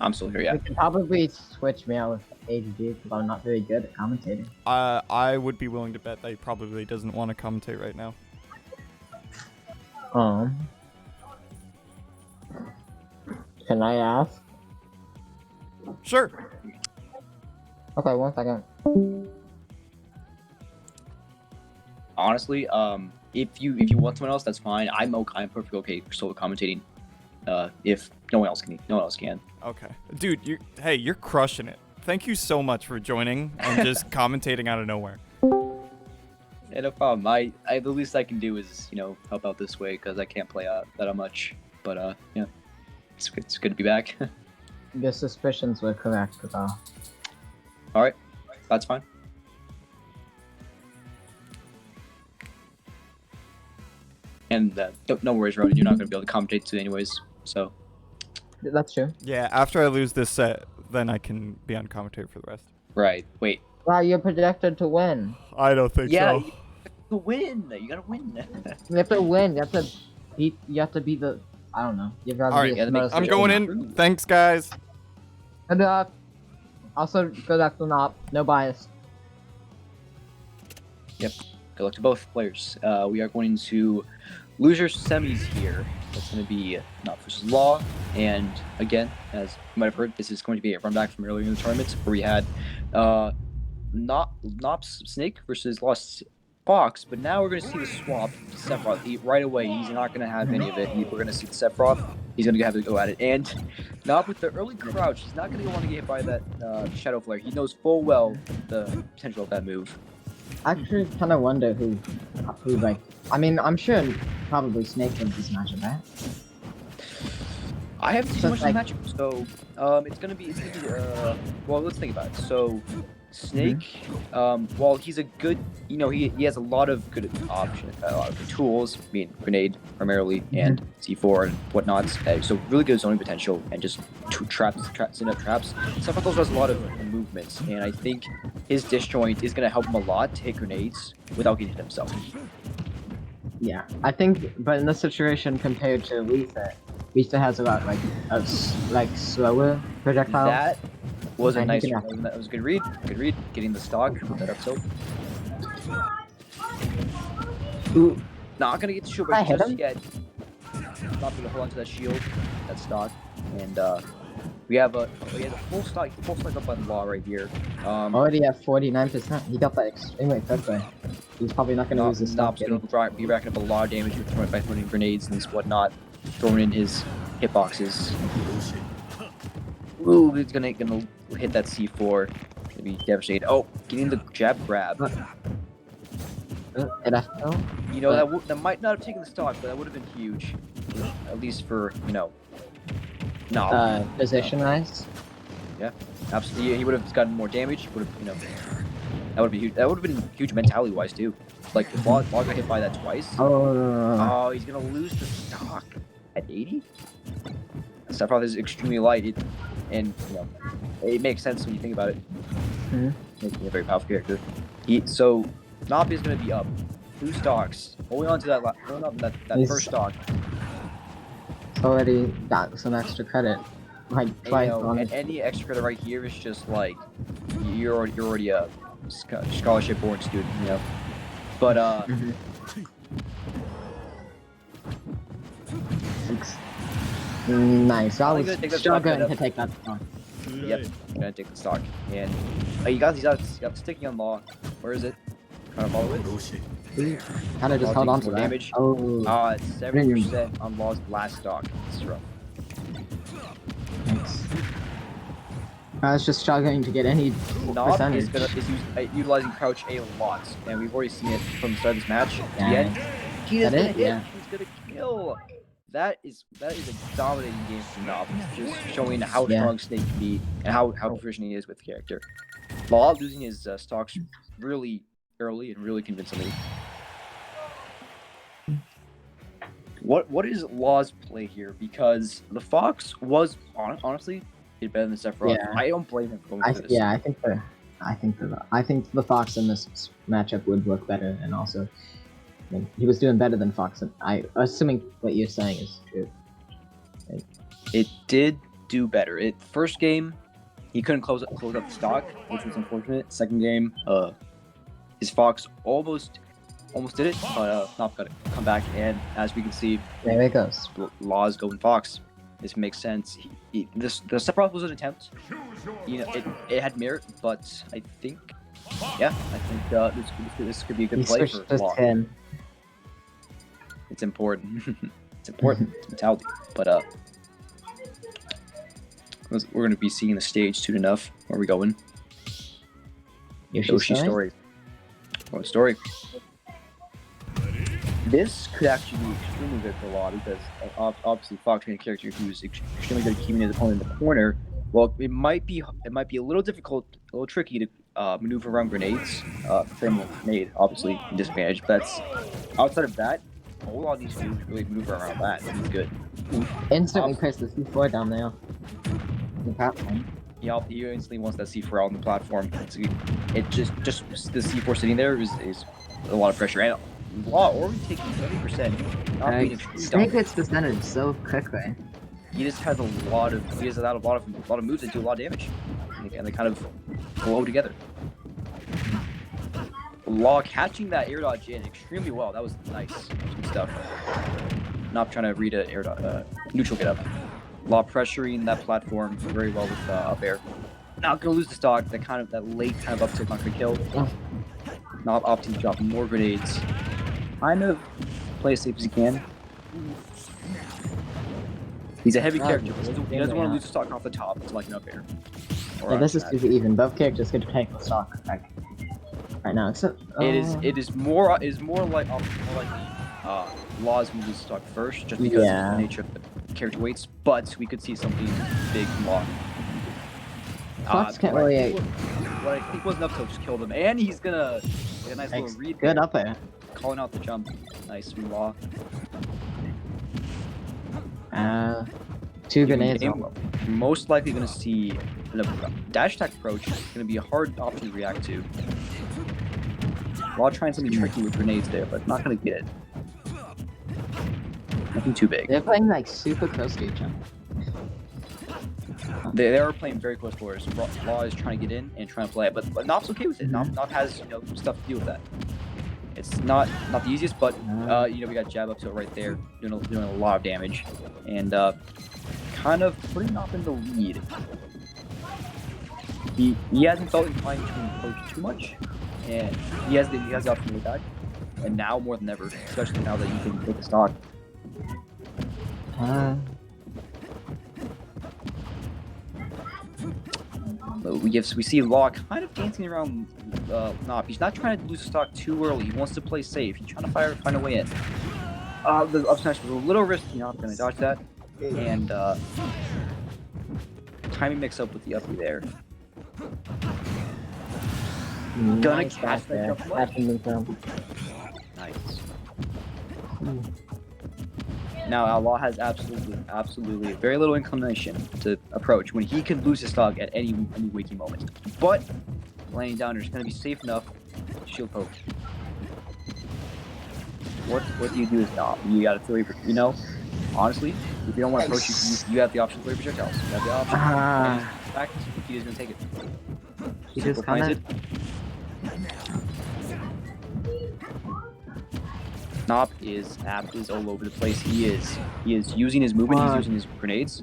I'm still here, yeah.
You could probably switch me out with ADG because I'm not very good at commentating.
I would be willing to bet that he probably doesn't want to commentate right now.
Can I ask?
Sure.
Okay, 1 second.
Honestly, if you want someone else, that's fine. I'm perfectly okay solo commentating. If no one else can.
Okay, dude, you're crushing it. Thank you so much for joining and just commentating out of nowhere.
Yeah, no problem. The least I can do is help out this way because I can't play that much. But yeah, it's good to be back.
Your suspicions were correct, though.
All right, that's fine. And no worries, Ronan. You're not going to be able to commentate to anyways. So
That's true.
Yeah, after I lose this set, then I can be on commentary for the rest.
right. Wait.
Wow, you're projected to win.
I don't think
Yeah.
so.
To win. You gotta win.
You have to win. You have to beat. You have to be the. I don't know. You have to
All
be
right,
the smartest
I'm
person.
going in. Thanks, guys.
Good luck. Also, good luck to Nop. No bias.
Yep. Good luck to both players. We are going to loser semis here. That's going to be Nop versus Law. And again, as you might have heard, this is going to be a run back from earlier in the tournament where we had Nop's Snake versus Law's Fox. But now we're going to see the swap to Sephiroth. Right away, he's not going to have any of it. We're going to see the Sephiroth. He's going to have to go at it. And Nop with the early crouch, he's not going to want to get hit by that Shadow Flare. He knows full well the potential of that move.
I actually kind of wonder who like. I mean, I'm sure probably Snake wins this matchup, right?
I haven't seen
So,
much
like-
of the matchup, so it's gonna be well, let's think about it. So Snake, while he's a good, he has a lot of good options, a lot of good tools. I mean, grenade primarily and C4 and whatnot. So really good zoning potential and just setting up traps. Sephiroth also has a lot of movements, and I think his disjoint is gonna help him a lot to hit grenades without getting hit himself.
Yeah, I think, but in this situation compared to Lisa has a lot like slower projectiles.
That was a
And
nice.
he can-
That was a good read. Good read. Getting the stock with that up tilt. Ooh, not gonna get the shield
I
break
hit
just
him.
yet. Not gonna hold on to that shield, that stock, and we have a full stock up on Law right here.
Already at 49%. He got that extremely quickly. He's probably not going to lose his stock.
Nop's gonna be racking up a lot of damage by throwing grenades and whatnot, throwing in his hitboxes. Ooh, he's gonna hit that C4. Gonna be devastated. Oh, getting the jab grab. That might not have taken the stock, but that would have been huge. At least for, no.
Position-wise?
Yeah, absolutely. Yeah, he would have gotten more damage. Would have, that would be huge. That would have been huge mentality-wise too. Like if Law got hit by that twice. Oh, he's gonna lose the stock at 80. Sephiroth is extremely light, and it makes sense when you think about it. Making a very powerful character. So Nop is gonna be up 2 stocks, holding on to that first stock.
Already got some extra credit. Like twice on
And any extra credit right here is just like you're already a scholarship born student, But
nice. I was
gonna take that
struggling
stock
to take that stock.
Yep, gonna take the stock. And he's got sticky on Law. Where is it? Trying to follow it.
Kind of just
Law
held on
taking
to
more
that.
damage.
Oh,
It's 70% on Law's last stock. This is rough.
thanks. I was just struggling to get any
Nop
percentage.
is utilizing crouch a lot, and we've already seen it from the start of this match.
Yeah.
Yet he is
That
gonna
it?
hit.
Yeah.
He's gonna kill. that is a dominating game from Nop, just showing how
Yeah.
strong Snake can be and how proficient he is with the character. Law losing his stocks really early and really convincingly. What is Law's play here? Because the Fox was honestly did better than Sephiroth.
Yeah.
I don't blame him for going for this.
Yeah, I think the Fox in this matchup would look better, and also he was doing better than Fox. And assuming what you're saying is true.
It did do better. First game, he couldn't close up the stock, which was unfortunate. Second game, his Fox almost did it, but Nop got to come back, and as we can see,
There it goes.
Law's going Fox. This makes sense. The Sephiroth was an attempt. You know, it had merit, but I think this could be a good
He
play
switched
for
to
Law.
10.
It's important. It's important. It's mentality. But we're going to be seeing the stage soon enough. Where are we going?
Yoshi's story?
What story? This could actually be extremely good for Law because obviously Fox being a character who's extremely good at keeping his opponent in the corner. Well, it might be a little difficult, a little tricky to maneuver around grenades. Frame of grenade, obviously disadvantage. But outside of that, all Law needs to do is really maneuver around that. He's good.
Instantly press the C4 down there. The platform.
He instantly wants that C4 out on the platform. It just the C4 sitting there is a lot of pressure. And Law already taking 70%. Not being extremely
Snake
dominant.
hits percentage so quickly.
He just has a lot of moves that do a lot of damage, and they kind of flow together. Law catching that air dodge in extremely well. That was nice stuff. Not trying to read a neutral get up. Law pressuring that platform very well with up air. Not gonna lose the stock. That late kind of up tilt not gonna kill. Not opting to drop more grenades. Kind of play as safe as he can. He's a heavy character. He doesn't want to lose the stock off the top. It's like an up air.
Yeah, this is super even. Both characters get to take the stock back right now. Except
It is more like Law's moves stock first, just because of the nature of the character weights. But we could see something big from Law.
Fox can't really.
What I think was enough to just kill them, and he's gonna get a nice little read.
Good up there.
Calling out the jump. Nice from Law.
2 grenades.
Most likely gonna see a dash attack approach. Gonna be a hard option to react to. Law trying something tricky with grenades there, but not gonna get it. Nothing too big.
They're playing like super close to each other.
They are playing very close quarters. Law is trying to get in and trying to play it, but Nop's okay with it. Nop has stuff to deal with that. It's not the easiest, but we got jab up to it right there, doing a lot of damage, and kind of putting Nop in the lead. He hasn't felt inclined to approach too much, and he has the option to die. And now more than ever, especially now that you can take the stock. We see Law kind of dancing around Nop. He's not trying to lose the stock too early. He wants to play safe. He's trying to find a way in. The up smash was a little risky. Not gonna dodge that. And timing mix up with the uppy there. Gonna catch that jump. Nice. Now, Law has absolutely very little inclination to approach when he can lose his stock at any waking moment. But laying down is going to be safe enough. Shield poke. What do you do is not. You got to throw your, honestly, if you don't want to approach, you have the option to throw your projectiles. You have the option. In fact, he is going to take it.
He just kind of.
Nop is all over the place. He is using his movement. He's using his grenades.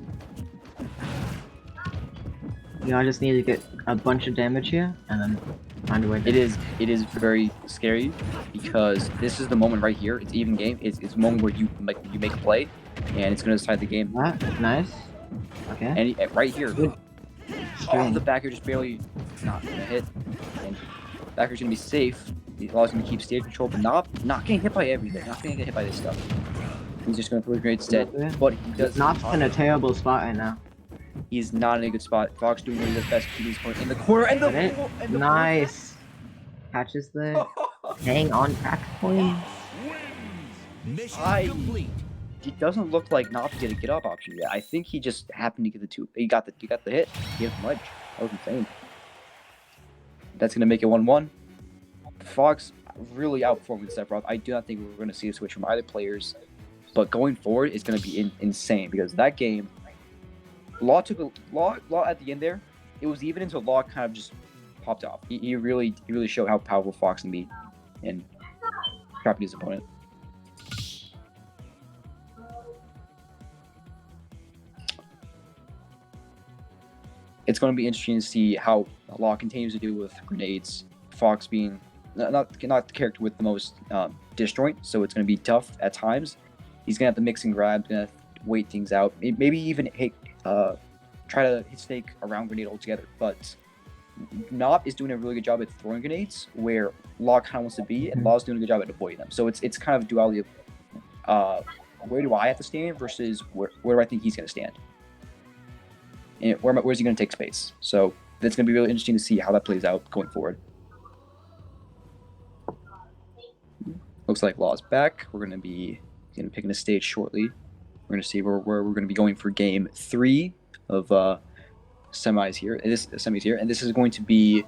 I just need to get a bunch of damage here and then find a way.
It is very scary because this is the moment right here. It's even game. It's a moment where you make a play, and it's gonna decide the game.
Nice. Okay.
And right here, the backer just barely not gonna hit, and backer's gonna be safe. Law's gonna keep stage control, but not getting hit by everything. Not gonna get hit by this stuff. He's just gonna throw his grenade instead. But he does.
Nop's in a terrible spot right now.
He's not in a good spot. Fox doing what he does best. He's in the corner and the
Nice. Catches the hang on crack point.
Mission complete.
It doesn't look like Nop get a get up option yet. I think he just happened to get the two. He got the hit. He hit the ledge. That was insane. That's gonna make it 1-1. Fox really outperforming Sephiroth. I do not think we're gonna see a switch from either players. But going forward, it's gonna be insane because that game, Law at the end there. It was even until Law kind of just popped off. He really showed how powerful Fox can be, and trapping his opponent. It's going to be interesting to see how Law continues to do with grenades. Fox being not the character with the most disjoint, so it's going to be tough at times. He's going to have to mix and grab, going to wait things out, maybe even try to hit Snake around grenade altogether. But Nop is doing a really good job at throwing grenades where Law kind of wants to be, and Law's doing a good job at avoiding them. So it's kind of a duality of where do I have to stand versus where do I think he's going to stand. And where's he going to take space? So that's going to be really interesting to see how that plays out going forward. Looks like Law's back. We're going to be picking a stage shortly. We're going to see where we're going to be going for game 3 of semis here. And this is going to be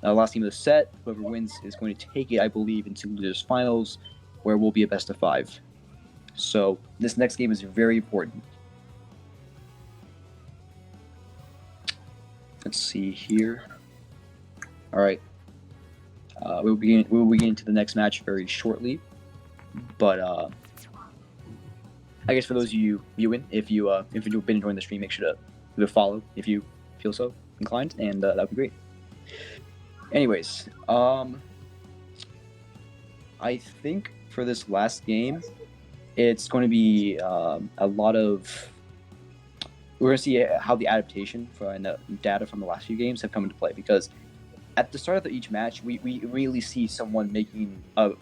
the last game of the set. Whoever wins is going to take it, I believe, into losers finals, where we'll be a best of 5. So this next game is very important. Let's see here. All right. We'll begin into the next match very shortly. But I guess for those of you viewing, if you've been enjoying the stream, make sure to leave a follow if you feel so inclined, and that would be great. Anyways, I think for this last game, it's going to be a lot of. We're going to see how the adaptation and the data from the last few games have come into play, because at the start of each match, we really see someone making a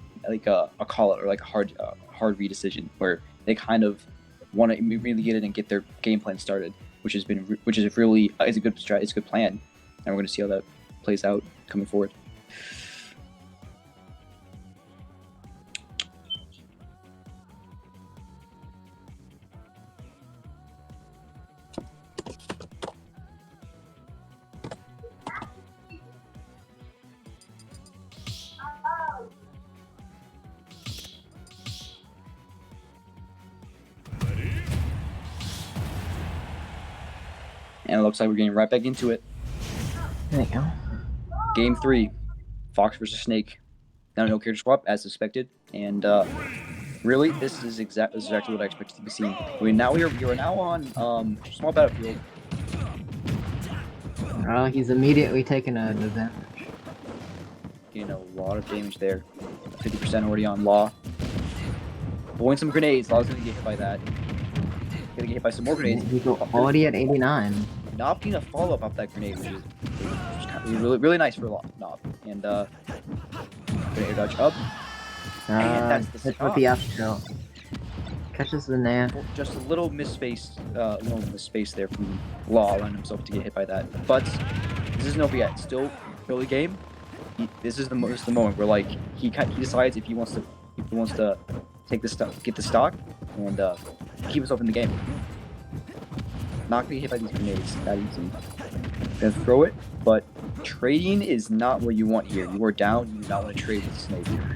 call out or like a hard read decision where they kind of want to really get in and get their game plan started, which is really is a good strat, it's a good plan, and we're going to see how that plays out coming forward. And it looks like we're getting right back into it.
There you go.
Game 3, Fox versus Snake. Now no character swap as suspected, and really this is exactly what I expected to be seen. We are now on small battlefield.
He's immediately taking a advantage.
Getting a lot of damage there. 50% already on Law. Blowing some grenades. Law's gonna get hit by that. Gonna get hit by some more grenades.
He's already at 89.
Nop getting a follow-up off that grenade, which is really nice for Nop. And gonna air dodge up. And that's the
hits with the up tilt. Catches the nair.
Just a little misspace there from Law, allowing himself to get hit by that. But this isn't over yet. Still early game. This is the moment where like he decides if he wants to take the stock, get the stock, and keep himself in the game. Not gonna get hit by these grenades that easy. Gonna throw it, but trading is not what you want here. You are down. You do not want to trade with Snake here.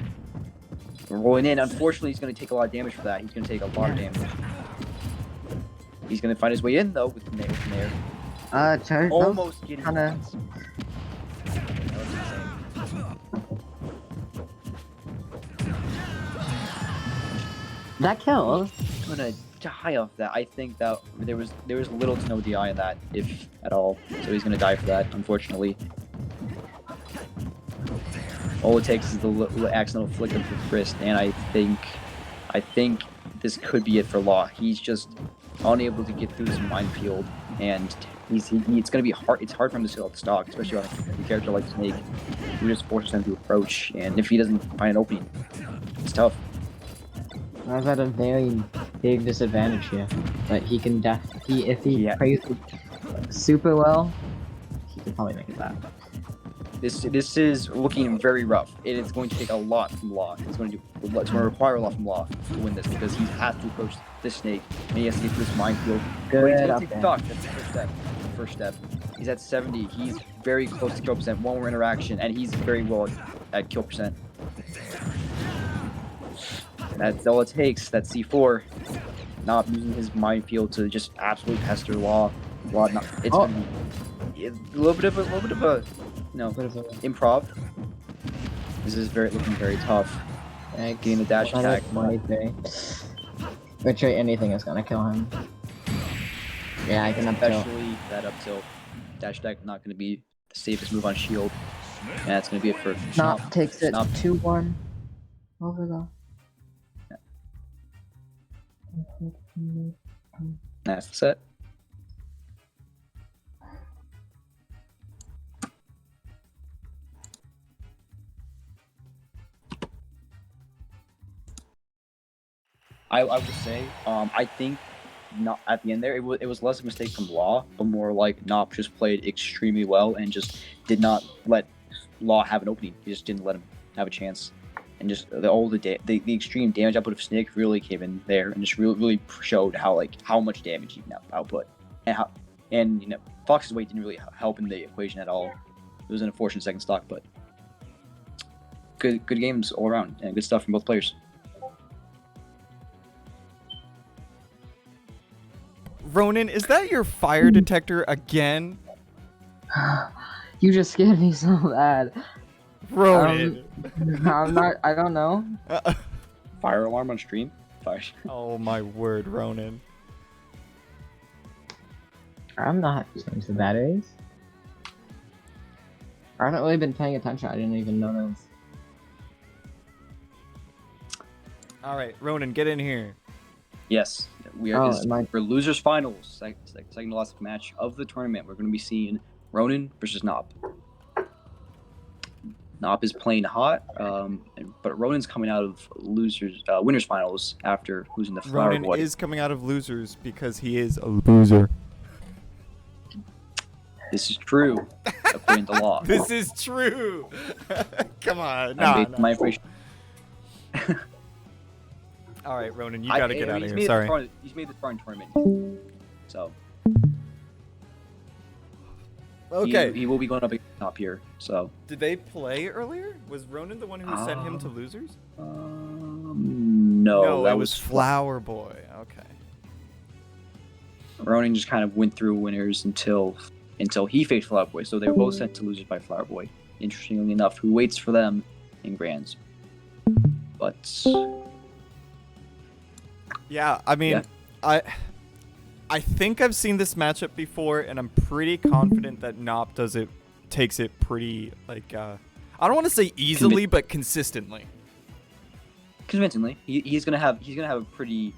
We're rolling in. Unfortunately, he's gonna take a lot of damage for that. He's gonna take a lot of damage. He's gonna find his way in though with the nair.
Charge
almost getting.
Kinda. That kills.
Gonna die off that. I think that there was little to no DI in that, if at all. So he's gonna die for that, unfortunately. All it takes is the accidental flick of the wrist, and I think this could be it for Law. He's just unable to get through this minefield, and it's gonna be hard. It's hard for him to sell the stock, especially on a character like Snake, who just forces him to approach. And if he doesn't find an opening, it's tough.
I was at a very big disadvantage here, but he can if he
Yeah.
plays super well, he can probably make it back.
This is looking very rough. It is going to take a lot from Law. It's going to require a lot from Law to win this because he has to approach this snake and he has to get through this minefield. But he's
Good
going
up
to take
there.
stock. That's the first step. First step. He's at 70. He's very close to kill percent. One more interaction, and he's very well at kill percent. That's all it takes. That's C4. Not using his minefield to just absolutely pester Law. It's gonna be a little bit of a improv. This is looking very tough. Getting the dash attack.
Literally anything is gonna kill him. Yeah, I can up tilt.
Especially that up tilt. Dash attack not gonna be the safest move on shield. And that's gonna be it for
Nop takes it
Nop.
2-1. Over though.
That's the set. I would say, I think not at the end there, it was less of a mistake from Law, but more like Nop just played extremely well and just did not let Law have an opening. He just didn't let him have a chance. And just the extreme damage output of Snake really came in there and just really showed how much damage he can output. And Fox's weight didn't really help in the equation at all. It was an unfortunate second stock, but good games all around and good stuff from both players.
Ronan, is that your fire detector again?
You just scared me so bad.
Ronan.
I don't know.
Fire alarm on stream? Fire.
Oh my word, Ronan.
I'm not changing the batteries. I haven't really been paying attention. I didn't even notice.
Alright, Ronan, get in here.
Yes, we are
Oh,
for losers finals, second to last match of the tournament. We're going to be seeing Ronan versus Nop. Nop is playing hot, but Ronan's coming out of winners finals after losing the
Ronan
Flowerboy.
is coming out of losers because he is a loser.
This is true, according to law.
This is true. Come on,
I'm
nah.
basing my information.
All right, Ronan, you gotta get out of here. Sorry.
He's made this far in tournament, so
Okay.
he will be going up against Nop here. So
Did they play earlier? Was Ronan the one who sent him to losers?
no, that
it was Flower Boy. Okay.
Ronan just kind of went through winners until he faced Flowerboy. So they were both sent to losers by Flowerboy. Interestingly enough, who waits for them in grands. But
Yeah, I mean,
Yeah.
I think I've seen this matchup before, and I'm pretty confident that Nop takes it pretty like I don't want to say easily, but consistently.
convincingly, he's gonna have a pretty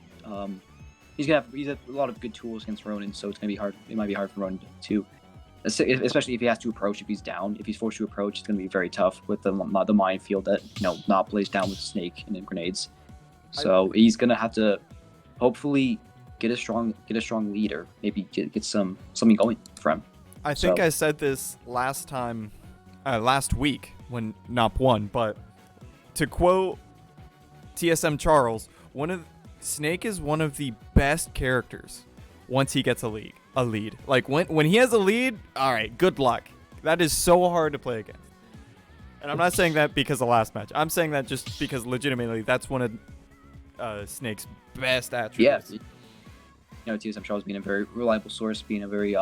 he's a lot of good tools against Ronan. So it's gonna be hard. It might be hard for Ronan to. Especially if he has to approach, if he's down, if he's forced to approach, it's going to be very tough with the minefield that Nop plays down with Snake and then grenades. So he's going to have to hopefully get a strong lead, or maybe get something going for him.
I think I said this last week when Nop won, but to quote TSM Charles, Snake is one of the best characters once he gets a lead. Like when he has a lead, all right, good luck. That is so hard to play against. And I'm not saying that because of last match. I'm saying that just because legitimately that's one of Snake's best attributes.
Yeah. TSM Charles being a very reliable source, being a very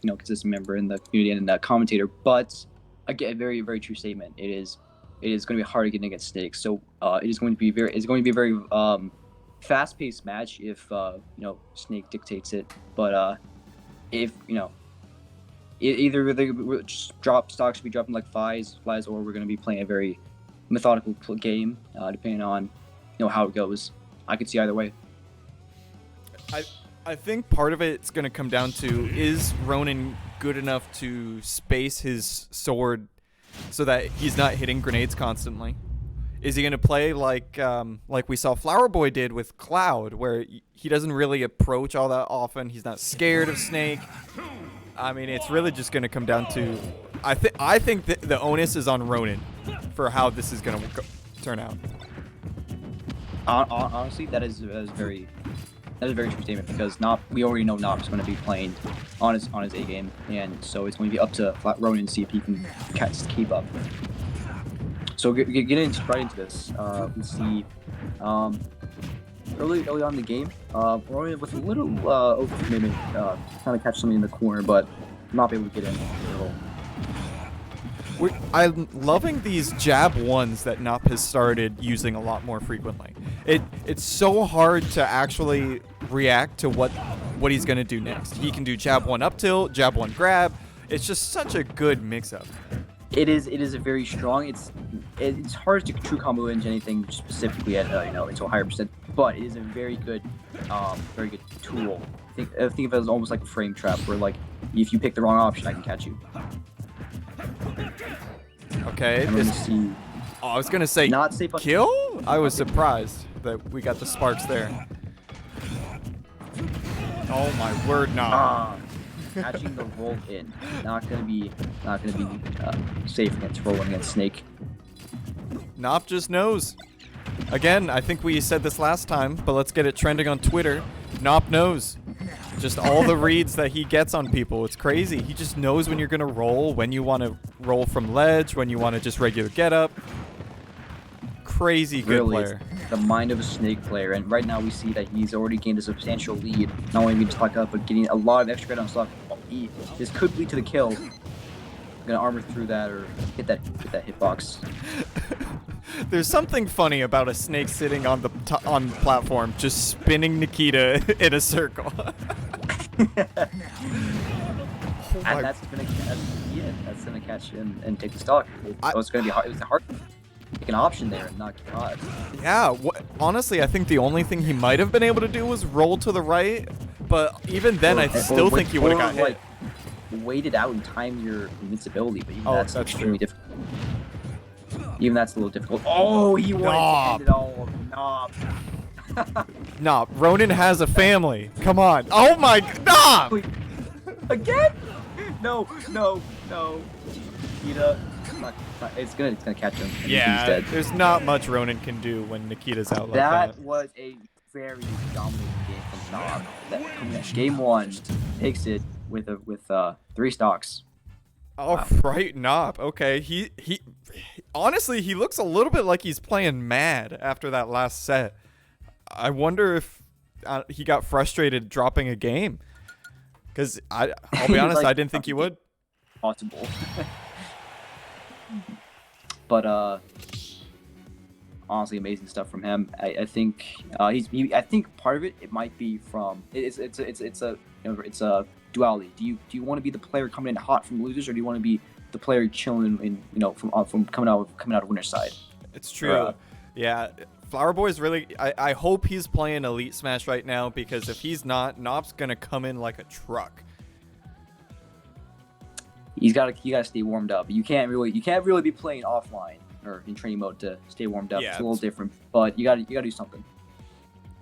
consistent member in the community and a commentator. But again, a very, very true statement. It is going to be hard getting against Snake. So it's going to be a very fast-paced match if Snake dictates it. But if either they stocks should be dropping like flies, or we're going to be playing a very methodical game, depending on how it goes. I could see either way.
I think part of it's going to come down to, is Ronan good enough to space his sword so that he's not hitting grenades constantly? Is he going to play like we saw Flowerboy did with Cloud, where he doesn't really approach all that often? He's not scared of Snake. I mean, it's really just going to come down to... I think the onus is on Ronin for how this is going to turn out.
Honestly, that is a very true statement, because we already know Nop is going to be playing on his A game, and so it's going to be up to Ronin to see if he can keep up. So getting right into this, we see early on in the game, Ronin with a little overcommitment, trying to catch something in the corner, but not able to get in.
I'm loving these jab ones that Nop has started using a lot more frequently. It's so hard to actually react to what he's going to do next. He can do jab 1 up tilt, jab 1 grab. It's just such a good mix-up.
It is a very strong. It's hard to true combo into anything specifically at into a higher percent, but it is a very good tool. Think of it as almost like a frame trap, where like if you pick the wrong option, I can catch you.
Okay. I was gonna say
not safe
kill. I was surprised that we got the sparks there. Oh my word, Nop.
Catching the roll in, not gonna be safe against rolling against Snake.
Nop just knows. Again, I think we said this last time, but let's get it trending on Twitter. Nop knows. Just all the reads that he gets on people. It's crazy. He just knows when you're gonna roll, when you want to roll from ledge, when you want to just regular get up. Crazy good player.
It's the mind of a Snake player, and right now we see that he's already gained a substantial lead. Not only being stuck up, but getting a lot of extra credit on stock. This could lead to the kill. Gonna armor through that or hit that hitbox.
There's something funny about a Snake sitting on the platform, just spinning Nikita in a circle.
And that's gonna catch him and take the stock. It's gonna be hard. It was a hard take an option there and not get caught.
Yeah, honestly, I think the only thing he might have been able to do was roll to the right, but even then, I still think he would have got hit.
Wait it out and time your invincibility, but even that's extremely difficult. Even that's a little difficult. Oh, he wanted to end it all. Nop.
Nop. Ronin has a family. Come on. Oh my. Nop.
Again? No. Nikita. It's gonna catch him.
Yeah.
He's dead.
There's not much Ronin can do when Nikita's out like that.
That was a very dominating game from Nop. Game 1 takes it with 3 stocks.
Oh, wow. Right, Nop. Okay, he honestly, he looks a little bit like he's playing mad after that last set. I wonder if he got frustrated dropping a game. Because I'll be honest, like, I didn't think he would.
Possible. But honestly, amazing stuff from him. I think I think part of it might be from it's a duality. Do you want to be the player coming in hot from losers, or do you want to be the player chilling in from coming out of winner's side?
It's true. Yeah, Flowerboy is really. I hope he's playing Elite Smash right now, because if he's not, Nop's gonna come in like a truck.
You gotta stay warmed up. You can't really be playing offline or in training mode to stay warmed up. Yeah, it's a little different, but you gotta do something.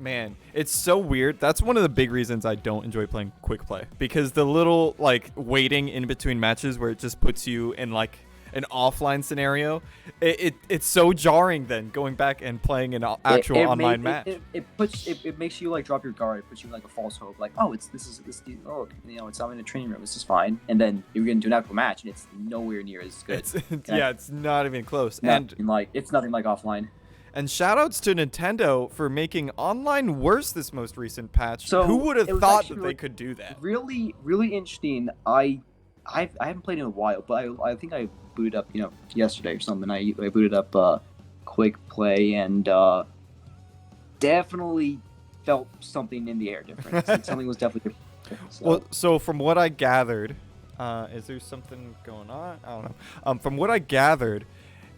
Man, it's so weird. That's one of the big reasons I don't enjoy playing quick play, because the little like waiting in between matches where it just puts you in like an offline scenario, it's so jarring then going back and playing an actual online match.
It makes you like drop your guard. It puts you in like a false hope, like, oh, it's I'm in a training room, this is fine, and then you're gonna do an actual match and it's nowhere near as good.
It's not even close.
It's nothing like offline.
And shoutouts to Nintendo for making online worse this most recent patch.
So
who would have thought that they could do that?
Really, really interesting. I haven't played in a while, but I think I booted up, yesterday or something. I booted up quick play and definitely felt something in the air different. Something was definitely different. So.
Well, so from what I gathered, is there something going on? I don't know. From what I gathered,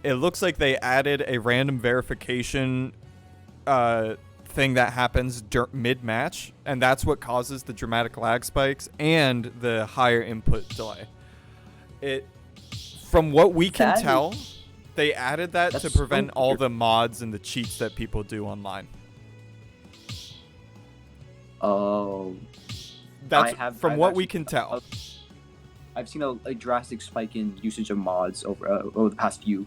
it looks like they added a random verification thing that happens mid-match, and that's what causes the dramatic lag spikes and the higher input delay. From what we can tell, They added that
That's
to
so
prevent all
weird.
the mods and the cheats that people do online.
Oh.
That's from
I've
what we
actually-
can tell.
I've seen a drastic spike in usage of mods over the past few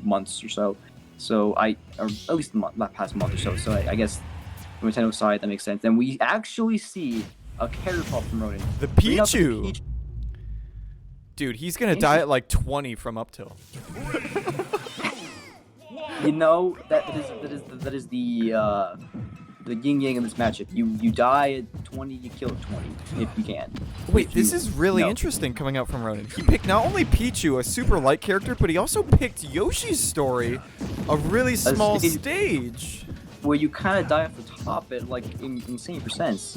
months or so. So or at least the past month or so. So I guess from Nintendo's side that makes sense. And we actually see a character pop from Ronin.
The
Bring out the
Pichu. Dude, he's gonna die at like 20 from up tilt.
You know that is the yin yang in this matchup. You die at 20, you kill at 20 if you can.
Wait,
If
this
you-
is really
no.
interesting coming out from Ronin. He picked not only Pichu, a super light character, but he also picked Yoshi's story, a really small
stage-
stage.
Where you kind of die off the top at like insane percents.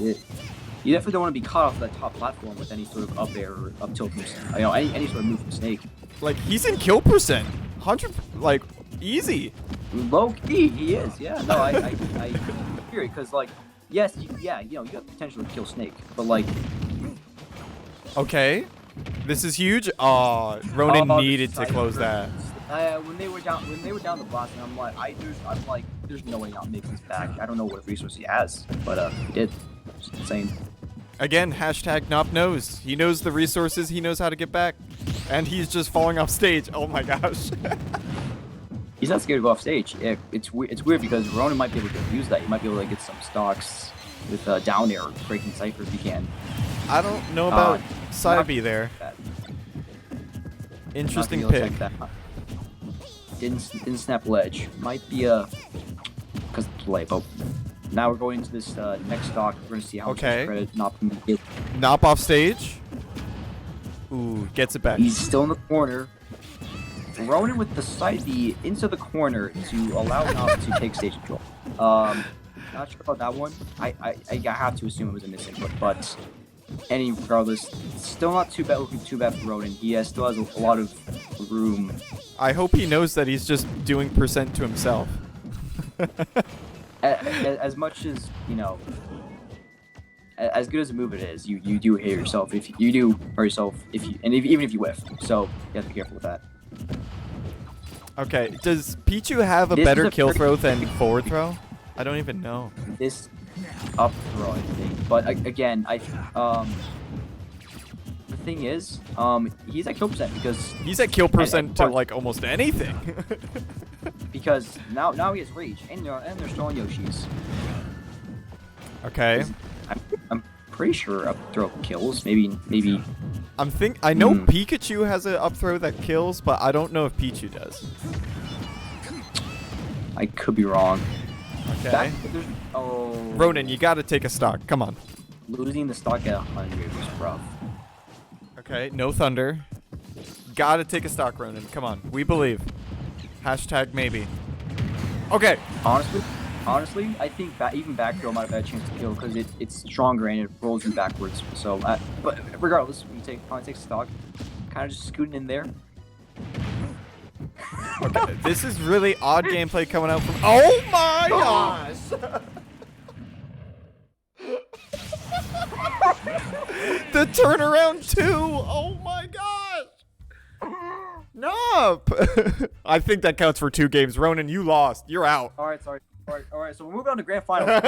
You definitely don't want to be caught off that top platform with any sort of up air or up tilt from, any sort of move from Snake.
Like, he's in kill percent. 100, like, easy.
Low key, he is. Yeah, no, I hear it because like, yes, you have the potential to kill Snake, but like,
Okay. This is huge. Aw, Ronin needed to
side
close
effect.
that.
When they were down the blast, and I'm like, there's no way not making this back. I don't know what resource he has, but he did. It's insane.
Again, hashtag Nop knows. He knows the resources. He knows how to get back. And he's just falling off stage. Oh my gosh.
He's not scared to go off stage. It's weird because Ronin might be able to use that. He might be able to get some stocks with down air breaking Cypher if he can.
I don't know about Cybe there.
That.
Interesting
Not gonna be
pick.
able to check that. Didn't snap ledge. Might be because of the delay, but now we're going into this next stock. We're gonna see how much credit Nop can get.
Nop off stage. Ooh, gets it back.
He's still in the corner. Ronin with the side B into the corner to allow Nop to take stage control. Not sure about that one. I have to assume it was a misinput, but regardless, still not too bad. Looking too bad for Ronin. He still has a lot of room.
I hope he knows that he's just doing percent to himself.
As much as as good as a move it is, you do hit yourself if you do hurt yourself even if you whiff. So you have to be careful with that.
Okay, does Pichu have a
This
better
is a
kill
pretty-
throw than forward throw? I don't even know.
This up throw, I think. But again, the thing is, he's at kill percent because
He's at kill percent to
but-
like almost anything.
because now he has rage and they're still on Yoshi's.
Okay.
I'm pretty sure up throw kills. Maybe.
I know
Hmm.
Pikachu has an up throw that kills, but I don't know if Pichu does.
I could be wrong.
Okay. Ronin, you gotta take a stock. Come on.
Losing the stock at 100 was rough.
Okay, no thunder. Gotta take a stock, Ronin. Come on. We believe. Hashtag maybe. Okay.
Honestly, I think even back throw might have had a chance to kill because it's stronger and it rolls you backwards. So, but regardless, when you finally take stock, kind of just scooting in there.
Okay. This is really odd gameplay coming out from. Oh my gosh! The turnaround too. Oh my gosh! Nope. I think that counts for 2 games. Ronin, you lost. You're out.
All right. So we're moving on to grand final.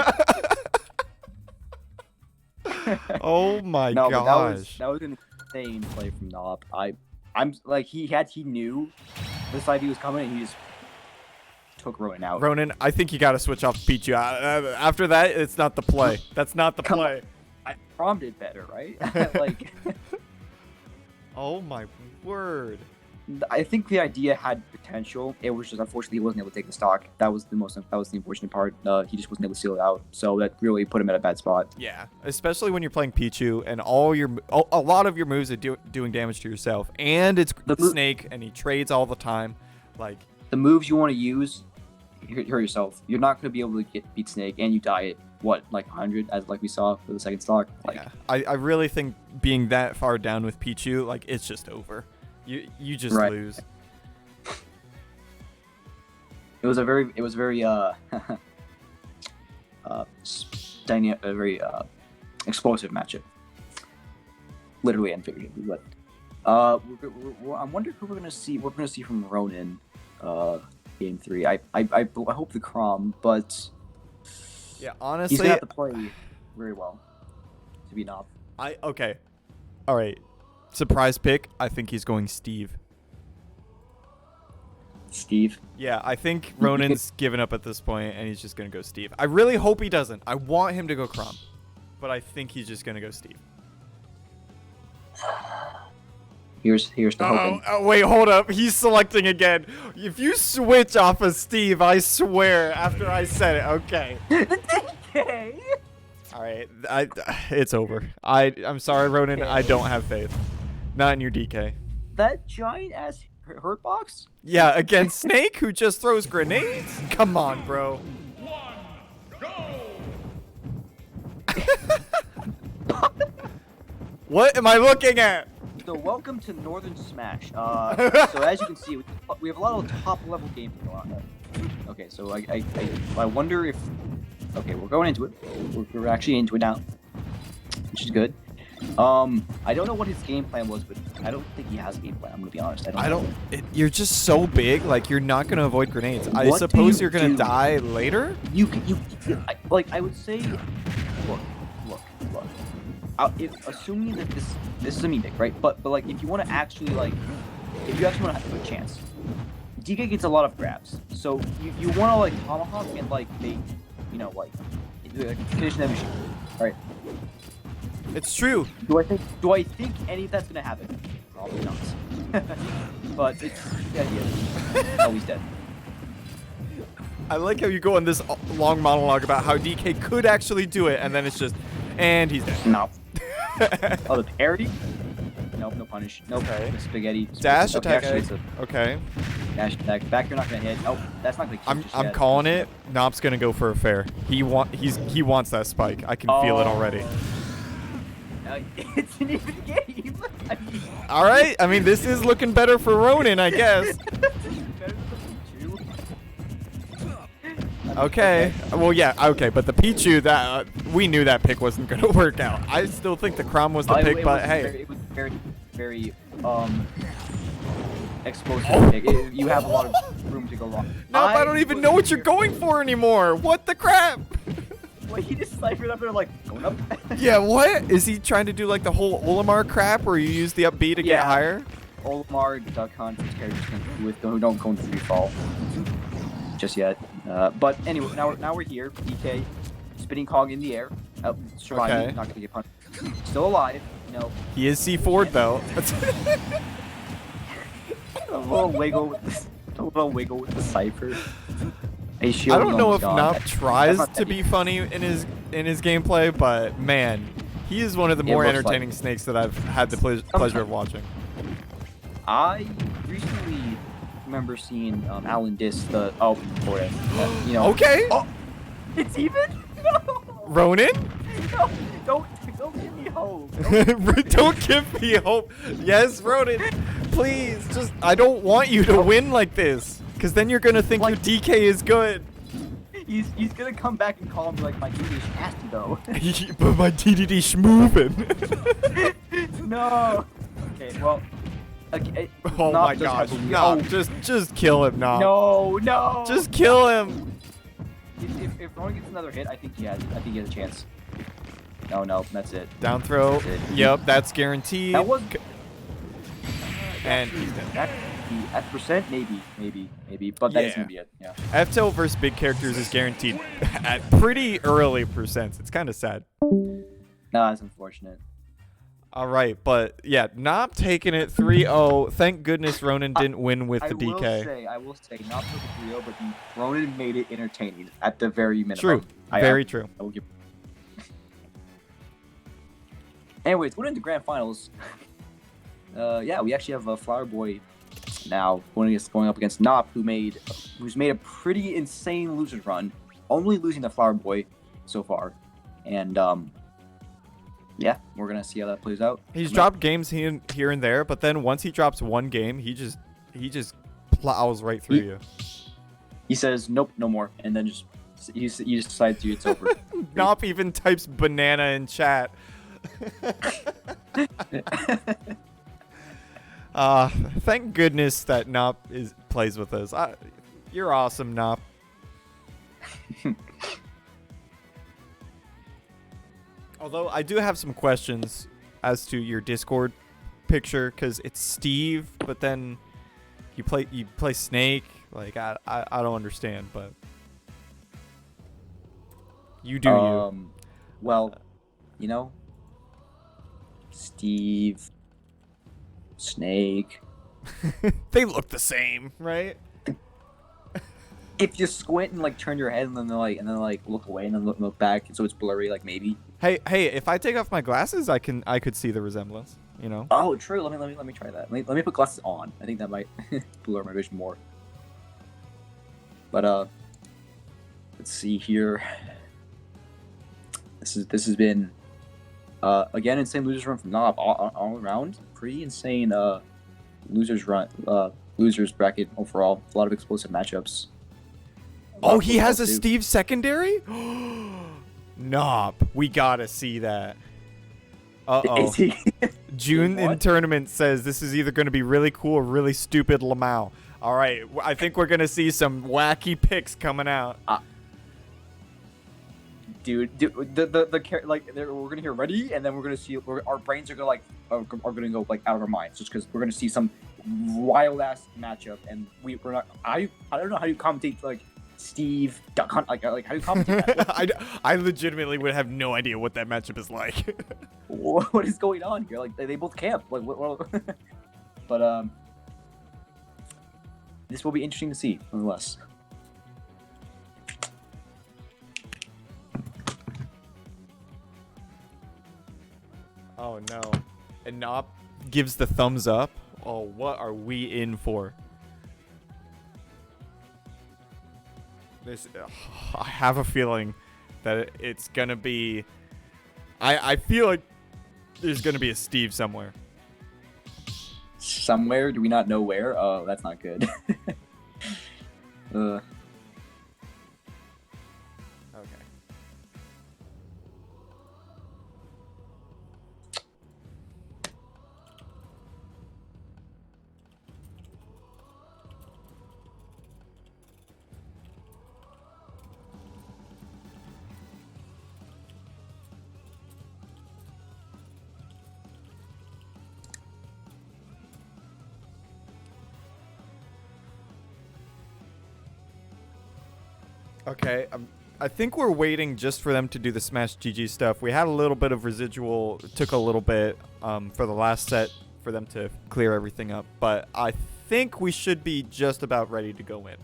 Oh my
No, but
gosh.
that was an insane play from Nop. I'm like he knew this idea was coming and he just took Ronin out.
Ronin, I think you gotta switch off Pichu. After that, it's not the play. That's not the play.
Prom did better, right? Like,
oh my word.
I think the idea had potential. It was just unfortunately he wasn't able to take the stock. That was the unfortunate part. He just wasn't able to seal it out. So that really put him at a bad spot.
Yeah, especially when you're playing Pichu and a lot of your moves are doing damage to yourself, and it's Snake and he trades all the time. Like
the moves you want to use, you hurt yourself. You're not going to be able to beat Snake, and you die at like 100 as like we saw for the second stock. Like,
yeah, I really think being that far down with Pichu, like it's just over. You just lose.
It was a very dynamic, a very explosive matchup, literally and figuratively. But I'm wondering who we're gonna see. We're gonna see from Ronin. game 3. I hope the Crom, but
Yeah,
he's
honestly,
gonna have to play very well to be Nop.
Okay. All right. Surprise pick. I think he's going Steve.
Steve.
Yeah, I think Ronan's given up at this point, and he's just gonna go Steve. I really hope he doesn't. I want him to go Crom, but I think he's just gonna go Steve.
Here's the hoping.
Oh, wait, hold up. He's selecting again. If you switch off of Steve, I swear, after I said it, okay.
Okay.
All right, it's over. I'm sorry, Ronan. I don't have faith. Not in your DK.
That giant ass hurt box?
Yeah, against Snake, who just throws grenades? Come on, bro. What am I looking at?
So welcome to Northern Smash. So as you can see, we have a lot of top level games going on. Okay, so I wonder if. Okay, we're going into it. We're actually into it now, which is good. I don't know what his game plan was, but I don't think he has a game plan. I'm gonna be honest.
You're just so big, like you're not gonna avoid grenades. I
What do
suppose
you
you're gonna
do?
die later.
I would say, look. Assuming that this is a mimic, right? But like, if you want to actually want to have a chance, DK gets a lot of grabs. So you want to like tomahawk and like they, condition that machine, right?
It's true.
Do I think any of that's gonna happen? Probably not. But it's yeah, he is. Oh, he's dead.
I like how you go on this long monologue about how DK could actually do it, and then it's just, and he's dead.
No. Oh, the parry? Nope, no punish. Nope.
Okay.
The spaghetti.
Dash
Okay,
attack.
actually, it's a
Okay.
dash attack. Back, you're not gonna hit. Nope, that's not gonna kill just
I'm
yet.
calling it. Nop's gonna go for a fair. He wants that spike. I can feel it already.
It's an even game. I mean,
All right. I mean, this is looking better for Ronan, I guess. Okay. Well, yeah. Okay, but the Pichu, that we knew that pick wasn't gonna work out. I still think the Crom was the pick,
it
but
was
hey.
it was very explosive pick. You have a lot of room to go wrong.
Nope, I don't even know what you're going for anymore. What the crap?
Wait, he just cyphered up there like going up.
Yeah, what? Is he trying to do like the whole Olimar crap where you use the up B to get higher?
Olimar, duck hunt, characters who don't go into free fall just yet. But anyway, now we're here. DK, spinning Kong in the air, surviving,
Okay.
not gonna get punched. Still alive. No.
He is C4'd though.
A little wiggle with the cipher.
I don't know if Nop tries to be funny in his gameplay, but man, he is one of the more
looks
entertaining
like
snakes that I've had the pleasure of watching.
I recently remember seeing Alan Dis
Okay.
Oh, it's even. No.
Ronan?
No, don't give me hope.
Don't give me hope. Yes, Ronan. Please, just I don't want you to win like this, because then you're gonna think your DK is good.
He's gonna come back and call me like my DD is nasty though.
But my DDD schmovin'.
No. Okay, well. Okay,
Oh
Nop
my
does
gosh,
have a-
Nop, just kill him, Nop.
No.
Just kill him.
If Ronan gets another hit, I think he has a chance. No, that's it.
Down throw.
That's it.
Yep, that's guaranteed.
That was.
And he's dead.
At percent, maybe, but that is gonna be it. Yeah.
FTL versus big characters is guaranteed at pretty early percents. It's kind of sad.
No, that's unfortunate.
All right, but yeah, Nop taking it 3-0. Thank goodness Ronan didn't win with the DK.
I will say, not for the 3-0, but Ronan made it entertaining at the very minimum.
True. Very true.
I will give. Anyways, going into grand finals. Yeah, we actually have Flowerboy now going up against Nop, who's made a pretty insane losers run, only losing to Flowerboy so far, and yeah, we're gonna see how that plays out.
He's dropped games here and there, but then once he drops one game, he just plows right through you.
He says nope, no more, and then you just decide to it's over.
Nop even types banana in chat. Thank goodness that Nop plays with us. You're awesome, Nop. Although I do have some questions as to your Discord picture, because it's Steve, but then you play Snake. Like I don't understand, but you do you.
Well, you know, Steve, Snake.
They look the same, right?
If you squint and like turn your head and then like look away and then look back, so it's blurry, like maybe.
Hey, if I take off my glasses, I could see the resemblance. You know.
Oh, true. Let me try that. Let me put glasses on. I think that might blur my vision more. But let's see here. This has been again insane losers run from Nop all around. Pretty insane losers bracket overall. A lot of explosive matchups.
Oh, he has a Steve secondary? Nop, we gotta see that. Uh-oh. June in tournament says this is either going to be really cool or really stupid Lamau. All right, I think we're going to see some wacky picks coming out.
Dude, like we're gonna hear ready, and then we're gonna see our brains are gonna go like out of our minds just because we're gonna see some wild ass matchup, and we're not. I don't know how you commentate like Steve, like how do you commentate that?
I legitimately would have no idea what that matchup is like.
What is going on here? Like they both camp. Like what? But this will be interesting to see, nonetheless.
Oh no. And Nop gives the thumbs up. Oh, what are we in for? This I have a feeling that it's gonna be I feel like there's gonna be a Steve somewhere.
Somewhere? Do we not know where? Oh, that's not good.
Okay. Okay, I think we're waiting just for them to do the Smash GG stuff. We had a little bit of residual. It took a little bit for the last set for them to clear everything up. But I think we should be just about ready to go in.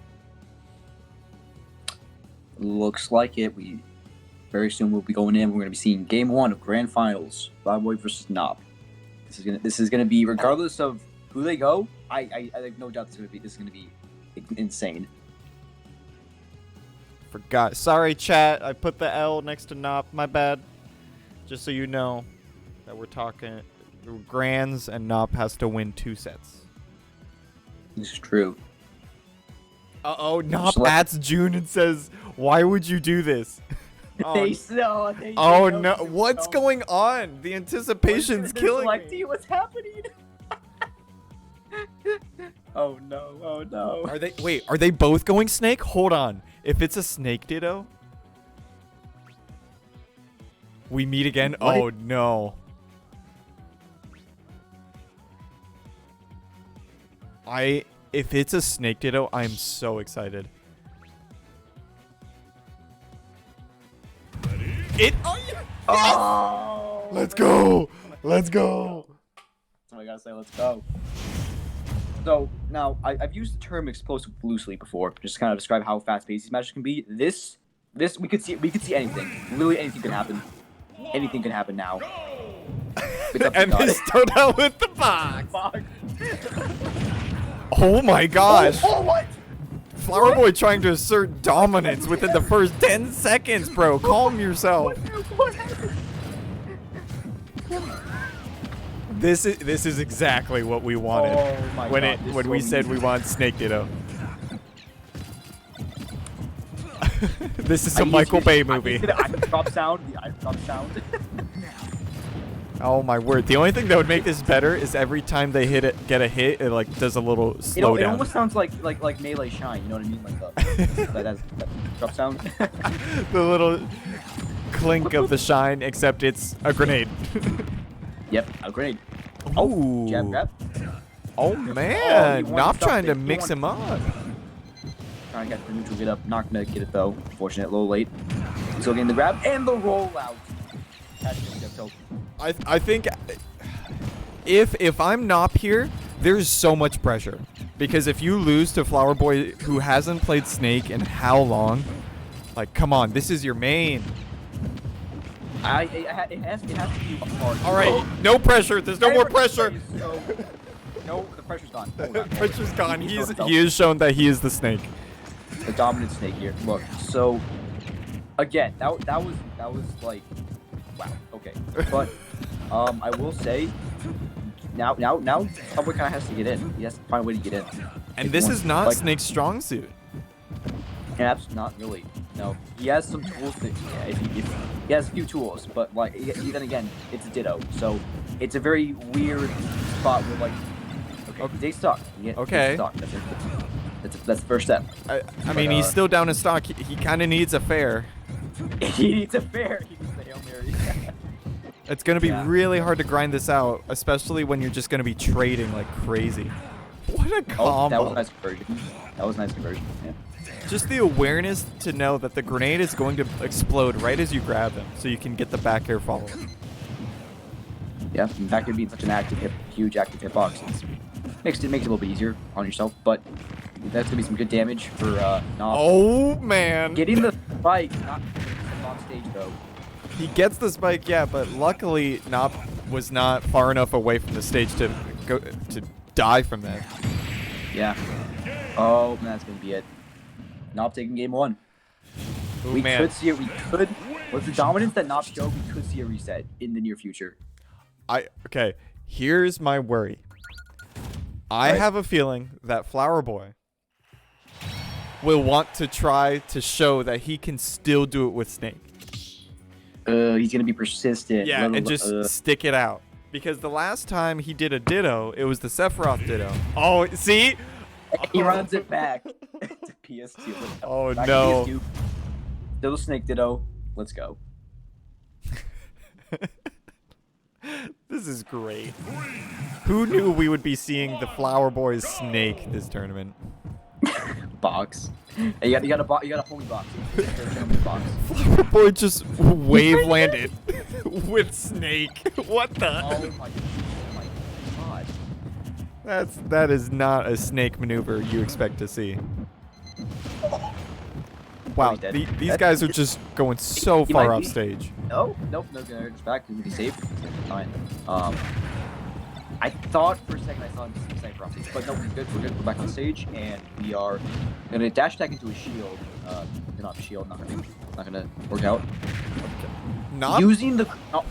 Looks like it. We very soon we'll be going in. We're going to be seeing Game 1 of Grand Finals, Flowerboy versus Nop. This is gonna be regardless of who they go. I have no doubt this is gonna be insane.
Forgot. Sorry, chat. I put the L next to Nop. My bad. Just so you know that we're talking Grands and Nop has to win 2 sets.
This is true.
Uh-oh, Nop adds June and says, "Why would you do this?" Oh no! What's going on? The anticipation's killing me.
What's happening? Oh no! Oh no!
Are they both going Snake? Hold on. If it's a Snake Ditto, we meet again. What? Oh no! If it's a Snake Ditto, I'm so excited. Yes!
Oh!
Let's go! Let's go!
That's what I gotta say. Let's go. So now I've used the term explosive loosely before, just to kind of describe how fast-paced these matches can be. This we could see anything. Literally anything can happen. Anything can happen now.
And they start out with the box. Oh my gosh!
Oh, what?
Flowerboy trying to assert dominance within the first 10 seconds, bro. Calm yourself.
What happened?
This is exactly what we wanted when we said we want Snake Ditto. This is a Michael Bay movie.
The item drop sound.
Oh my word! The only thing that would make this better is every time they get a hit, it like does a little slowdown.
It almost sounds like melee shine. You know what I mean? Like that drop sound.
The little clink of the shine, except it's a grenade.
Yep, a grenade.
Oh,
jab grab.
Oh man,
he
Nop
wants
trying to
something. He
mix
wants-
him up.
Trying to get the neutral get up. Not gonna get it though. Fortunate, a little late. Still getting the grab and the rollout.
I think if I'm Nop here, there's so much pressure. Because if you lose to Flowerboy, who hasn't played Snake in how long, like, come on, this is your main.
It has to be hard.
All right, no pressure. There's no more pressure.
No, the pressure's gone.
Pressure's gone. He has shown that he is the Snake.
The dominant Snake here. Look, so again, that was like, wow. Okay, but I will say now Flowerboy kind of has to get in. He has to find a way to get in.
And this is not Snake's strong suit.
Absolutely not really. No, he has some tools that if he has a few tools, but like then again, it's a Ditto, so it's a very weird spot where like, okay, stay stuck.
Okay.
Stuck. That's the first step.
I mean, he's still down in stock. He kind of needs a fair.
He needs a fair. He needs the Hail Mary.
It's gonna be really hard to grind this out, especially when you're just gonna be trading like crazy. What a combo!
Oh, that was a nice conversion. That was a nice conversion. Yeah.
Just the awareness to know that the grenade is going to explode right as you grab him, so you can get the back air follow.
Yeah, in fact, being such an huge active hitbox, makes it a little bit easier on yourself. But that's gonna be some good damage for Nop.
Oh man!
Getting the spike, not on stage though.
He gets the spike, yeah, but luckily Nop was not far enough away from the stage to die from that.
Yeah. Oh, man, that's gonna be it. Nop taking game one.
Ooh,
We
man.
could see it. With the dominance that Nop showed, we could see a reset in the near future.
Okay, here's my worry. I have a feeling that Flowerboy will want to try to show that he can still do it with Snake.
He's gonna be persistent.
Yeah, and just stick it out. Because the last time he did a Ditto, it was the Sephiroth Ditto. Oh, see?
He runs it back to PS2.
Oh,
Back to
no.
PS2. Still the Snake Ditto. Let's go.
This is great. Who knew we would be seeing the Flowerboy's Snake this tournament?
Box. Hey, you got a homie box. Box.
Flowerboy just wave landed with Snake. What the?
Oh my god.
That is not a Snake maneuver you expect to see. Wow,
he's dead.
these guys are just going so
He
far
might
off
be.
stage.
Nope, no it's back. He's gonna be safe. Fine. I thought for a second I saw him sniper off stage, but no, we're good. We're back on stage, and we are gonna dash attack into a shield. Not a shield, not gonna work out.
Not
Using the knowledge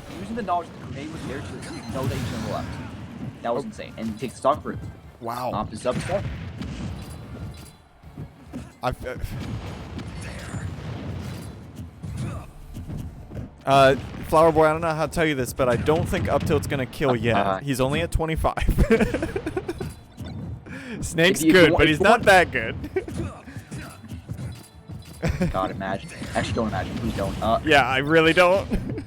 that the grenade was there to know that he's gonna roll out. That was insane, and he takes the stock for it.
wow.
Nop is up stuff.
Flowerboy, I don't know how to tell you this, but I don't think up tilt's gonna kill yet. He's only at 25. Snake's good, but he's not that good.
God, imagine. Actually, don't imagine. Please don't.
Yeah, I really don't.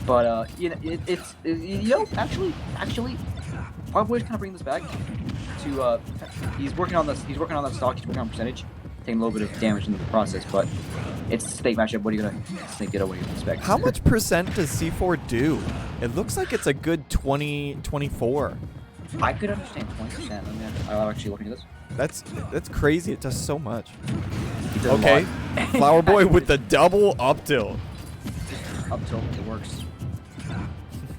But you know, actually, Flowerboy's kind of bringing this back to he's working on this. He's working on that stock. He's working on percentage, taking a little bit of damage into the process. But it's a Snake matchup. What are you gonna Snake Ditto? What are you gonna expect?
How much percent does C4 do? It looks like it's a good 24.
I could understand 20%. I'll actually look into this.
That's crazy. It does so much.
He does a
Okay,
lot.
Flowerboy with the double up tilt.
Up tilt, it works.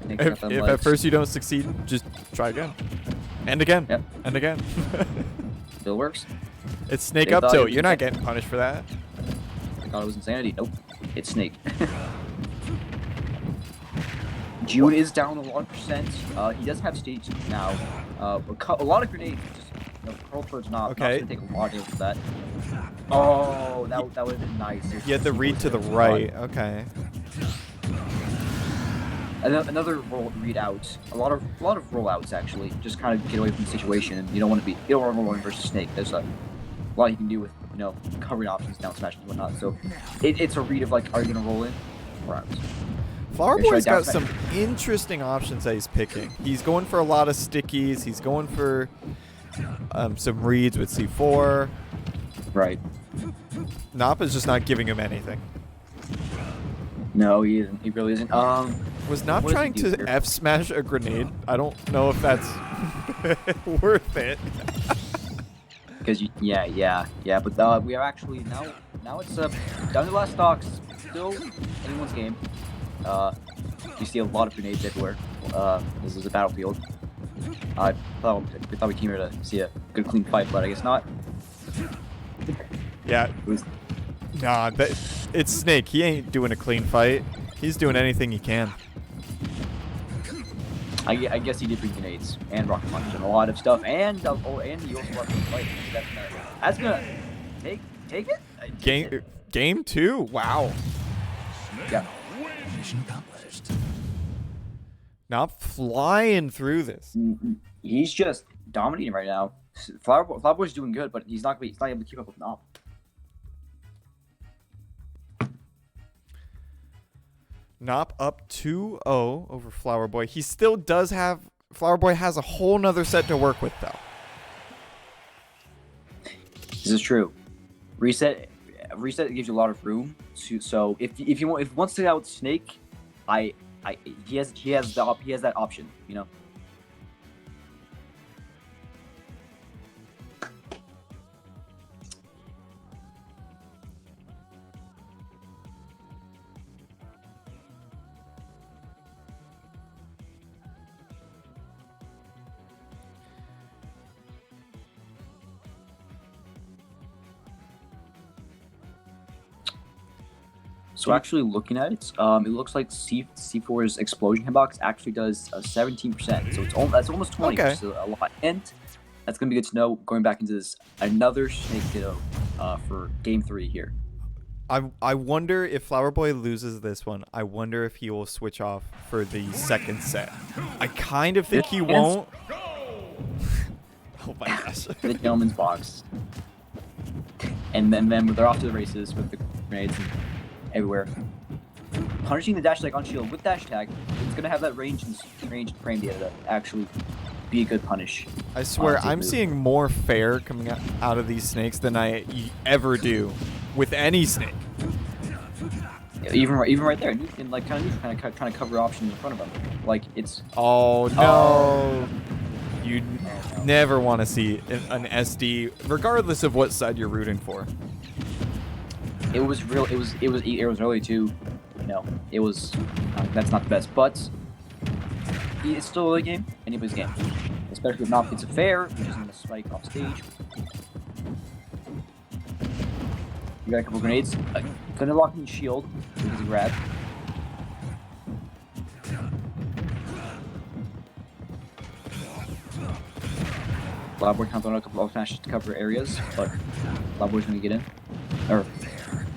If at first you don't succeed, just try again. And again.
Yep.
And again.
Still works.
It's Snake
They
up
thought
tilt.
it
You're
was
not getting punished for that.
I thought it was insanity. Nope. It's Snake. June is down a lot of percent. He does have stage now. A lot of grenades. Just curl towards Nop.
Okay.
Nop's gonna take a lot of damage with that. Oh, that would have been nice.
You had the read to the right. Okay.
another readout. A lot of rollouts actually. Just kind of get away from the situation, and you don't want to roll in versus Snake. There's a lot you can do with covering options, down smash and whatnot. So it's a read of like, are you gonna roll in or out?
Flowerboy's got some interesting options that he's picking. He's going for a lot of stickies. He's going for some reads with C4.
Right.
Nop is just not giving him anything.
No, he isn't. He really isn't.
Was Nop trying to F smash a grenade? I don't know if that's worth it.
Because yeah. But we are actually now it's down to the last stocks. Still anyone's game. You see a lot of grenades everywhere. This is a battlefield. I thought we came here to see a good clean fight, but I guess not.
Yeah. Nah, it's Snake. He ain't doing a clean fight. He's doing anything he can.
I guess he did bring grenades and rocket launchers and a lot of stuff, and he also left the fight. That's gonna take it.
Game 2. Wow.
Yeah.
Mission accomplished.
Not flying through this.
He's just dominating right now. Flowerboy's doing good, but he's not able to keep up with Nop.
Nop up 2-0 over Flowerboy. He still does have... Flowerboy has a whole nother set to work with, though.
This is true. Reset gives you a lot of room. So if he wants to out Snake, he has that option, So actually looking at it, it looks like C4's explosion hitbox actually does 17%. So that's almost 20,
okay.
Which is a lot. And that's gonna be good to know going back into this another Snake Ditto for game 3 here.
I wonder if Flowerboy loses this one. I wonder if he will switch off for the second set. I kind of think he won't. Oh my gosh.
The gentleman's box. And then they're off to the races with the grenades and everywhere. Punishing the dash tag on shield with dash tag, it's gonna have that range and frame data to actually be a good punish.
I swear, I'm seeing more fair coming out of these snakes than I ever do with any snake.
Even right there, and like kind of trying to cover options in front of him. Like it's.
Oh no! You never want to see an SD, regardless of what side you're rooting for.
It was real. It was early too. It was. That's not the best, but it's still a game. Anybody's game, especially if Nop gets a fair, which is gonna spike off stage. You got a couple grenades. Gonna lock in shield because he grabbed. Flowerboy counting on a couple of smashes to cover areas, but Flowerboy's gonna get in. Or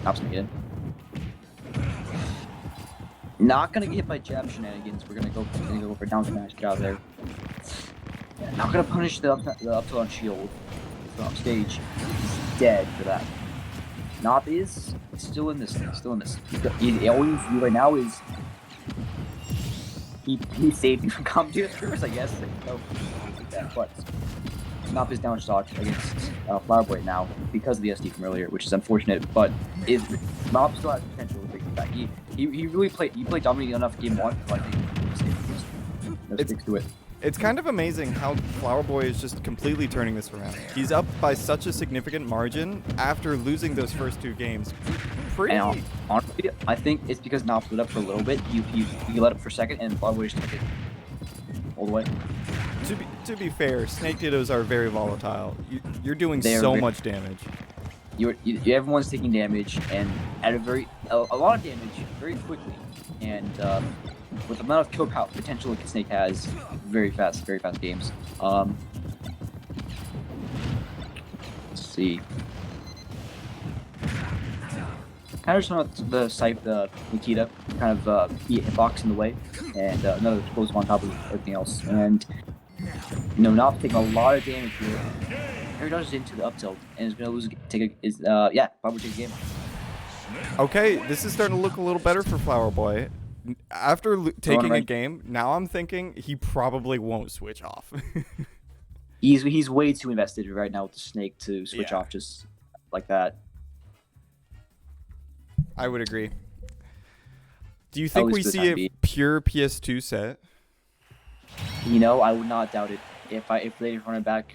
Nop's gonna get in. Not gonna get hit by jab shenanigans. We're gonna go for down smash. Get out of there. Yeah, not gonna punish the up tilt on shield. It's off stage. He's dead for that. Nop is still in this. All you do right now is he saved me from commentators, I guess. But Nop is down stock against Flowerboy now because of the SD from earlier, which is unfortunate. But Nop still has potential to bring it back. He really played dominating enough game 1. So I think no sticks to it.
It's kind of amazing how Flowerboy is just completely turning this around. He's up by such a significant margin after losing those first 2 games.
And honestly, I think it's because Nop lit up for a little bit. He let up for a second, and Flowerboy just took it all the way.
To be fair, Snake Dittos are very volatile. You're doing so much damage.
Everyone's taking damage, and at a lot of damage very quickly, and with the amount of kill power potential Snake has, very fast games. Let's see. Kind of just want the Nikita kind of hitbox in the way. and another explosive on top of everything else. And Nop taking a lot of damage here. Harry dodges into the up tilt and is gonna lose. Probably take a game.
Okay, this is starting to look a little better for Flowerboy. After taking a game, now I'm thinking he probably won't switch off.
He's way too invested right now with the snake to switch off just like that.
I would agree. Do you think we see a pure PS2 set?
You know, I would not doubt it if they run it back.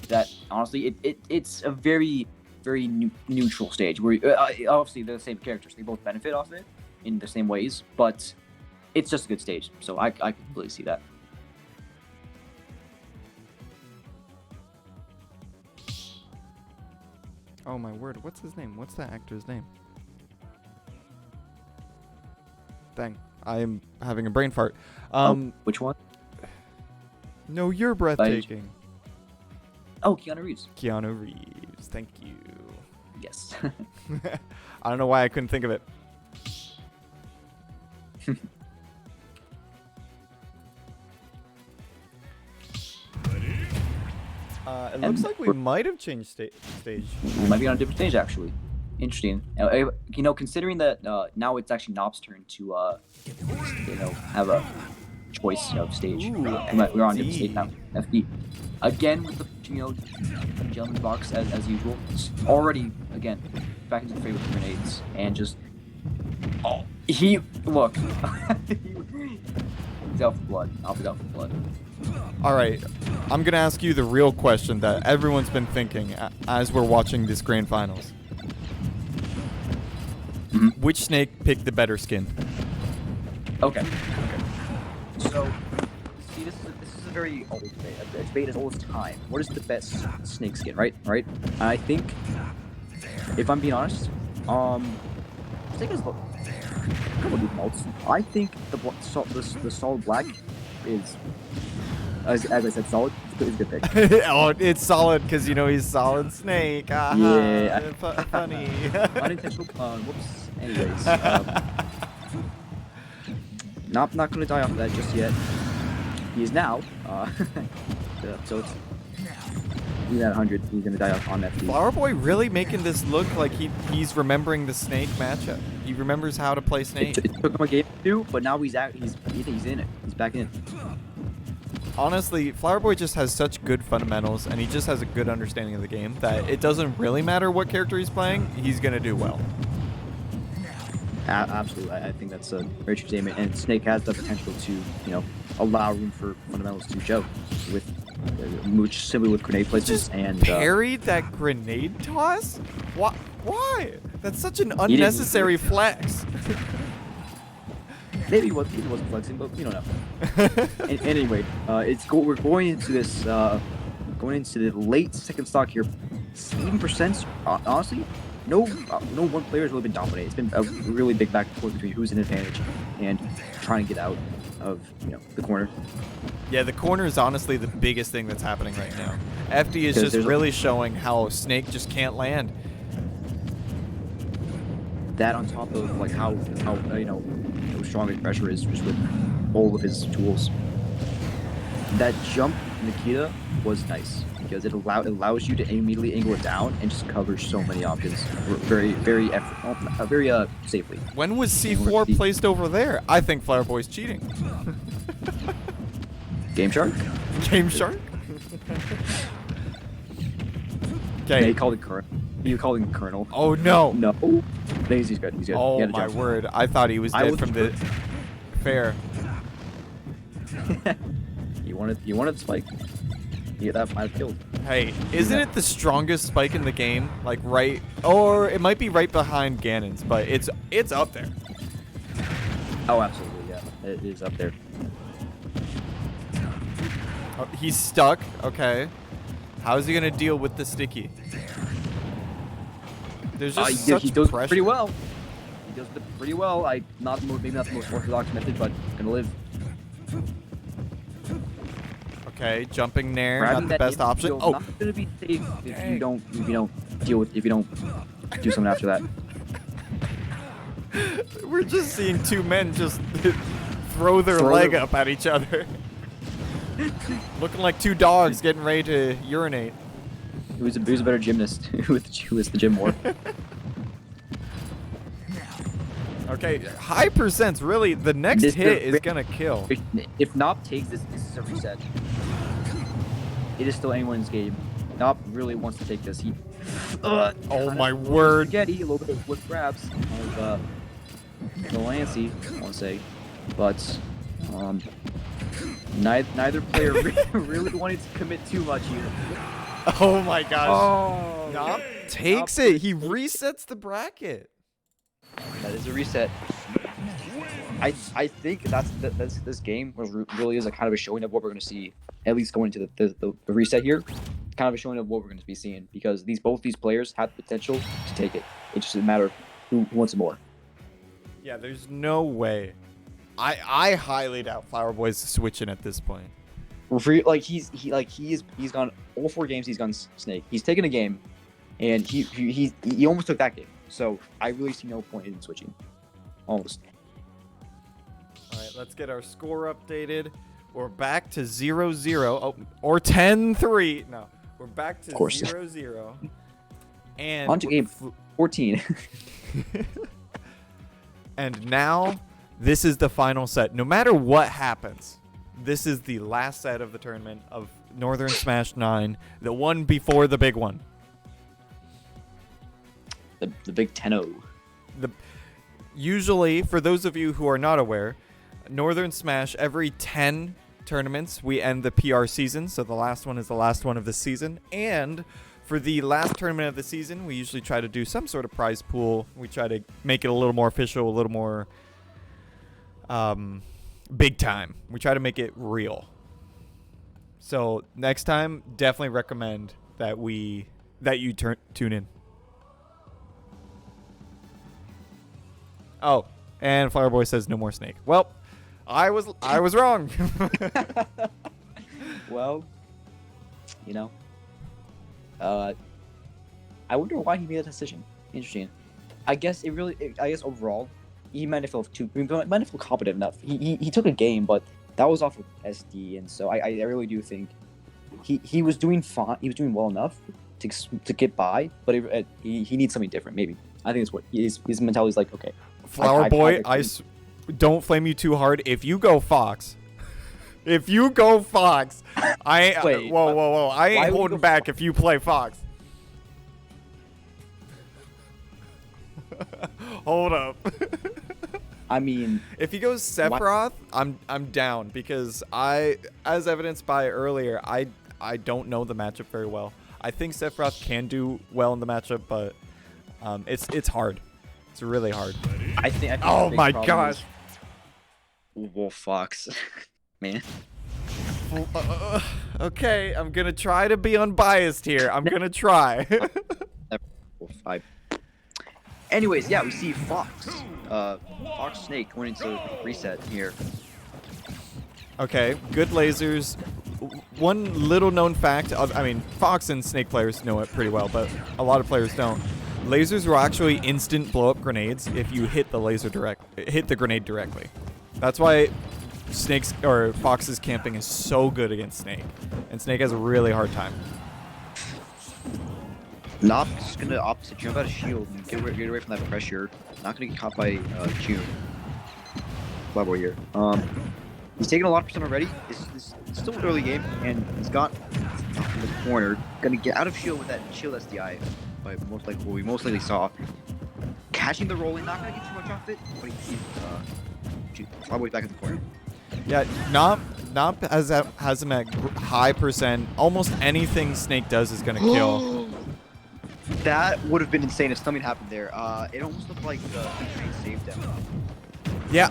That honestly, it's a very neutral stage where obviously they're the same characters. They both benefit off it in the same ways, but it's just a good stage. So I completely see that.
Oh my word, what's his name? What's that actor's name? Dang, I'm having a brain fart.
Which one?
No, you're breathtaking.
Oh, Keanu Reeves.
Keanu Reeves, thank you.
Yes.
I don't know why I couldn't think of it. It looks like we might have changed stage.
We might be on a different stage, actually. Interesting. You know, considering that now it's actually Nop's turn to, have a choice of stage.
Ooh,
we're on a different stage now. FD. Again with the, gentleman's box as usual. It's already, again, back into the fray with grenades. And just... Oh, look. He's out for blood. Nop is out for blood.
Alright, I'm gonna ask you the real question that everyone's been thinking as we're watching this grand finals. Which snake picked the better skin?
Okay. So, see, this is a very old debate. A debate as old as time. What is the best snake skin, right? And I think, if I'm being honest, snake is a couple of modes. I think the solid black is, as I said, solid. It's a good pick.
Oh, it's solid because he's solid snake.
Yeah.
Funny.
Unintentional. Whoops. Anyways, not gonna die off of that just yet. He is now. So it's he's at 100. He's gonna die off on that.
Flowerboy really making this look like he's remembering the snake matchup. He remembers how to play snake.
It took him a game or two, but now he's in it. He's back in.
Honestly, Flowerboy just has such good fundamentals, and he just has a good understanding of the game that it doesn't really matter what character he's playing, he's gonna do well.
Absolutely, I think that's a very true statement. And Snake has the potential to, allow room for fundamentals to show simply with grenade places and
parried that grenade toss. Why? That's such an unnecessary flex.
Maybe he wasn't flexing, but we don't know. Anyway, we're going into this going into the late second stock here. 7%. Honestly, no one player has really been dominated. It's been a really big back and forth between who's in advantage and trying to get out of the corner.
Yeah, the corner is honestly the biggest thing that's happening right now. FD is just really showing how Snake just can't land.
That on top of how strong his pressure is just with all of his tools. That jump Nikita was nice because it allows you to immediately angle it down and just cover so many options very safely.
When was C4 placed over there? I think Flowerboy's cheating.
Game Shark?
Game Shark? Okay.
He called it Colonel. You called him Colonel.
Oh no.
No. He's good. He's good.
Oh my word! I thought he was dead from the fair.
You wanted the spike. Yeah, that might have killed.
Hey, isn't it the strongest spike in the game? Like right, or it might be right behind Ganon's, but it's up there.
Oh, absolutely, yeah, it is up there.
Oh, he's stuck. Okay, how is he gonna deal with the sticky? There's just such
he does
pressure.
pretty well. He does pretty well. Maybe not the most orthodox method, but gonna live.
Okay, jumping nair,
Grabbing
not the best option. Oh,
not gonna be safe if you don't do something after that.
We're just seeing two men just throw their leg up at each other. Looking like two dogs getting ready to urinate.
Who's a better gymnast? Who is the gym more?
Okay, high percents. Really, the next hit is gonna kill.
If Nop takes this is a reset. It is still anyone's game. Nop really wants to take this. He.
Oh my word!
Spaghetti, a little bit of whip grabs of the Lancey, I want to say, but neither player really wanted to commit too much here.
Oh my gosh!
Oh,
Nop takes it. He resets the bracket.
That is a reset. I think that's this game really is a kind of a showing of what we're going to see. At least going into the reset here, kind of a showing of what we're going to be seeing because both these players have the potential to take it. It's just a matter of who wants it more.
Yeah, there's no way. I highly doubt Flowerboy's switching at this point.
He's gone all 4 games. He's gone Snake. He's taken a game, and he almost took that game. So I really see no point in switching. Almost.
All right, let's get our score updated. We're back to 0-0. Oh, or 10-3. No, we're back to 0-0. And
on to game 14.
And now, this is the final set. No matter what happens, this is the last set of the tournament of Northern Smash 9, the one before the big one.
The big 10-0.
Usually, for those of you who are not aware, Northern Smash, every 10 tournaments, we end the PR season. So the last one is the last one of the season. And for the last tournament of the season, we usually try to do some sort of prize pool. We try to make it a little more official, a little more big time. We try to make it real. So next time, definitely recommend that you tune in. Oh, and Flowerboy says no more Snake. Well, I was wrong.
Well, you know, I wonder why he made that decision. Interesting. I guess overall, he might have felt competent enough. He took a game, but that was off of SD, and so I really do think he was doing fine. He was doing well enough to get by, but he needs something different. Maybe I think it's what his mentality is like. Okay.
Flowerboy, I don't flame you too hard. If you go Fox, I
Wait,
whoa, I ain't holding back if you play Fox. Hold up.
I mean,
if he goes Sephiroth, I'm down because as evidenced by earlier, I don't know the matchup very well. I think Sephiroth can do well in the matchup, but it's hard. It's really hard.
I think
oh my gosh.
Wolf Fox, man.
Okay, I'm gonna try to be unbiased here. I'm gonna try.
Anyways, yeah, we see Fox. Fox Snake going into reset here.
Okay, good lasers. One little known fact, I mean, Fox and Snake players know it pretty well, but a lot of players don't. Lasers will actually instant blow up grenades if you hit the grenade directly. That's why Fox's camping is so good against Snake, and Snake has a really hard time.
Nop's gonna opt to jump out of shield and get away from that pressure. Not gonna get caught by June. Flowerboy here. He's taken a lot of percent already. It's still an early game, and he's got in the corner. Gonna get out of shield with that shield SDI. By what we most likely saw. Catching the rolling, not gonna get too much off it, but he's Flowerboy back in the corner.
Yeah, Nop has him at high percent. Almost anything Snake does is gonna kill.
That would have been insane if something happened there. It almost looked like the train saved him.
Yeah,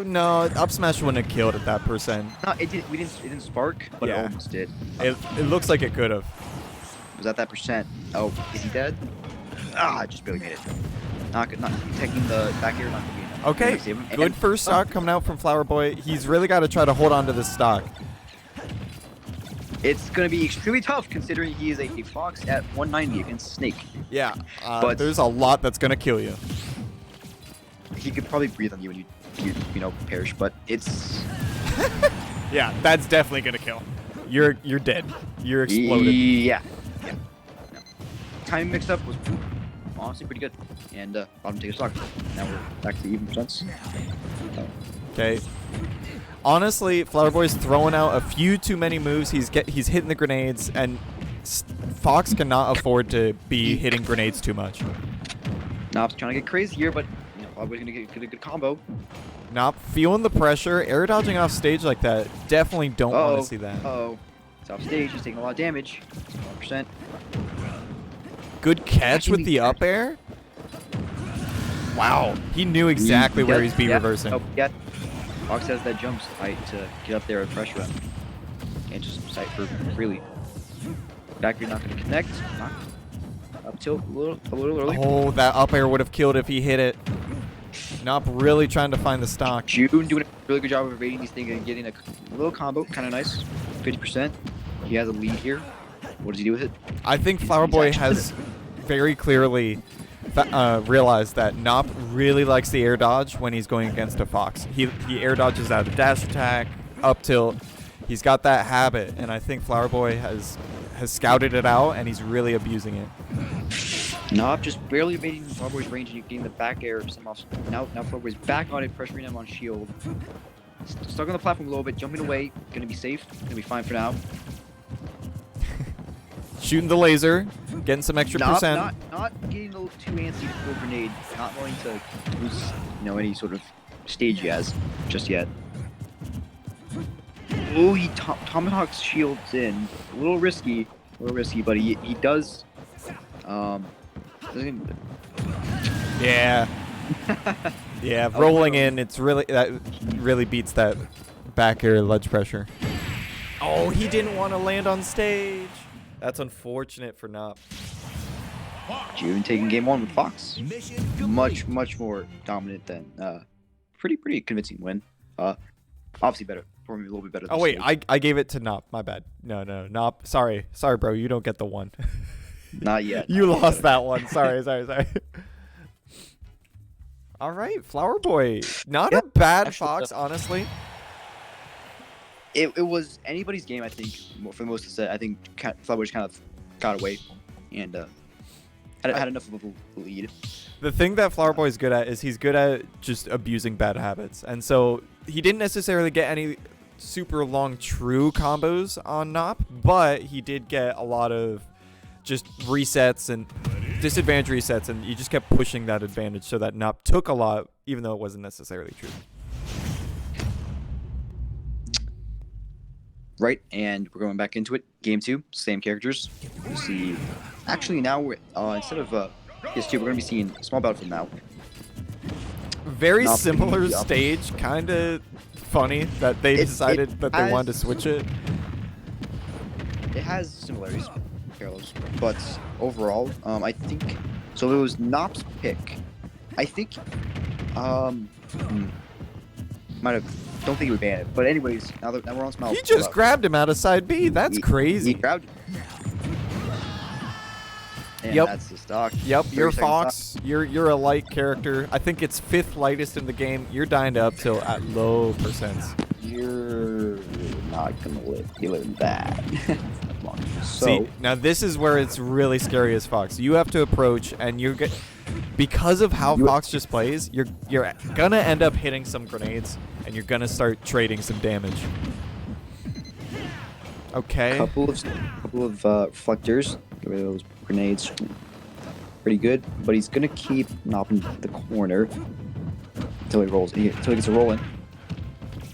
no, up smash wouldn't have killed at that percent.
No, it didn't spark, but
yeah.
It almost did.
It looks like it could have.
Was at that percent. Oh, is he dead? I just barely made it. Not taking the back here. Not
okay, good first stock coming out from Flowerboy. He's really got to try to hold on to this stock.
It's going to be extremely tough considering he is a Fox at 190 against Snake.
Yeah, but there's a lot that's going to kill you.
he could probably breathe on you and you know, perish. But it's
Yeah, that's definitely gonna kill. You're dead. You're exploded.
Yeah. Timing mixed up was honestly pretty good, and bottom take a stock. Now we're back to even percents.
Okay. Honestly, Flowerboy's throwing out a few too many moves. He's hitting the grenades, and Fox cannot afford to be hitting grenades too much.
Nop's trying to get crazy here, but you know, Flowerboy's gonna get a good combo.
Nop feeling the pressure, air dodging off stage like that. Definitely don't want to see that.
It's off stage. He's taking a lot of damage. 1%.
Good catch with the up air. Wow, he knew exactly where he's reversing.
Oh, yeah. Fox has that jump height to get up there and pressure him. Can't just sight for freely. Back here not going to connect. Up tilt a little early.
Oh, that up air would have killed if he hit it. Nop really trying to find the stock.
June doing a really good job of evading these things and getting a little combo. Kind of nice. 50%. He has a lead here. What does he do with it?
I think Flowerboy has very clearly realized that Nop really likes the air dodge when he's going against a Fox. He air dodges out of dash attack, up tilt. He's got that habit, and I think Flowerboy has scouted it out, and he's really abusing it.
Nop just barely evading Flowerboy's range, and you're getting the back air somehow. Now Flowerboy's back on it, pressuring him on shield. Stuck on the platform a little bit, jumping away. Gonna be safe. Gonna be fine for now.
Shooting the laser, getting some extra percent.
Not getting a little too antsy to throw a grenade. Not wanting to lose, any sort of stage he has just yet. Oh, he tomahawks shields in. A little risky, but he does.
Yeah. Yeah, rolling in. It's really that really beats that back air ledge pressure. Oh, he didn't want to land on stage. That's unfortunate for Nop.
June taking game 1 with Fox. Much more dominant than pretty convincing win. Obviously better for me, a little bit better.
Oh wait, I gave it to Nop. My bad. No, Nop. Sorry, bro. You don't get the one.
Not yet.
You lost that one. Sorry. All right, Flowerboy. Not a bad Fox, honestly.
It was anybody's game, I think, for the most of the set. I think Flowerboy kind of got away and had enough of a lead.
The thing that Flowerboy is good at is he's good at just abusing bad habits. And so he didn't necessarily get any super long true combos on Nop, but he did get a lot of just resets and disadvantage resets, and you just kept pushing that advantage so that Nop took a lot, even though it wasn't necessarily true.
Right, and we're going back into it. Game 2, same characters. You see, actually now we're instead of PS2, we're gonna be seeing a small battle from now.
Very similar stage, kind of funny that they decided that they wanted to switch it.
It has similarities, parallels, but overall, I think so. It was Nop's pick. I think, might have. Don't think he would ban it, but anyways, now we're on Smile.
He just grabbed him out of side B. That's crazy.
He grabbed him. And
yep.
That's the stock.
Yep, you're Fox. You're a light character. I think it's 5th lightest in the game. You're dying to up tilt at low percents.
You're not gonna learn that. So,
see, now this is where it's really scary as Fox. You have to approach, and you get because of how Fox just plays. You're gonna end up hitting some grenades, and you're gonna start trading some damage. Okay.
Couple of reflectors. Get rid of those grenades. Pretty good, but he's gonna keep Nop in the corner until he rolls. Until he gets a roll in.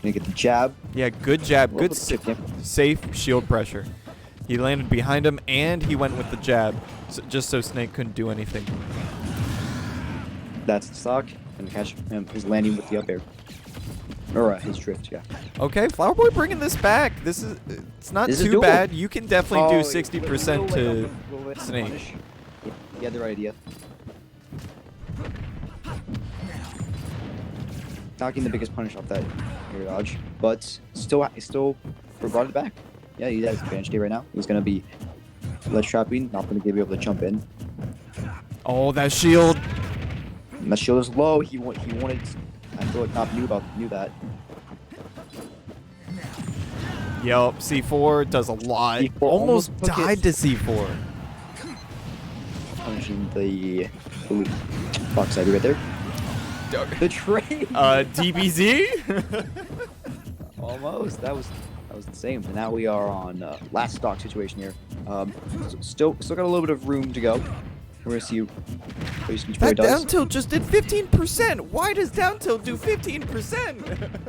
Gonna get the jab.
Yeah, good jab. Good safe shield pressure. He landed behind him, and he went with the jab, just so Snake couldn't do anything.
That's the stock, and catch him. He's landing with the up air. Or his drift, yeah.
Okay, Flowerboy bringing this back. It's not too bad. You can definitely do 60% to Snake.
You had the right idea. Not getting the biggest punish off that air dodge, but still brought it back. Yeah, he has advantage day right now. He's gonna be ledge trapping, not gonna be able to jump in.
Oh, that shield.
The shield is low. He wanted. I feel like Nop knew that.
Yup, C4 does a lot.
C4
Almost
almost took
died
it.
to C4.
Punishing the Fox side right there. The trade.
DBZ.
Almost. That was the same. And now we are on last stock situation here. Still got a little bit of room to go. We're gonna see what each player
That
does.
down tilt just did 15%. Why does down tilt do 15%?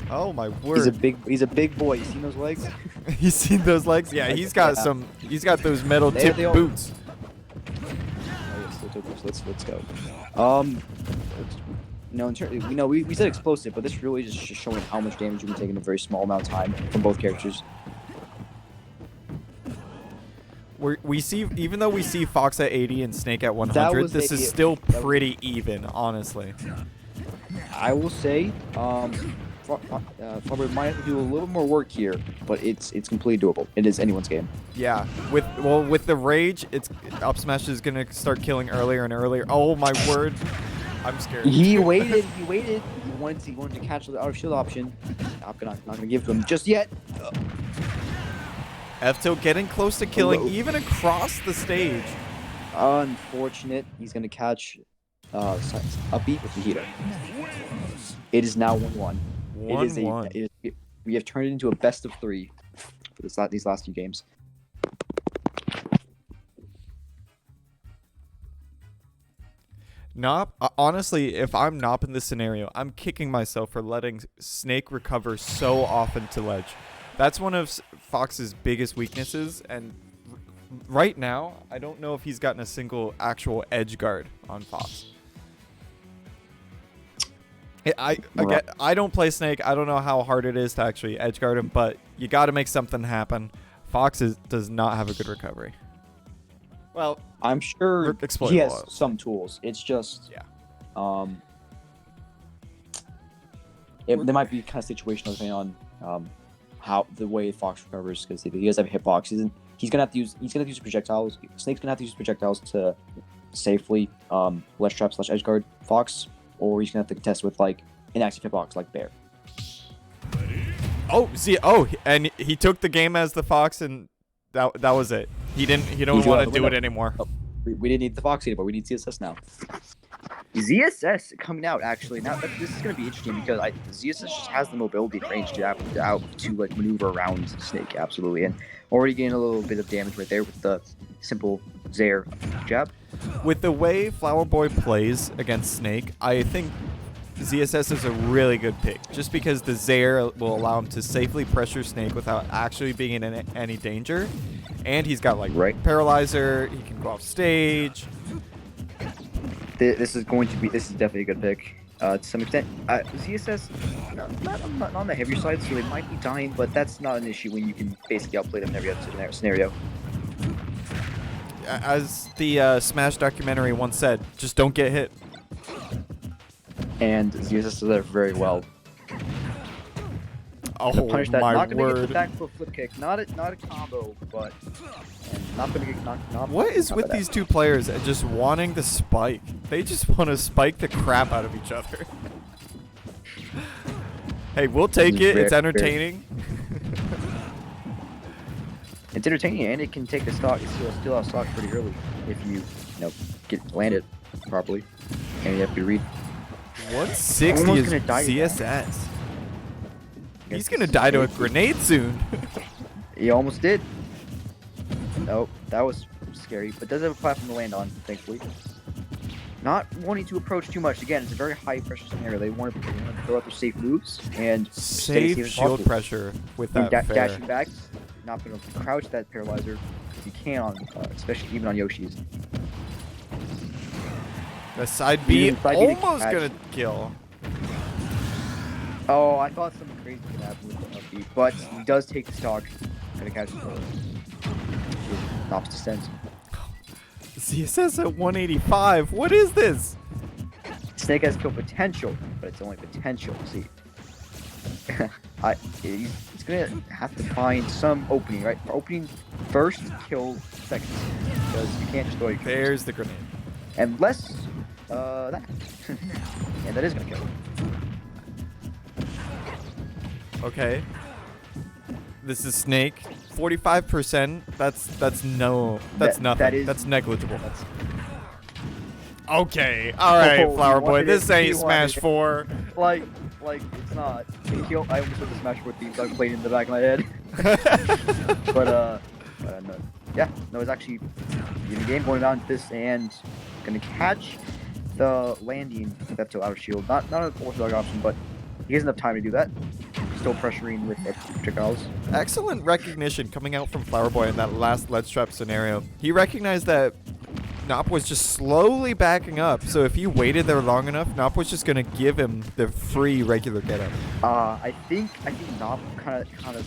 Oh my word.
He's a big boy. You seen those legs?
You seen those legs? Yeah, he's got those metal tipped boots.
Oh, yes, let's go. No, we said explosive, but this really is just showing how much damage you can take in a very small amount of time from both characters.
We see, even though we see Fox at 80 and Snake at 100, this is still pretty even, honestly.
I will say, Flowerboy might have to do a little more work here, but it's completely doable. It is anyone's game.
Yeah, with the rage, up smash is gonna start killing earlier and earlier. Oh my word, I'm scared.
He waited. He wanted to catch the out of shield option. Not gonna give to him just yet.
F-Tilt getting close to killing even across the stage.
Unfortunate. He's gonna catch upbeat with the heater. It is now 1-1.
1-1.
We have turned it into a best of 3 for these last few games.
Nop, honestly, if I'm Nop in this scenario, I'm kicking myself for letting Snake recover so often to ledge. That's one of Fox's biggest weaknesses, and right now, I don't know if he's gotten a single actual edge guard on Fox. I don't play Snake. I don't know how hard it is to actually edge guard him, but you got to make something happen. Fox does not have a good recovery. Well,
I'm sure he has some tools. It's just, there might be kind of situational depending on how the way Fox recovers, because he does have a hitbox. He's gonna have to use projectiles. Snake's gonna have to use projectiles to safely ledge trap / edge guard Fox, or he's gonna have to contest with like an active hitbox like Bear.
And he took the game as the Fox, and that was it. He don't want to do it anymore.
Oh, we didn't need the Fox anymore. We need ZSS now. ZSS coming out actually. Now this is gonna be interesting because ZSS just has the mobility and range to like maneuver around Snake absolutely, and already getting a little bit of damage right there with the simple Zaire jab.
With the way Flowerboy plays against Snake, I think ZSS is a really good pick, just because the Zaire will allow him to safely pressure Snake without actually being in any danger, and he's got like Paralyzer. He can go off stage.
This is definitely a good pick to some extent. ZSS not on the heavier side, so they might be dying, but that's not an issue when you can basically outplay them in every other scenario.
As the Smash documentary once said, just don't get hit.
And ZSS does that very well.
Oh
punish that.
My
not gonna
word!
Get the back foot flip kick. Not a combo, but not gonna get knocked.
What is with these two players and just wanting to spike? They just want to spike the crap out of each other. Hey, we'll take it. It's entertaining.
It's entertaining, and it can take the stock. It's still out stock pretty early if you get landed properly, and you have to read.
160 is ZSS. He's gonna die to a grenade soon.
He almost did. Oh, that was scary, but does have a platform to land on, thankfully. Not wanting to approach too much. Again, it's a very high pressure scenario. They want to throw out their safe moves and
save shield pressure with that
dashing back. Not going to crouch that paralyzer if you can, on, especially even on Yoshi's.
The side B almost gonna kill.
Oh, I thought something crazy could happen with the B, but he does take the stock. Gonna catch the Nop's descent.
ZSS at 185. What is this?
Snake has kill potential, but it's only potential. See, he's gonna have to find some opening, right? Opening first, kill second, because you can't just throw your kills.
There's the grenade.
Unless that. And that is gonna kill.
Okay. This is Snake. 45%. That's nothing. That's negligible. Okay. All right,
Oh,
Flower
he
Boy.
wanted
This
it.
ain't
He
Smash
wanted
4.
Like it's not. I almost heard the Smash 4 theme song playing in the back of my head. but no. Yeah, no, it's actually the game going on this and gonna catch the landing with up to outer shield. Not an orthodox option, but he has enough time to do that. Still pressuring with projectiles.
Excellent recognition coming out from Flower Boy in that last lead strap scenario. He recognized that Nop was just slowly backing up, so if he waited there long enough, Nop was just gonna give him the free regular get up.
I think Nop kind of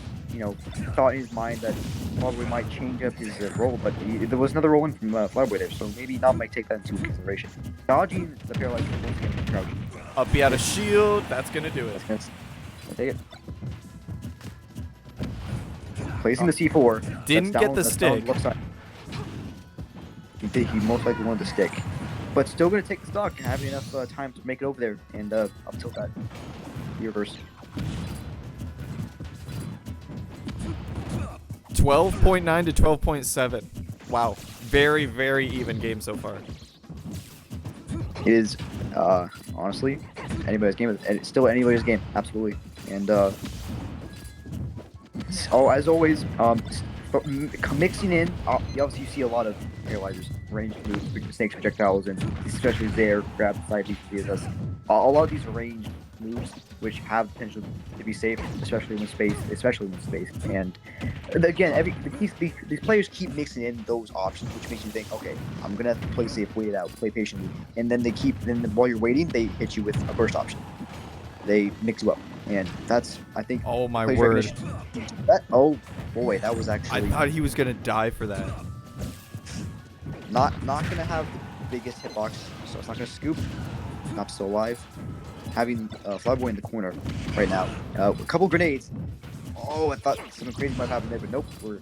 thought in his mind that probably might change up his role, but there was another roll in from Flowerboy there, so maybe Nop might take that into consideration. Dodging the paralyzed once again, crouching.
Up be out of shield, that's gonna do it.
I'll take it. Placing the C4.
Didn't get the stick.
Left side. He most likely wanted the stick, but still gonna take the stock and having enough time to make it over there and up tilt that. Reverse.
12.9 to 12.7. Wow, very, very even game so far.
It is, honestly, anybody's game. It's still anybody's game, absolutely. And as always, mixing in. Obviously, you see a lot of paralyzers, range moves, snakes, projectiles, and especially there, grab, side DPS. A lot of these are range moves, which have potential to be safe, especially in space. And again, these players keep mixing in those options, which makes you think, okay, I'm gonna have to play safe, wait it out, play patiently, and then while you're waiting, they hit you with a burst option. They mix you up, and that's, I think.
Oh my word!
Oh boy, that was actually.
I thought he was gonna die for that.
Not gonna have the biggest hitbox, so it's not gonna scoop. Not still alive. Having Flowerboy in the corner right now. A couple grenades. Oh, I thought something crazy might happen there, but nope. We're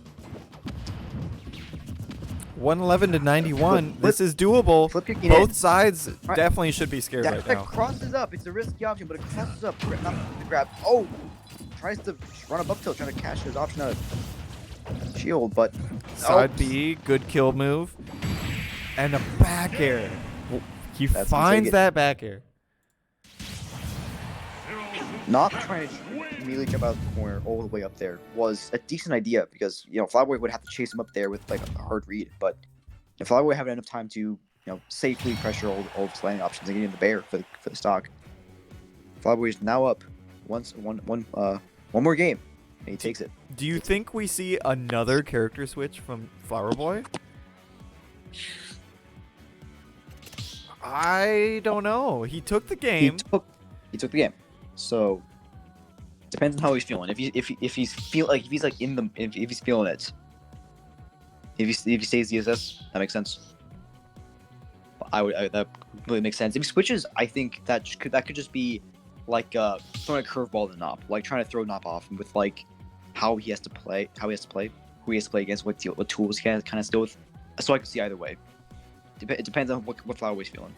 111 to 91. This is doable. Both sides definitely should be scared right now.
That crosses up. It's a risky option, but it crosses up. Not to grab. Oh, tries to run up tilt, trying to cash his option out of shield, but
side B, good kill move, and a back air. He finds that back air.
Not trying to immediately jump out of the corner all the way up there was a decent idea because, Flowerboy would have to chase him up there with like a hard read, but if Flowerboy had enough time to, safely pressure all of his landing options and get in the bear for the stock, Flowerboy is now up one more game, and he takes it.
Do you think we see another character switch from Flowerboy? I don't know. He took the game.
He took the game. So depends on how he's feeling. If he's feeling it. If he stays DSS, that makes sense. That really makes sense. If he switches, I think that could just be like throwing a curveball to Nop, like trying to throw Nop off with like how he has to play, who he has to play against, what tools he can kind of steal with. So I can see either way. It depends on what Flowerboy's feeling.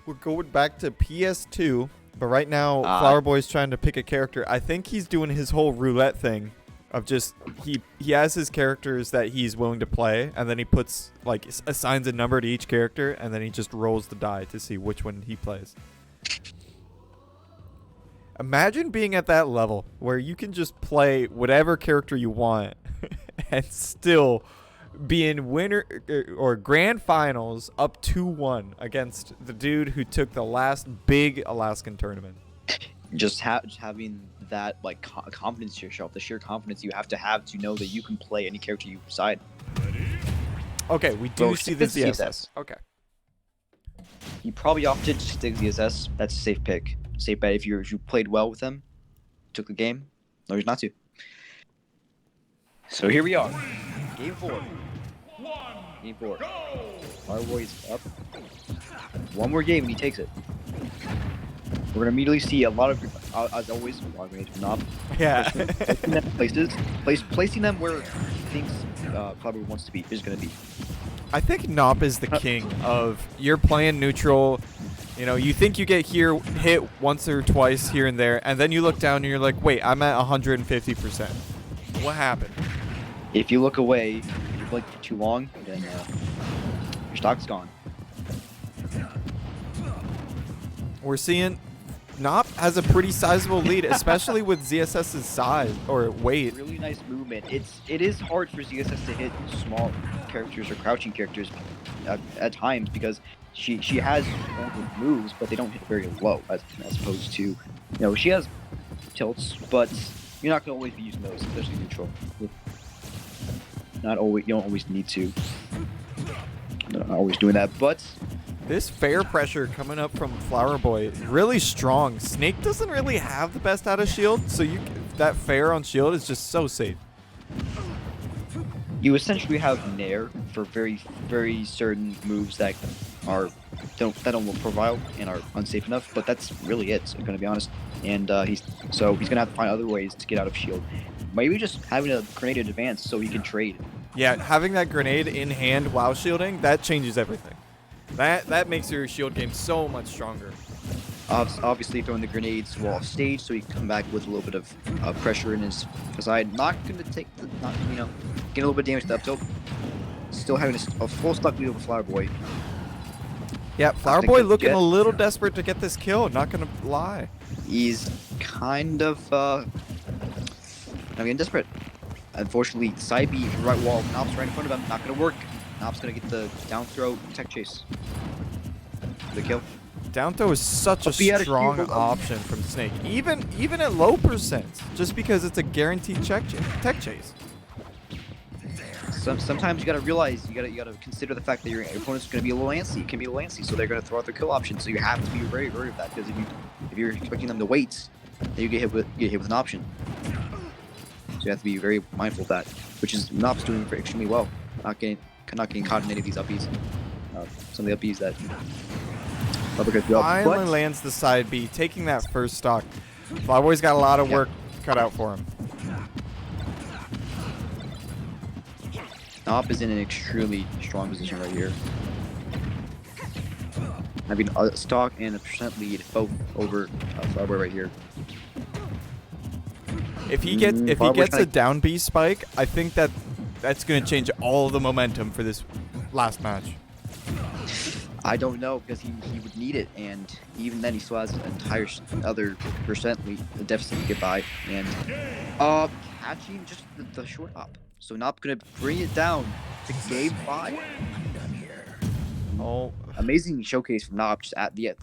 We're going back to PS2, but right now Flowerboy's trying to pick a character. I think he's doing his whole roulette thing of just he has his characters that he's willing to play, and then he puts assigns a number to each character, and then he just rolls the die to see which one he plays. Imagine being at that level where you can just play whatever character you want and still be in winner or grand finals up 2-1 against the dude who took the last big Alaskan tournament.
Just having that confidence to yourself, the sheer confidence you have to know that you can play any character you decide.
Okay, we do see the ZSS. Okay.
He probably opted to stick ZSS. That's a safe pick. Safe bet if you played well with him, took the game. No reason not to. So here we are. Game 4. Game 4. Flowerboy's up. One more game and he takes it. We're gonna immediately see a lot of, as always, a lot of grenades from Nop.
Yeah.
Placing them where he thinks Flowerboy wants to be is gonna be.
I think Nop is the king of you're playing neutral. You know, you think you get hit once or twice here and there, and then you look down and you're like, wait, I'm at 150%. What happened?
If you look away, if you blink for too long, then your stock's gone.
We're seeing Nop has a pretty sizable lead, especially with ZSS's size or weight.
Really nice movement. It is hard for ZSS to hit small characters or crouching characters at times because she has moves, but they don't hit very low as opposed to, you know, she has tilts, but you're not gonna always be using those, especially neutral. Not always. You don't always need to. Not always doing that, but.
This fair pressure coming up from Flowerboy, really strong. Snake doesn't really have the best out of shield, so that fair on shield is just so safe.
You essentially have Nair for very, very certain moves that don't work for Vile and are unsafe enough, but that's really it, I'm gonna be honest. And he's gonna have to find other ways to get out of shield. Maybe just having a grenade in advance so he can trade.
Yeah, having that grenade in hand while shielding, that changes everything. That makes your shield game so much stronger.
Obviously throwing the grenades while off stage so he can come back with a little bit of pressure in his side. Not going to take the, get a little bit of damage to the up tilt. Still having a full stock lead over Flowerboy.
Yeah, Flowerboy looking a little desperate to get this kill, not going to lie.
He's kind of not getting desperate. Unfortunately, side B, right wall, Nop's right in front of him, not going to work. Nop's going to get the down throw tech chase. The kill.
Down throw is such a strong option from Snake, even at low percent, just because it's a guaranteed tech chase.
Sometimes you gotta realize you gotta consider the fact that your opponent's gonna be a little antsy. It can be a little antsy, so they're gonna throw out their kill option. So you have to be very wary of that because if you're expecting them to wait, then you get hit with an option. So you have to be very mindful of that, which is Nop's doing extremely well. Not getting caught in any of these upbeats. Some of the upbeats that.
Finally lands the side B, taking that first stock. Flowerboy's got a lot of work cut out for him.
Nop is in an extremely strong position right here. Having a stock and a percent lead both over Flowerboy right here.
If he gets a down B spike, I think that's going to change all the momentum for this last match.
I don't know because he would need it, and even then he still has an entire other percent lead, deficit to get by, and catching just the short up. So Nop gonna bring it down to game 5.
Oh,
amazing showcase from Nop just at the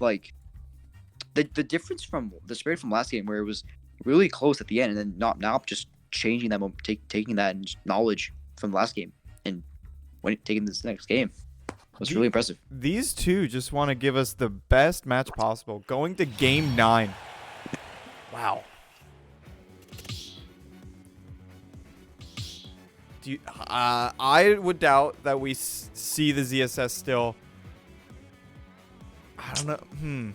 the difference from the Spirit from last game where it was really close at the end, and then Nop just changing that, taking that knowledge from the last game and taking this next game. Was really impressive.
These two just want to give us the best match possible. Going to game 9. Wow. I would doubt that we see the ZSS still. I don't know.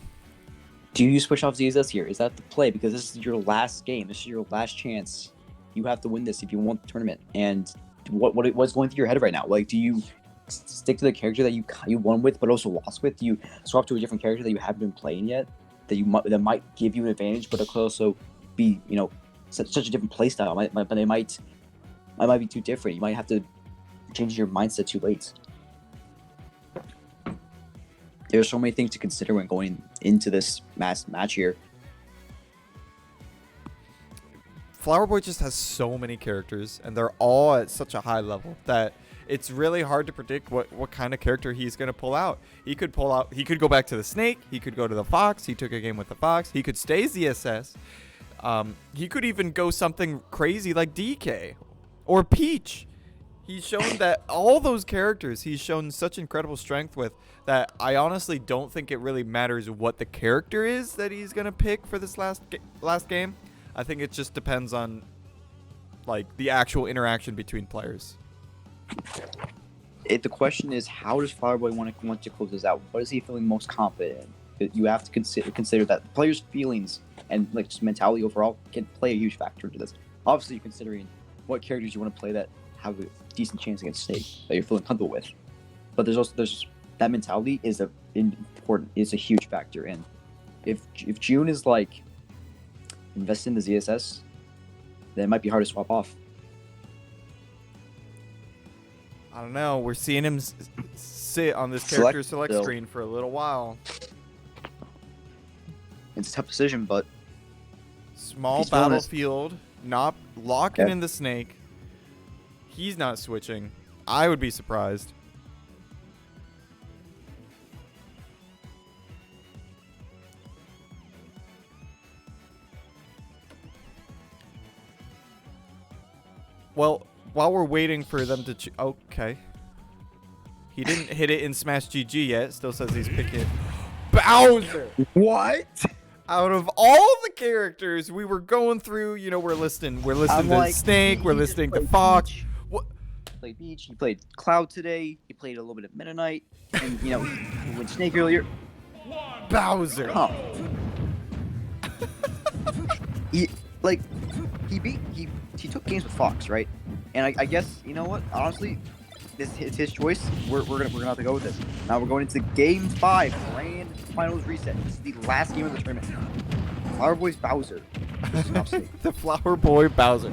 Do you switch off ZSS here? Is that the play? Because this is your last game. This is your last chance. You have to win this if you want the tournament. And what's going through your head right now? Like, do you stick to the character that you won with but also lost with? Do you swap to a different character that you haven't been playing yet that might give you an advantage but it could also be such a different play style? It might be too different. You might have to change your mindset too late. There's so many things to consider when going into this match here.
Flowerboy just has so many characters and they're all at such a high level that it's really hard to predict what kind of character he's going to pull out. He could go back to the Snake. He could go to the Fox. He took a game with the Fox. He could stay ZSS. He could even go something crazy like DK or Peach. He's shown that all those characters he's shown such incredible strength with that I honestly don't think it really matters what the character is that he's going to pick for this last game. I think it just depends on the actual interaction between players.
The question is, how does Flowerboy want to close this out? What is he feeling most confident in? You have to consider that the players' feelings and just mentality overall can play a huge factor into this. Obviously, you're considering what characters you want to play that have a decent chance against Snake that you're feeling comfortable with. but there's that mentality is a huge factor. And if June is like invested in the ZSS, then it might be hard to swap off.
I don't know. We're seeing him sit on this character select
still.
screen for a little while.
It's a tough decision, but
Small
he's feeling it.
battlefield. Nop locking
Okay.
in the snake. He's not switching. I would be surprised. Well, while we're waiting for them to okay. He didn't hit it in Smash GG yet. Still says he's picking Bowser.
What?
Out of all the characters we were going through, you know, we're listening to
like,
Snake, we're
he just
listening to
played
Fox.
Peach.
What?
He played Beach. He played Cloud today. He played a little bit of Meta Knight. And you know, he went Snake earlier.
Bowser.
Huh. he took games with Fox, right? And I guess, you know what? Honestly, it's his choice. We're gonna have to go with this. Now we're going into Game 5, Grand Finals Reset. This is the last game of the tournament. Flowerboy Bowser.
The Flower Boy Bowser.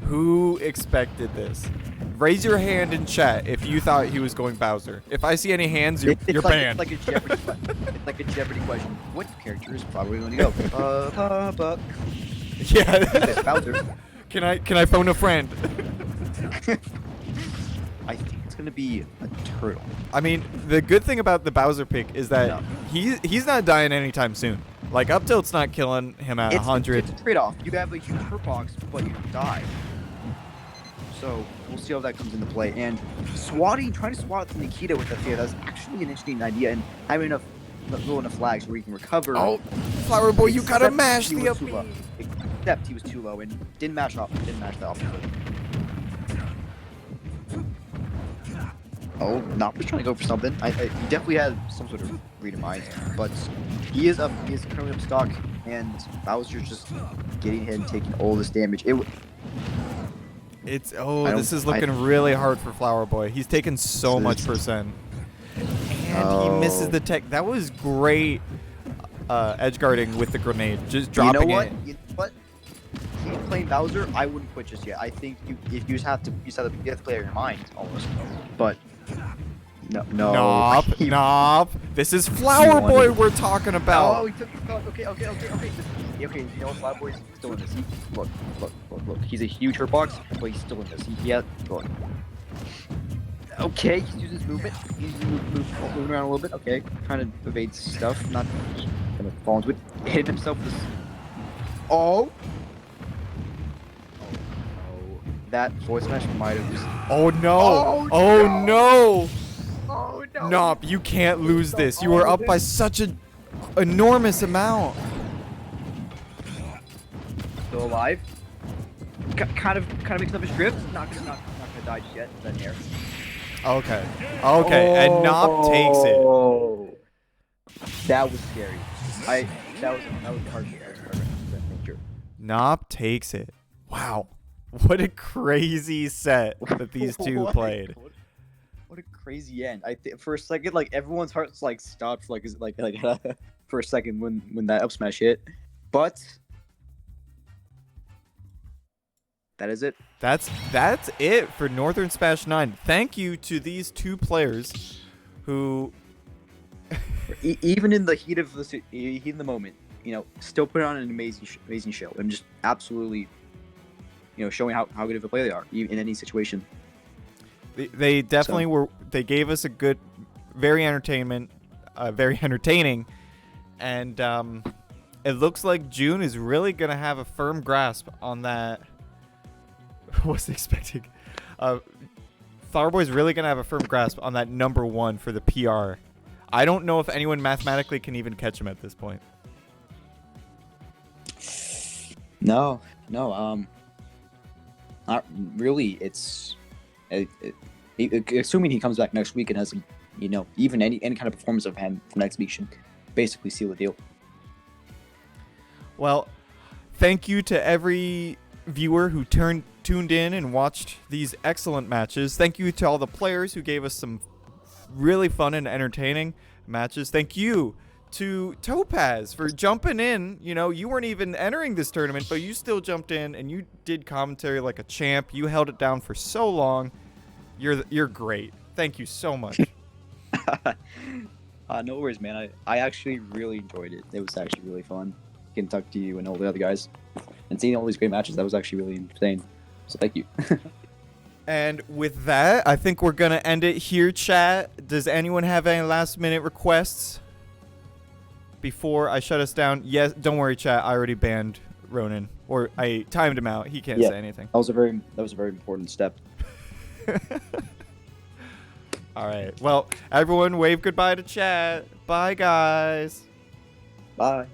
Who expected this? Raise your hand in chat if you thought he was going Bowser. If I see any hands, you're banned.
It's like a Jeopardy question. What character is probably going to go?
Yeah.
Bowser.
Can I phone a friend?
I think it's gonna be a turtle.
I mean, the good thing about the Bowser pick is that
No.
he's not dying anytime soon. Like, up tilt's not killing him at 100.
It's a trade-off. You have a huge hurt box, but you die. So we'll see how that comes into play. And trying to swat to Nikita with the fear, that's actually an interesting idea. And having enough flags where he can recover.
Oh, Flower Boy, you gotta
Except
mash
he
the
was
up.
too low. Except he was too low and didn't mash that off. Oh, Nop was trying to go for something. He definitely had some sort of read in mind, but he is currently up stock, and Bowser's just getting hit and taking all this damage.
This is looking really hard for Flower Boy. He's taken so much percent, and he misses the tech. That was great edge guarding with the grenade, just dropping it.
You know what? If you're playing Bowser, I wouldn't quit just yet. I think you have to play out your mind almost, but. No.
Nop. This is Flower Boy we're talking about.
Oh, he took his okay. Okay, you know what? Flower Boy's still in this. Look. He's a huge hurt box, but he's still in this. Look. Okay, he's using his movement. He's moving around a little bit. Okay, trying to evade stuff. Not gonna fall into it. Hit himself with this. Oh. That voice smash might have just.
Oh no!
Oh,
no!
Oh no!
Nop, you can't lose this. You are up by such an enormous amount.
Still alive. Kind of makes up his drift. Not gonna die just yet. That air.
Okay, and Nop takes it.
Oh, that was scary. That was hard.
Nop takes it. Wow, what a crazy set that these two played.
What a crazy end. I think for a second, like everyone's hearts like stopped, like for a second when that up smash hit, but that is it.
That's it for Northern Smash 9. Thank you to these two players who
even in the heat of the moment, you know, still put on an amazing show and just absolutely, you know, showing how good of a player they are in any situation.
They definitely were. They gave us a good, very entertaining, and it looks like June is really gonna have a firm grasp on that. Wasn't expecting. Flowerboy's really gonna have a firm grasp on that #1 for the PR. I don't know if anyone mathematically can even catch him at this point.
No, not really. It's assuming he comes back next week and has, you know, even any kind of performance of him from next week should basically seal the deal.
Well, thank you to every viewer who tuned in and watched these excellent matches. Thank you to all the players who gave us some really fun and entertaining matches. Thank you to Topaz for jumping in. You know, you weren't even entering this tournament, but you still jumped in and you did commentary like a champ. You held it down for so long. You're great. Thank you so much.
No worries, man. I actually really enjoyed it. It was actually really fun getting to talk to you and all the other guys and seeing all these great matches. That was actually really insane. So thank you.
And with that, I think we're going to end it here, chat. Does anyone have any last-minute requests before I shut us down? Yes, don't worry, chat. I already banned Ronan, or I timed him out. He can't say anything.
That was a very important step.
All right. Well, everyone, wave goodbye to chat. Bye, guys.
Bye.